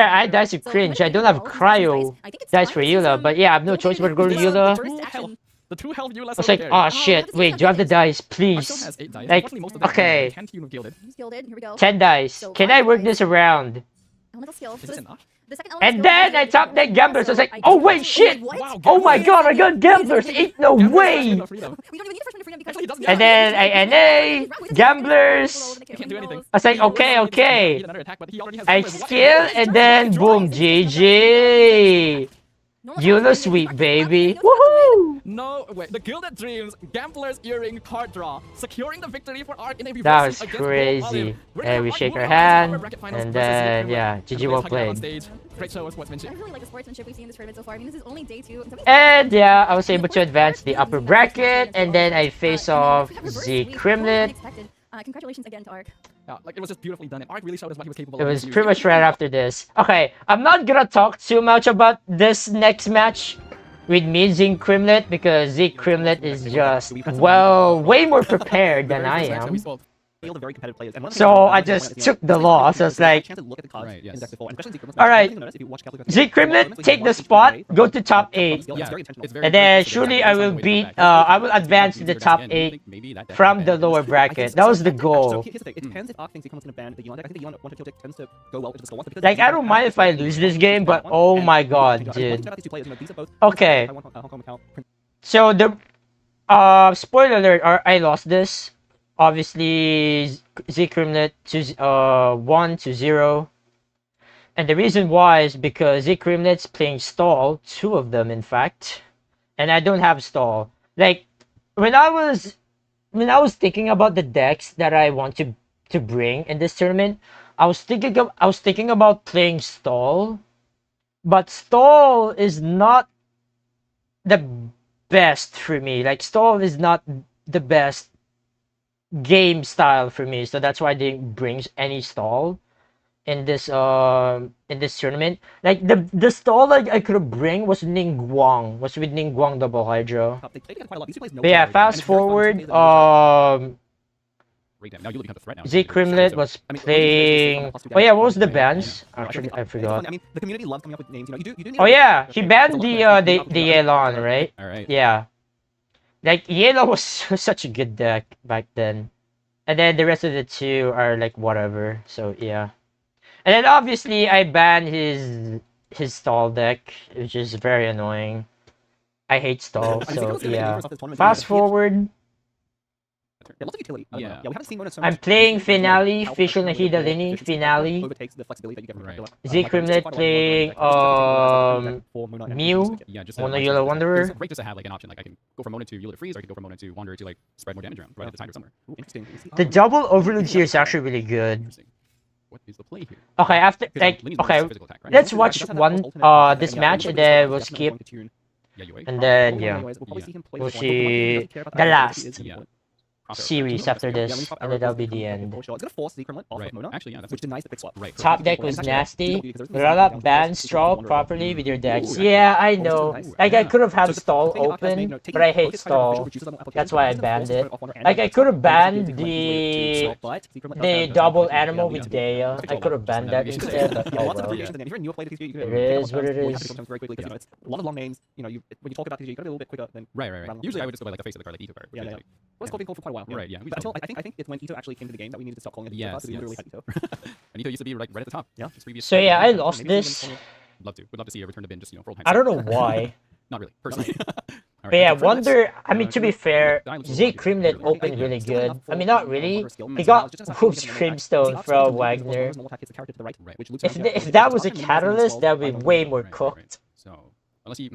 fair, I had dice with So cringe. I'm I gonna don't give have Eula, who's got some cryo I think it's dice fine. for This is, Eula, but yeah, I have no go choice ahead but to and go to use Eula. the Two first health. action. The 2 health Eula I was like, carry. oh Oh, shit, that's wait, okay, drop the okay. dice, Arshel please. has 8 dice. Like, Unfortunately, most of them okay. can't tune with gilded. He's gilded. Here we go. 10 dice. So Can I 5 work dice. this around? Elemental skill. Is So this this, enough? The second element And skill then is I really tapped that good. Gamblers. I was So like, I oh just- wait, shit! What? Wow, Oh my Gamblers. god, I got Gamblers! Ain't no Gamblers way! actually got freedom. We don't even need the first one to freedom because Actually, he doesn't. And then I NA, Gamblers. He can't do anything. I was like, okay, He okay. needed another attack, but he already has I Gamblers. What? skill and then boom, GG. Eula sweep, baby. Woohoo! No way. The Gilded Dreams, Gambler's Earring card draw, securing the victory for Arc in a That reverse was against Gold crazy. Olive. We're And gonna we Arc shake moving our on to the hand, upper bracket finals and versus then, Zeke yeah, Grimlet. GG Everybody's well hugging out on played. stage. Great show of sportsmanship. I really like the sportsmanship we've seen in this tournament so far. I mean, this is only day 2. And yeah, I was able to advance the upper bracket, and then I face off Z Crimlet. Congratulations again to Arc. Yeah, like it was just beautifully done, and Arc really showed us what he was capable It of. in was this pretty series. much right after this. Okay, I'm not gonna talk too much about this next match with me and Z Crimlet because Z Crimlet is just, well, way more prepared than I am. Field of very competitive players. And one of the So things about I Valorant just is, took the loss. I was like, chance to look at the cards Right, yes. in the deck before, and especially Z Crimlet. Alright. One thing to notice if you watch Calculator, Z Crimlet, take the spot, go to top 8. skill, it's very intentional. And then surely I will beat, I will advance to the top 8 from the lower bracket. That was the So goal. here's the thing. It depends if Arc thinks Z Crimlet's going to ban the Yuan deck. I think the Yuan 1 kill deck tends to go well into the skill 1. Like, I don't mind if I lose this game, but oh my god, dude. Okay. So the spoiler alert, I lost this. Obviously Z Crimlet to 1-0. And the reason why is because Z Crimlet's playing stall, 2 of them in fact. And I don't have stall. Like when I was thinking about the decks that I want to bring in this tournament, I was thinking about playing stall. But stall is not the best for me. Like stall is not the best game style for me, so that's why I didn't bring any stall in this tournament. Like the stall like I could bring was with Ningguang double hydro. But yeah, fast forward, Now you become a threat now. Z Crimlet was playing. Oh yeah, what was the bans? Actually, I forgot. I mean, the community love coming up with names. You know, you do need Oh yeah, he banned the Yelan, right? All right. Yeah. Like Yelan was such a good deck back then. And then the rest of the 2 are like whatever. So yeah. And then obviously I banned his stall deck, which is very annoying. I hate stall, so yeah. Fast forward. Yeah, lots of utility. Yeah. We haven't seen Mona so I'm much. playing She's playing, Finale, Alpha, Fischl really Nahida good Lini, efficiency, Finale. overtakes the flexibility that you get from Right. Dracula. Z Crimlet playing Mew, Yeah, just Mono like, Yellow It Wanderer. was great just to have like an option. Like I can go from Mona to Eula to freeze, or I can go from Mona to Wanderer to like spread more damage around right at the time or somewhere. Ooh, interesting. The double overload here is actually really good. Interesting. What is the play here? Okay, after Because like Lini's more okay, physical attack, right? let's watch this match and then we'll skip Yeah, you wait. and then yeah. We'll see the last Yeah. series after this, and then that'll be the end. It's gonna force Z Crimlet off Right. of Mona, Actually, yeah, that's which denies the pick swap. right. Top deck was nasty. Run ban stall properly with your decks. Yeah, I know. Like I could have had stall open, but I hate stall. That's why I banned it. Like I could have banned the double animal with Dea. I could have banned that instead. But oh well. It is what it is. A lot of long names. You know, when you talk about TCG, you gotta be a little bit quicker than. Right. Usually I would just go by like the face of the card, like Ito card. Yeah. Like, Well, it's called being called for quite a while. Right, yeah. But until I think it's when Ito actually came to the game that we needed to stop calling it. Yes, because we literally had Ito. and Ito used to be like right at the top. Yeah. Just previous. So yeah, I lost this. Would love to see a return to bin just for old times. I don't know why. Not really, personally. But yeah, Wonder. I mean, to be fair, Z Crimlet opened really good. I mean, not really. He got Wolf's Crimstone from Wagner. If that was a catalyst, that would be way more cooked. So unless you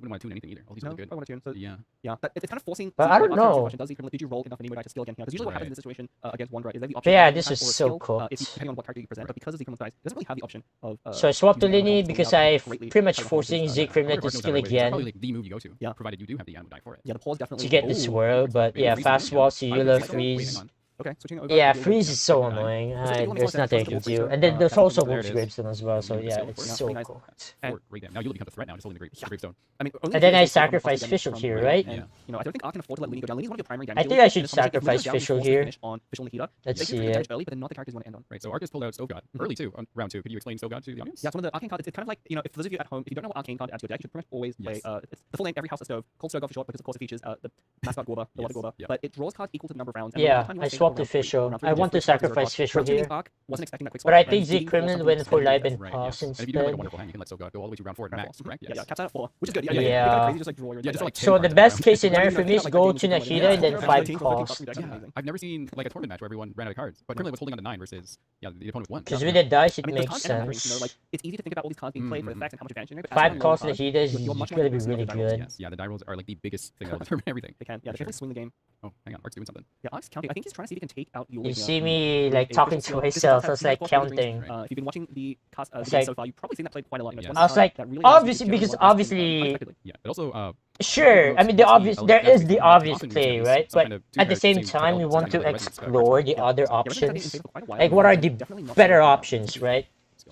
wouldn't want to tune anything either. All these are No, good. I want to tune. So, Yeah. yeah, but it's kind of forcing. But I don't know. Does Z Crimlet, did you roll enough anyway to skill again here? Because usually what happens in this situation against Wanderer is that the But option. yeah, of this time was or a so skill, cooked. depending on what character you present, but because of Z Crimlet dies, it doesn't really have the option of. So I swapped to using Lini it because to I greatly pretty much try to forcing hold this, Z Crimlet to Probably skill It's again probably like the move you go to. Yeah. Provided you do have the animal die for it. Yeah, the pause definitely. to get the Ooh. swirl. But yeah, fast wall to Eula freeze. Okay, switching over. Yeah, to the- freeze is so annoying. There's nothing I can do. And then there's also Wolf's Gravestone as well. So yeah, it's so cooked. Or great damage. Now Eula becomes a threat now, just holding the gravestone. I mean, And then I sacrifice Fischl here, right? And, Yeah. you know, I don't think Arc can afford to let Lini go down. Lini's one of your primary I damage think I dealers, should and it's almost like sacrifice if Lini goes down, Fischl you force the here. finish on Fischl Nahida. Let's They can see do it. damage early, but they're not the characters you want to end on. Right, so Arcus pulled out Stove God early too on round 2. Could you explain Stove God to the audience? Yeah, it's one of the arcane cards. It's kind of like, you know, if for those of you at home, if you don't know what arcane card to add to your deck, you should pretty much always play. Yes. It's the full name, every house of stove, called Stove God for short, because of course it features the mascot Gorba, the water Yes, Gorba. yeah. But it draws cards equal to the number of rounds. And Yeah, every time you I want to swap to Fischl. I want to sacrifice Fischl here. Wasn't expecting that quick swap. But I and think digging for Kremlin something went for slightly live less. and Right, pass yeah. And if you do have like a instead. wonderful hand, you can let Soga go all the way to round 4 max, correct? Yeah, Yes. caps out at 4, which is good. Yeah, Yeah, yeah, yeah. yeah. Crazy, just like draw your Yeah, just deck. like 10 So cards the at best round. case scenario Yeah, for me is like go games to you can play, Nahida yeah. and then Yeah, 5 yeah. cost. Yeah, I've never seen like a tournament match where everyone ran out of cards, but Kremlin was holding on to 9 versus the opponent with 1. Because with the dice, it I mean, there's makes tons and range, you know, like sense. it's easy to think about all these cards being played for Mhm. effect and how much advantage you get. But as 5 you cost roll cards, Nahida is you're much more gonna be likely to see really the die rolls. good. Yes, yeah, the die rolls are like the biggest thing that will determine everything. They can. Yeah, they For can sure. swing the game. Oh, hang on, Art's doing something. Yeah, Alex counting. I think he's trying to see if he can take out Yuli. You see me like talking to myself, I was like counting. If you've been watching the cast It's game like- so far, you've probably seen that played quite a lot. You know, Yeah. it's one I of was the like, cards that really allows you to obviously, generate because a lot of dice obviously, unexpectedly. Yeah, it also sure, I mean the obvious, there is the obvious play, right? But at the the same time, we want to explore the Yeah. other Yeah, Resident Evil options. for quite a while, Like, and what are I'm the definitely not better sure about options, right? So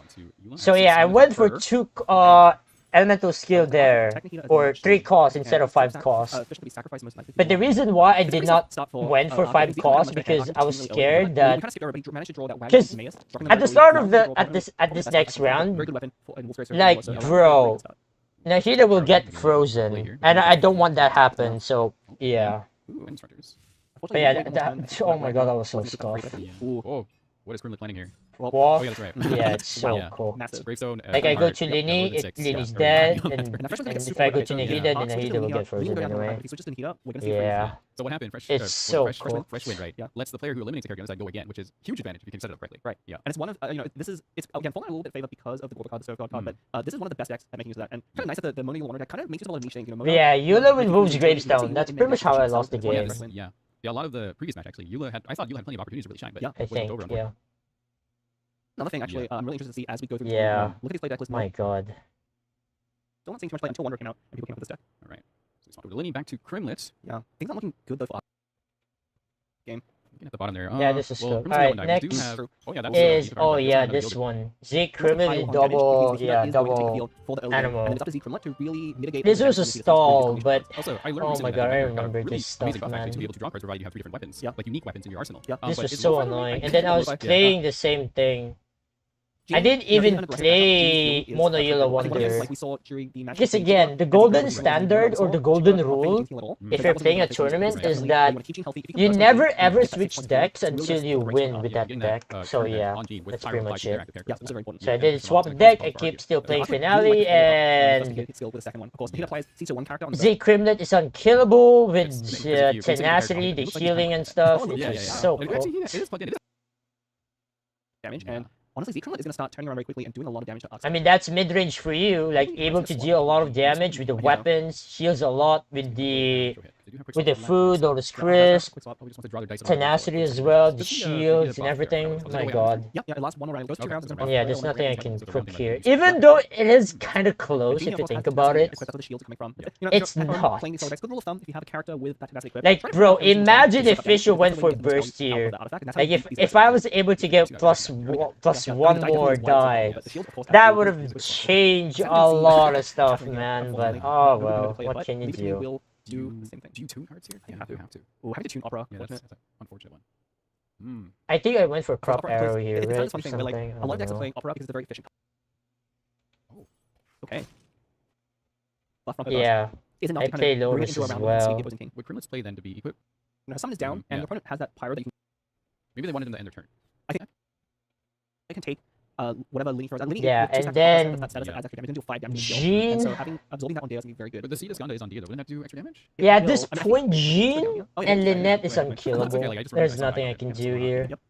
So yeah, I went for 2 elemental skill there, or 3 costs instead of 5 costs. But the reason why I did not went for 5 costs because I was scared that because at the start of the at this next round, like bro, Nahida will get frozen, and I don't want that happen. So yeah, Ooh, instructors. but yeah, oh my god, that was so scuffed. Yeah. Oh, what is Kremlin planning here? Walk, Oh, yeah, that's right. yeah, it's so Yeah. cool. Massive. Gravestone. Like I go Heart. to Yep, Lini, loaded 6. Lini's Yeah, dead, already. and And if I go to Yeah. Nahida, then Nahida will get frozen anyway. Yeah. So what happened? Fresh, It's so fresh, cool. fresh win, right? Yeah. Lets the player who eliminates a character on the side go again, which is huge advantage if you can set it up correctly. Right. Yeah. And it's one of this is it's again falling a little bit favor because of the Gorba card, the Serve God card, but this is one of the best decks at making use of that. And kind of nice that the Mona Yulana deck kind of makes use of a lot of niche things. You know, But Mona, yeah, Eula with you Wolf's can Gravestone. see That's Eula pretty much how I in lost the the game. Yeah, game. yeah. A lot of the previous match actually, I thought Eula had plenty of opportunities to really shine, but Yeah. I wasn't think, over, yeah. Another thing, actually, I'm really interested to see as we go through. Yeah. Look at these play deck list. My god. Still not seeing too much play until Wonder came out and people came up with this deck. All right. So we swap over to Lini, back to Kremlit. Yeah, things not looking good though for Looking at the bottom there. Yeah, this is well, cool. Kremlit's Alright, got one die. We do next have- oh yeah, that's Is the oh card. yeah, That's this another one. Zeke Kremlin double, yeah, double. animal. And it's up to Z Kremlin to really mitigate. This was a stall, but Also, I learned oh recently my that god, I you have a remember really this amazing stuff, buff actually to be man. able to draw cards provided you have 2 different weapons, Yeah. like unique weapons in your arsenal. Yeah. This but was it's so low- annoying. I And then I was think- playing the same thing. I didn't even play Mono Yellow Wonder. Like we saw during the match. Because again, the golden standard or the golden rule, if you're playing a tournament, is that you never ever switch decks until you win with that deck. So yeah, that's pretty much it. Yeah, this is very important. So I did swap the deck, I keep still playing Finale, and Z Kremlin is unkillable with tenacity, the healing and stuff. It's just so It cool. actually, yeah, it is plugged in. It is damage, and honestly, Z Kremlin is going to start turning around very quickly and doing a lot of damage to us. I mean, that's mid-range for you, like able to deal a lot of damage with the weapons, heals a lot with the food or the crisp, tenacity as well, the shields and everything. My god. Yeah, it lasts one more round. It goes 2 rounds. And yeah, there's nothing I can cook here. Even though it is kind of close if you think about it. It's not. Playing these good rule of thumb, if you have a character with that tenacity equipped, Like, try to bro, play those imagine things if Fisher went for burst here. Like, if I was able to get plus one more die, that would have changed a lot of stuff, man. But oh well, what can you do? Will do the same thing. Do you tune cards here? You Yeah, have you to. have to. Oh, having to tune Opera. Yeah, that's an unfortunate one. Hmm. I think I went for prop Opera- arrow here, it's kind right? of funny Or thing, where, like, something. a lot of decks are I don't know. playing Opera because it's a very efficient. Oh. Okay. Buff from Yeah, is enough I to kind play of bring it Lotus into a as round where it's well. the opposing team. Would Kremlit's play then to be equipped? You know, summon is down, and yeah. your opponent has that pyro that you Maybe they wanted them to end their turn. can take whatever Lini throws. And Lini, Yeah, with two and stacks then that status Yeah. adds extra damage, into 5 damage. in Jean- And so absorbing that on day is going to be very good. But the Cetus Ganda is on Dia though. Wouldn't that do extra damage? Yeah, at will. this I mean, I point, think- Jean Oh, yeah, and yeah, yeah, Lynette is right, right. unkillable. Okay, like, I just There's remembered I saw nothing that I can card. do What's here. Yep.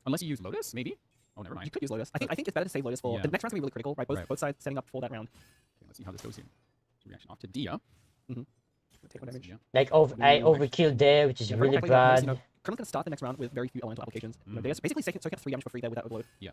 Unless you use Lotus, maybe? Oh, never mind. You could use Lotus. I think it's better to save Lotus for Yeah. the next round's going to be really critical, right? Both Right. both sides setting up for that round. Okay, let's see how this goes here. So reaction off to Dia. Take one damage. Yeah. Like, I overkilled there, which is Yeah, really very quickly, you know, bad. Kremlin can start the next round with very few elemental applications. You know, they just basically soak up 3 damage for free there with that overload. Then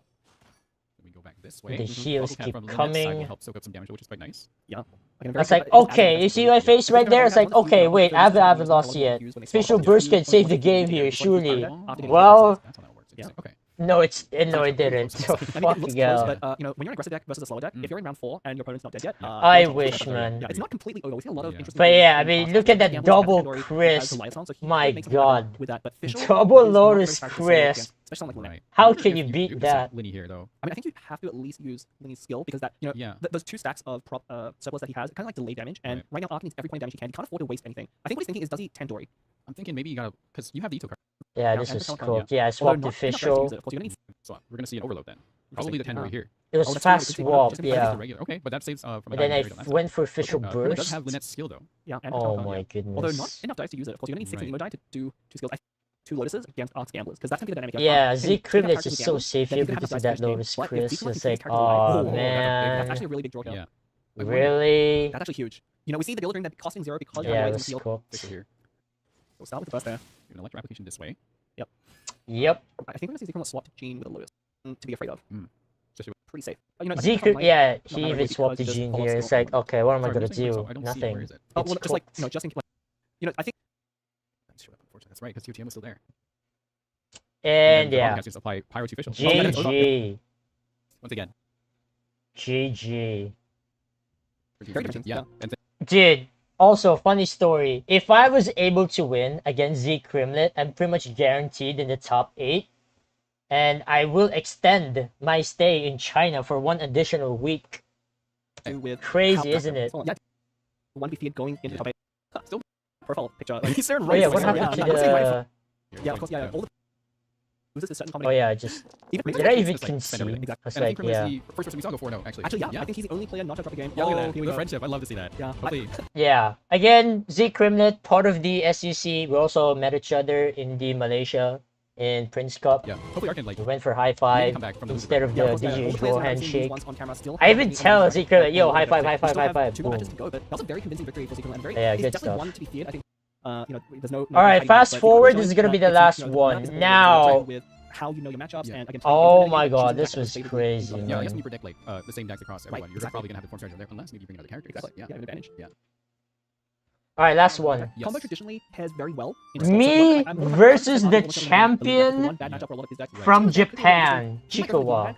we go back this way. The heals Cat keep from Lynette's side will coming. help soak up some damage, which is quite nice. Like, I was like, okay, you see my face right there? It's like, okay, wait, I haven't lost yet. Official burst can save the game here, surely. Well, That's how that works. Yeah. Okay. no, no, it didn't. So I mean, it fucking looks close, hell. but you know, when you're an aggressive deck versus a slower deck, if you're in round 4 and your opponent's not dead yet, I it's wish, not- man. Yeah, it's not completely over. We see a lot of Yeah. interesting. But things yeah, I in mean, past look at that games. double Category has crisp. the liaison, so he My really makes something god. with that, but Fischl Double is not Lotus very practiced against, crisp. especially something like Lynette. Right. How I wonder can if you beat could that? set Linny here though. I mean, I think you have to at least use Linny's skill because that, you know, Yeah. those 2 stacks of prop surplus that he has kind of like delay damage, and right now Ark needs every point of damage he can. He can't afford to waste anything. I think what he's thinking is, does he Tandoori? I'm thinking maybe you gotta, because you have the Ito card. Yeah, Yeah, this and was for Telecom, cooked. yeah. Yeah, I Although swapped not enough dice to official. use it. Of course, you're gonna need swap. We're gonna see an overload then. Probably the 10 right here. It was Oh, that's fast true. swap, Just gonna yeah. the regular. Okay, but that saves from a And then dying I trade on that side. went for official Krillin does burst. have Lynette's skill though. Yeah, and Oh Telecom, my yeah. goodness. Although not enough dice to use it. Of course, you're gonna need 16 Right. Nemo die to do 2 skills. 2 Lotuses against Arcs Gamblers, because that's gonna be the dynamic. Yeah, Arc Z can pick up Crimlet characters is with so Gamblers, safe then here you can have because of enough dice that to finish Lotus games. But if Chris. Declan It's can like, take characters alive, oh that's man. actually a really big draw kill. Yeah. Really? That's actually huge. You know, we see the Gildering that costing 0 because Yeah, you're it was field. cooked. Fixer here. So start with the burst there. You're gonna electro application this way. Yep. I think we're gonna see Declan swap to Gene with a Lotus to be afraid of. Especially Pretty safe. But, you know, I Z think Declan Crimlet, might yeah, not he matter even really swapped the because he gene just here. follows It's skill. like, okay, what am I Sorry, gonna I'm saying, do? so I don't see it. Nothing. Where is it? Oh, It's well, just like, cooked. you know, just in case. You know, I think That's right, because TOTM is still there. And then yeah, Just apply Pyro to official. GG. Once again. GG. Very different, Yeah. yeah. And Dude, also, funny story. If I was able to win against Z Crimlet, I'm pretty much guaranteed in the top 8. And I will extend my stay in China for 1 additional week. with Crazy, how- isn't it? Yeah, one be feared going into Yeah. top 8. Still profile picture. then he's staring Oh right. yeah, so what it's happened to like- the... Yeah, of course, yeah. All the loses a certain Oh combination. yeah, I just... Even Did I even It's like spend everything. concede? I was And I like, think Krillin yeah. is the first person we saw go 4-0, actually. Actually, yeah, I think he's the only player not to drop the game. Yeah, look Oh, at here that. we The go. friendship. I love to see that. Yeah. Hopefully. Yeah. Again, Z Crimlet, part of the SUC. We also met each other in the Malaysia in Prince Cup. Yeah. Hopefully I can like We went for high maybe five come back from the loser instead of Yeah, the of course, DJ all the players Draw that I've seen use handshake. once on camera still I have even the tell ability to Secret, drop yo, all high the five, way high back. We five, still high have five, 2 boom. matches to go, but that was a very convincing victory for Secret and very. Yeah, it's good definitely stuff. one to be feared. I think. You know, there's no. Alright, fast forward, this is gonna be the last one. Now- With how you know your matchups Yeah. and again. Oh my god, this was crazy, Yeah, I guess man. when you predict like the same decks across everyone, you're exactly. probably gonna have the form strategy there unless maybe you bring another character. Exactly. Yeah. Yeah, an advantage. Yeah. Alright, last one. Yes. Combo traditionally pairs very well. Me versus the champion from Japan, Chikawa.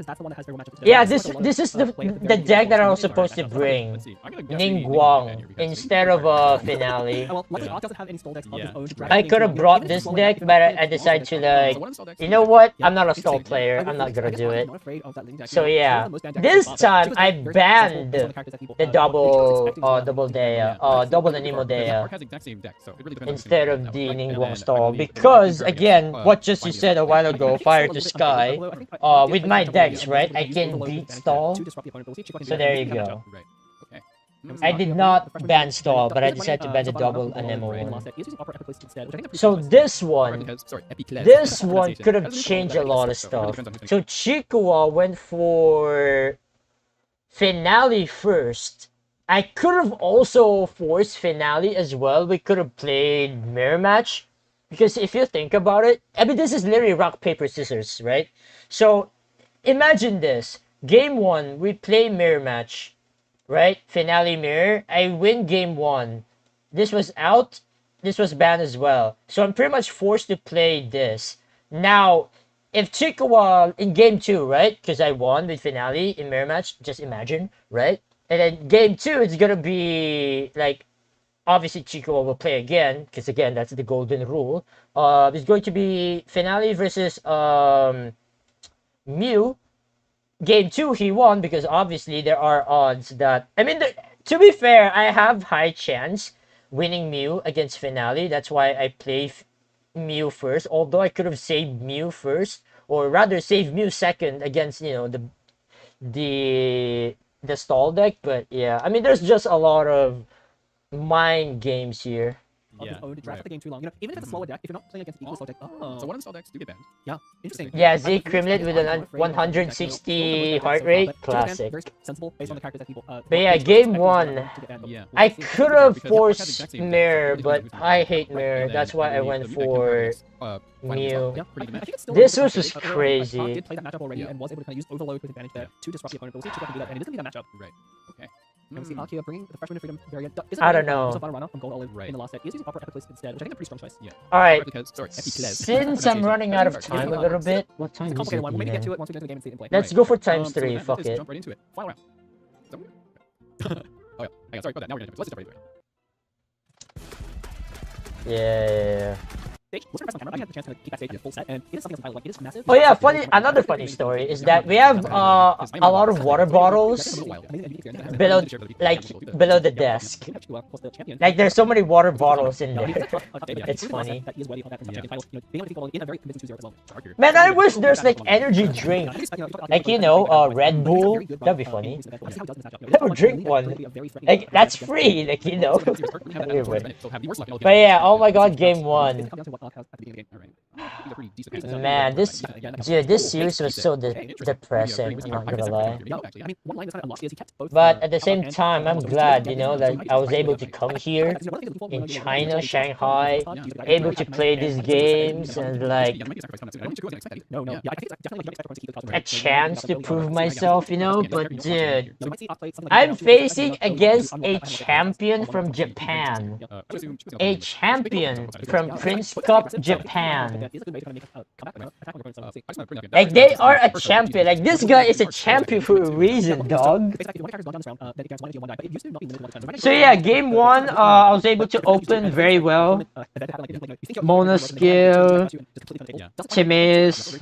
Yeah, this is the deck that I was supposed to bring. Let's see. I'm gonna guess Ning maybe Guang here because instead of a finale. Well, luckily Yeah. Arc doesn't have any stall decks of his Yeah. own to drag I things could have through. brought Even this if it's deck, slow but deck, I decided to So like, one of the stall decks you is- know what? Yeah, I'm not a it's stall insane. player. I I'm not gonna guess do I'm it. not afraid of that Ling deck. So You know, yeah, one of the most banned decks this so far, but time she was I very successful banned based on the characters that people, the were double expecting to double Yeah, Dea, that's double the Anemo because Dea Arc has the exact same deck, so it really depends on instead who's of gonna the win that one. Ning And Guang then I stall believe that because Arc again, is, what just you finding said a while ago, I think fire still a to little bit sky. unpredictable. I think Arc With did my play double decks, Dea, right, but I use can overload beat advantage stall. to disrupt the opponent ability. Chico can do So that. there It's you a good go. matchup. Right. Okay. I did not ban stall, but I decided to ban the double Anemo in the one. last set. He is using Opera Epiclist instead, which I think are So pretty this Right, one, because, sorry, Epiclese. this one Pronunciation. could have That's changed a really lot of so it really stuff. depends on who's So Chikawa went for finale first. I could have also forced finale as well. We could have played mirror match. Because if you think about it, I mean, this is literally rock, paper, scissors, right? So imagine this. Game 1, we play mirror match, right? Finale mirror. I win game 1. This was out. This was banned as well. So I'm pretty much forced to play this. Now, if Chikawa in game 2, right? Because I won with finale in mirror match, just imagine, right? And then game 2, it's gonna be like, obviously Chikawa will play again, because again, that's the golden rule. It's going to be finale versus Mew. Game 2, he won because obviously there are odds that, I mean, to be fair, I have high chance winning Mew against finale. That's why I play Mew first, although I could have saved Mew first, or rather save Mew second against, you know, the stall deck. But yeah, I mean, there's just a lot of mind games here. of his own to drag out the game too long. You know, even if it's a slower deck, if you're not playing against equal slow deck, So one of the stall decks do get banned. yeah, interesting. Yeah, Z I'm Crimlet with not an afraid of that deck, 160 so far, heart rate, but Chico, again, classic. very sensible based on the characters that people. But yeah, game 1, Yeah. I Well, could it's have because forced Arc has the exact same deck, so it mirror, really but depends on who's I gonna hate win. mirror. And then That's why I believe went the deck for against, Final Mew. Stall. Yeah, Pretty I think good it's still This a good was matchup. just Arc crazy. did play that matchup already Yeah. and was able to kind of use overload with advantage there to disrupt the opponent. We'll see if Chico can do that, and it is going to be that matchup. Right. Okay. And we see Arc here bringing the freshman freedom variant. I don't know. Runner from Gold Olive Right. in the last set. He is using Opera Epiclist instead, which I think is a pretty strong choice. Yeah. Alright, Because, sorry, Epiclese. since I'm running out of time a little bit, what time It's a is complicated it one. We'll maybe get to even? it once we get to the game and see it in play. Let's Right. go for times So 3, then fuck let's it. jump right into it. Final round. Is that weird? Oh yeah. Sorry about that. Now we're gonna jump. So let's just jump right into it. Yeah. stage. Was impressed on camera. I had the chance to keep backstage in full set, and it is something else entirely. Like, it is massive. Oh yeah, another funny story is that we have a lot of water bottles below, below the desk. Like there's so many water bottles in there. It's funny. Man, I wish there's like energy drink, like Red Bull. That'd be funny. I would drink one. Like that's free, like But yeah, oh my god, game 1. Man, this series was so depressing, I'm not gonna lie. But at the same time, I'm glad, that I was able to come here in China, Shanghai, able to play these games and like a chance to prove myself, but dude, I'm facing against a champion from Japan. A champion from Prince Cup Japan. Like they are a champion. Like this guy is a champion for a reason, dog. So yeah, game 1, I was able to open very well. Mono skill, Timaeus,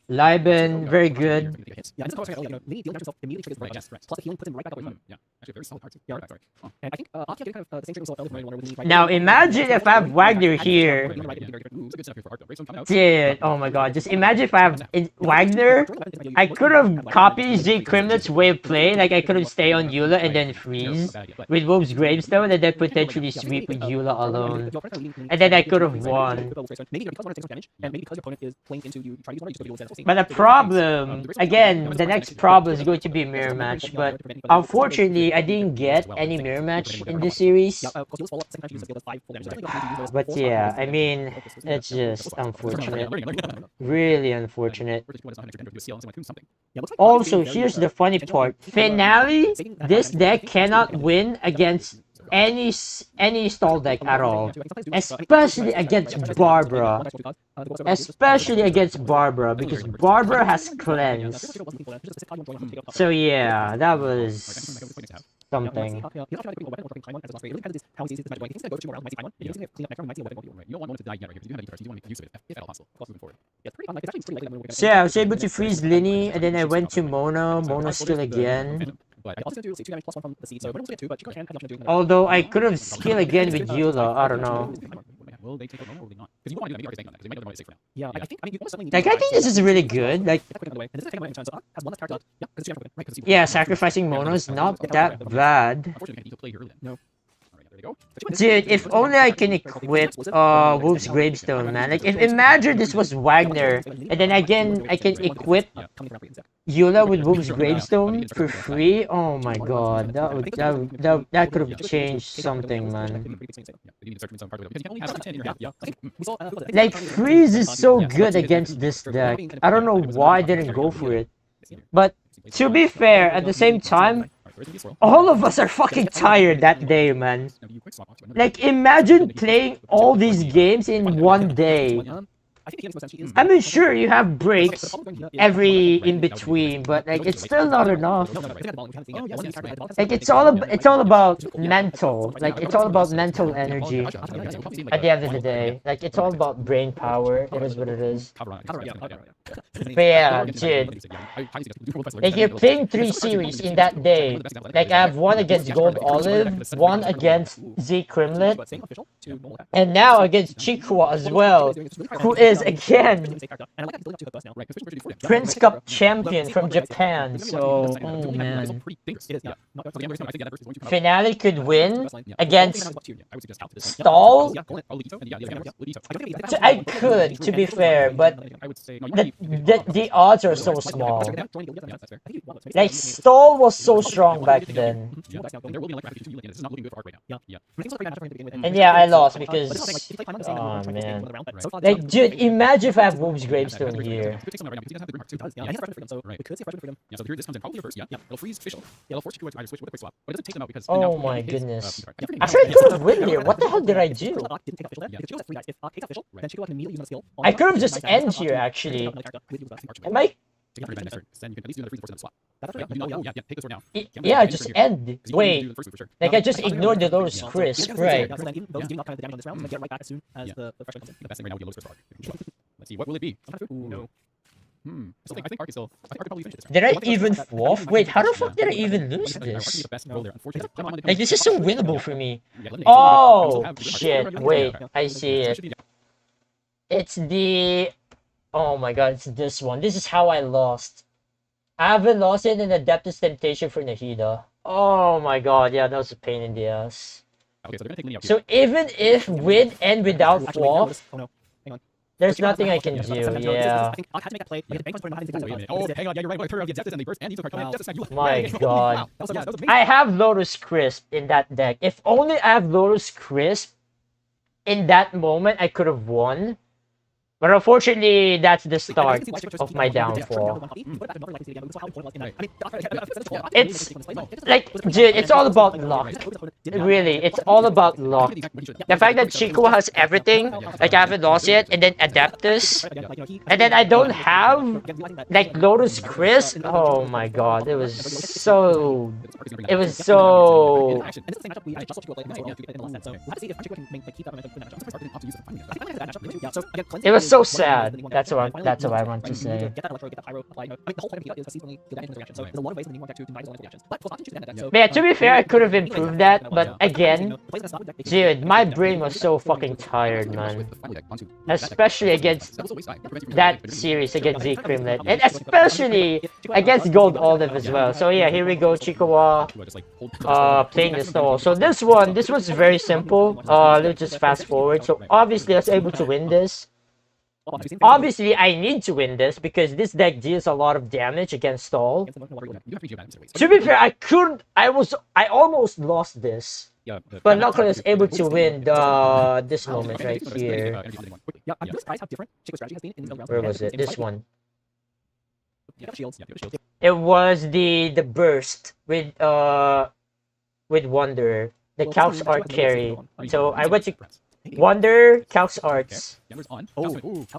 Liben, very good. Now imagine if I have Wagner here. Dude, oh my god, just imagine if I have Wagner. I could have copied Z Crimlet's way of playing, like I could have stayed on Eula and then freeze with Wolf's Gravestone and then potentially sweep with Eula alone. And then I could have won. But the problem, again, the next problem is going to be mirror match, but unfortunately I didn't get any mirror match in this series. But yeah, I mean, it's just unfortunate. Really unfortunate. Also, here's the funny part. Finale, this deck cannot win against any stall deck at all, especially against Barbara. Especially against Barbara, because Barbara has cleanse. So yeah, that was something. So yeah, I was able to freeze Linny, and then I went to Mono skill again. Although I could have skill again with Eula, I don't know. Like I think this is really good. Like, yeah, sacrificing Mono is not that bad. Dude, if only I can equip Wolf's Gravestone, man. Like, imagine this was Wagner, and then again I can equip Eula with Wolf's Gravestone for free. Oh my god, that could have changed something, man. Like, freeze is so good against this deck. I don't know why I didn't go for it. But to be fair, at the same time, all of us are fucking tired that day, man. Like, imagine playing all these games in one day. I mean, sure, you have breaks in between, but like it's still not enough. Like it's all about mental. Like it's all about mental energy. At the end of the day, like it's all about brain power. It is what it is. But yeah, dude. Like you're playing 3 series in that day. Like I have one against Gold Olive, one against Z Crimlet, and now against Chikwa as well, who is again Prince Cup champion from Japan. So, oh man. Finale could win against Stall. So I could, to be fair, but the odds are so small. Like Stall was so strong back then. And yeah, I lost because, oh man. Like, dude, imagine if I have Wolf's Gravestone here. Oh my goodness. Actually, I could have win here. What the hell did I do? I could have just end here, actually. Am I Check out your next turn. Then you can at least do another freeze before send the swap. Right? You do not, yeah, take the sword now. Yeah, just end. 'Cause you wanna do Wait, the first move for sure. like I just ignored the Lotus Yeah. Crisp, Yeah, right? so then even though he's doing all kinds of damage on this round, he's gonna get right back as soon as Yeah. the freshman comes in. The best thing right now would be a Lotus Crisp Arc. Let's see, what will it be? Ooh. No. I think Arc is still. I think Arc could probably finish it this Did round. I even FWOF? Wait, how the fuck did I even lose Arc could be this? the best roll there, unfortunately. Like, this is so winnable for me. Yeah, eliminate. Oh, Have good Arc. shit, wait, I see it. Especially the- It's the... Oh my god, it's this one. This is how I lost. I haven't lost it in Adeptus Temptation for Nahida. Oh my god, yeah, that was a pain in the ass. Okay, so they're gonna take Linear out So even if with and without Actually, wait, no, FWOF, Lotus- oh no. Hang on. there's nothing I can Yeah, do, So, no, yeah. I think I had to make that play. Like, the bank points for him, Wait a minute. Oh, hang on. Yeah, you're right. When I turn around the Adeptus and they burst and he took a card. Wow. Adeptus smack you. My Yeah, god. wow. That was amazing. I have Lotus Crisp in that deck. If only I have Lotus Crisp in that moment, I could have won. But unfortunately, that's the start of my downfall. It's like, dude, it's all about luck. Really, it's all about luck. The fact that Chico has everything, like I haven't lost yet, and then Adeptus, and then I don't have like Lotus Crisp. Oh my god, it was so. It was so. It was so sad. That's what I want to say. But yeah, to be fair, I could have improved that, but again, dude, my brain was so fucking tired, man. Especially against that series against Z Crimlet, and especially against Gold Olive as well. So yeah, here we go, Chikawa, playing the stall. So this was very simple. Let's just fast forward. So obviously I was able to win this. Obviously, I need to win this because this deck deals a lot of damage against stall. To be fair, I almost lost this, but luckily I was able to win this moment right here. Where was it? This one. It was the burst with Wonder, the Calx Art carry. So I went to Wonder, Calx Arts, Wonder's on. Oh,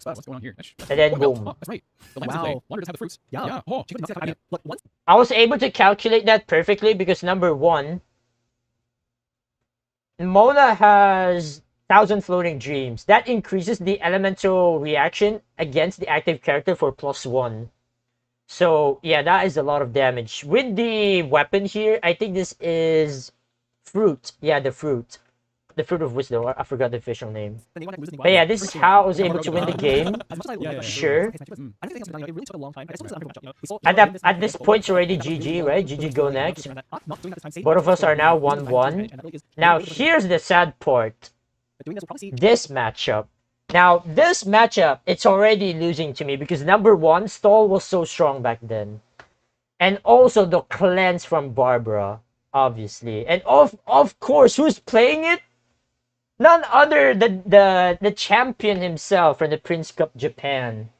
what's going on here? and then boom. That's right. The land Wow. Wonder doesn't have the fruits. Yeah. Oh, I mean, look, once I was able to calculate that perfectly because number one, Mona has 1,000 Floating Dreams. That increases the elemental reaction against the active character for +1. So yeah, that is a lot of damage. With the weapon here, I think this is fruit. Yeah, the fruit. The Fruit of Wisdom. I forgot the official name. But yeah, this is how I was able to win the game. Sure. At this point, it's already GG, right? GG go next. Both of us are now 1-1. Now, here's the sad part. This matchup. Now, this matchup, it's already losing to me because number one, Stall was so strong back then. And also the cleanse from Barbara, obviously. And of course, who's playing it? None other than the champion himself from the Prince Cup Japan.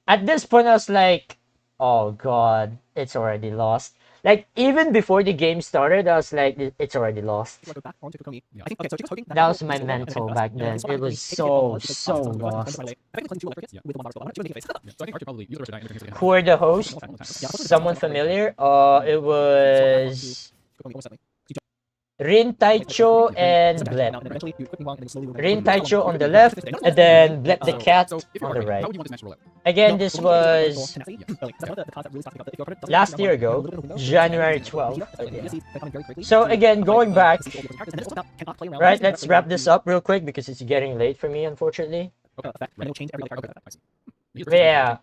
At this point, I was like, oh god, it's already lost. Like, even before the game started, I was like, it's already lost. That was my mental back then. It was so lost. So I think Arc could probably use the rest of that and interface again. Who are the hosts? Someone familiar? It was Rin Taicho and Blep. Rin Taicho on the left, and then Blep the cat So if you're on the Arc, right. how would you want this match to roll out? Again, this was last year ago, January 12th. So again, going back, right, let's wrap this up real quick because it's getting late for me, unfortunately. Yeah.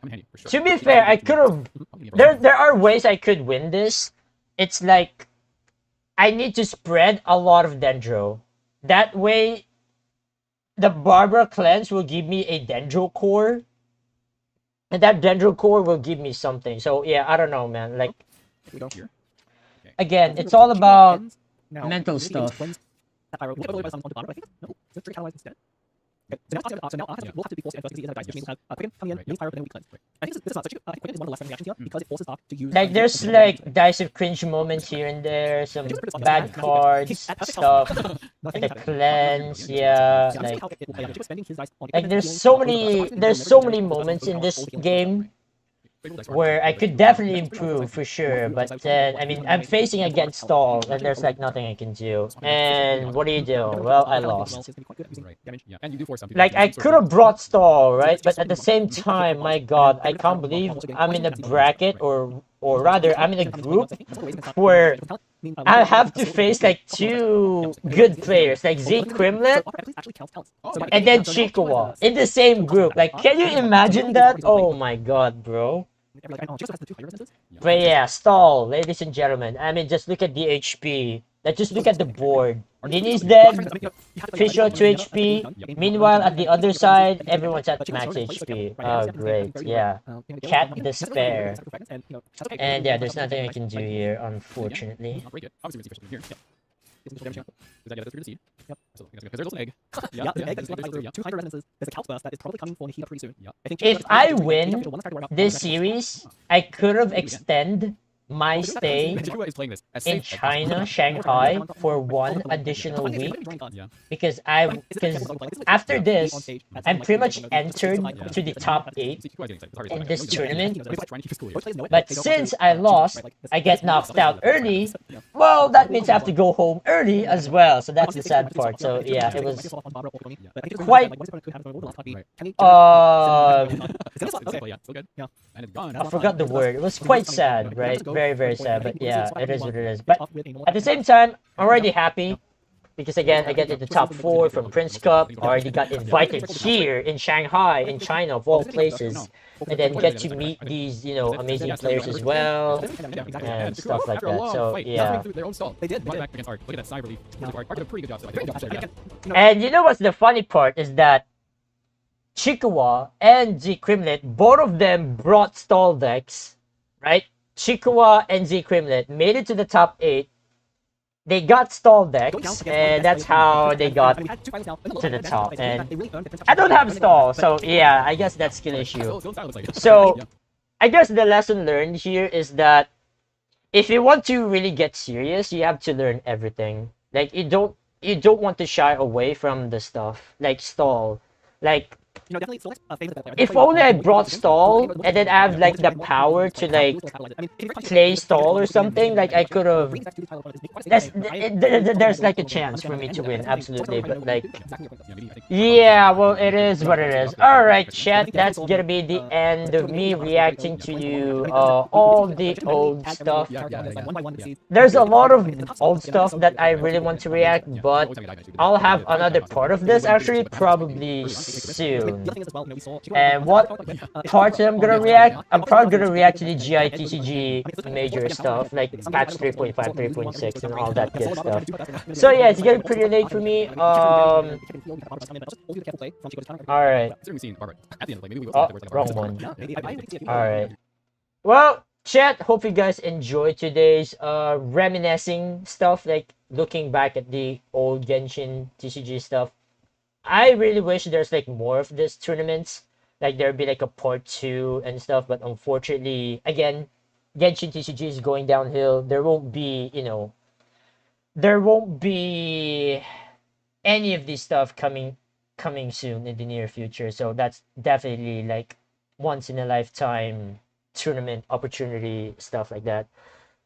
To be fair, I could have... There are ways I could win this. It's like, I need to spread a lot of Dendro. That way, the Barbara Cleanse will give me a Dendro core. And that Dendro core will give me something. So yeah, I don't know, man. Like, again, it's all about mental stuff. So now offense will have to be forced to use dice, which means have quicken, coming in, use pyro, and weak cleanse. I think this is such a quicken is one of the less reactions here because it forces off to use. Like, there's like dice of cringe moments here and there, some bad cards, stuff, the cleanse, yeah, like there's so many moments in this game where I could definitely improve for sure, but then I mean I'm facing against stall and there's like nothing I can do. And what do you do? Well, I lost. Yeah, and you do force some people Like to I use sort could of have brought stall, right? But at the same time, my God, I can't believe I'm in a bracket or rather I'm in a group where I have to face like two good players, like Z Crimlet and then Chikawa in the same group. Like, can you imagine that? Oh my God, bro. But yeah, stall, ladies and gentlemen. I mean, just look at the HP. Like, just look at the board. Nini's dead. Fish out 2 HP. Meanwhile, at the other side, everyone's at max HP. Oh, great. Yeah. Cat despair. And yeah, there's nothing I can do here, unfortunately. Not very good. Obviously, we see fish here. Yeah. Does that get us through the seed? Yep. Absolutely. Because there's also an egg. Yeah, the egg there's is an egg through. yeah. 2 hydro resonances. There's a Calc burst that is probably coming for Nahida pretty soon. Yeah. I think If I win this series, I could have extended my stay Chikua is playing this as in safe as possible. China, Shanghai for 1 additional week Yeah. because after this I'm pretty much entered to the top 8 See, Chikua is getting excited. Sorry, in sorry. this tournament. He's trying to keep his cool here. But since I lost, I get knocked out early. Well, that means I have to go home early as well. So that's the sad part. So yeah, it was quite Exactly, yeah. Still good. Yeah. And it's gone. I forgot the word. It was quite sad, right? Very, very sad. But yeah, it is what it is. But at the same time, I'm already happy because again, I get into top 4 from Prince Cup. I already got invited here in Shanghai, in China, of all places, and then get to meet these, you know, amazing players as well and stuff like that. So yeah. Their own stall. They did. Back against Ark. Look at that cyber leaf. Ark did a pretty good job. So yeah. And you know what's the funny part is that Chikawa and Z Crimlet, both of them brought stall decks, right? Chikawa and Z Crimlet made it to the top 8. They got stall decks, and that's how they got to the top. And I don't have stall, so yeah, I guess that's skill issue. So I guess the lesson learned here is that if you want to really get serious, you have to learn everything. Like you don't want to shy away from the stuff like stall. Like if only I brought stall and then I have like the power to like play stall or something, like I could have. There's like a chance for me to win, absolutely. But like, yeah, well, it is what it is. All right, chat. That's gonna be the end of me reacting to all the old stuff. There's a lot of old stuff that I really want to react, but I'll have another part of this actually probably soon. And what parts I'm gonna react? I'm probably gonna react to the GI TCG major stuff, like patch 3.5, 3.6, and all that good stuff. So yeah, it's getting pretty late for me. Alright. Oh, wrong one. Alright. Well, chat, hope you guys enjoyed today's reminiscing stuff, like looking back at the old Genshin TCG stuff. I really wish there's like more of this tournaments, like there'd be like a part 2 and stuff, but unfortunately, again, Genshin TCG is going downhill. There won't be, you know, there won't be any of this stuff coming soon in the near future. So that's definitely like once in a lifetime tournament opportunity, stuff like that.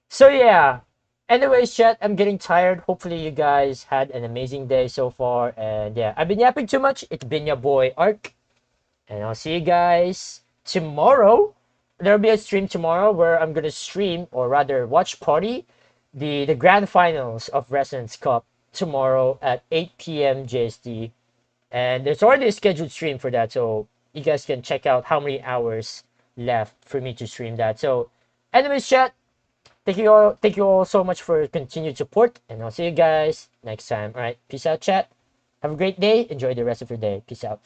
So yeah. Anyways, chat, I'm getting tired. Hopefully you guys had an amazing day so far. And yeah, I've been yapping too much. It's been your boy, Ark. And I'll see you guys tomorrow. There'll be a stream tomorrow where I'm going to stream, or rather watch party, the grand finals of Resonance Cup tomorrow at 8 p.m. JST. And there's already a scheduled stream for that. So you guys can check out how many hours left for me to stream that. So anyways, chat. Thank you all so much for your continued support, and I'll see you guys next time. All right, peace out, chat. Have a great day. Enjoy the rest of your day. Peace out.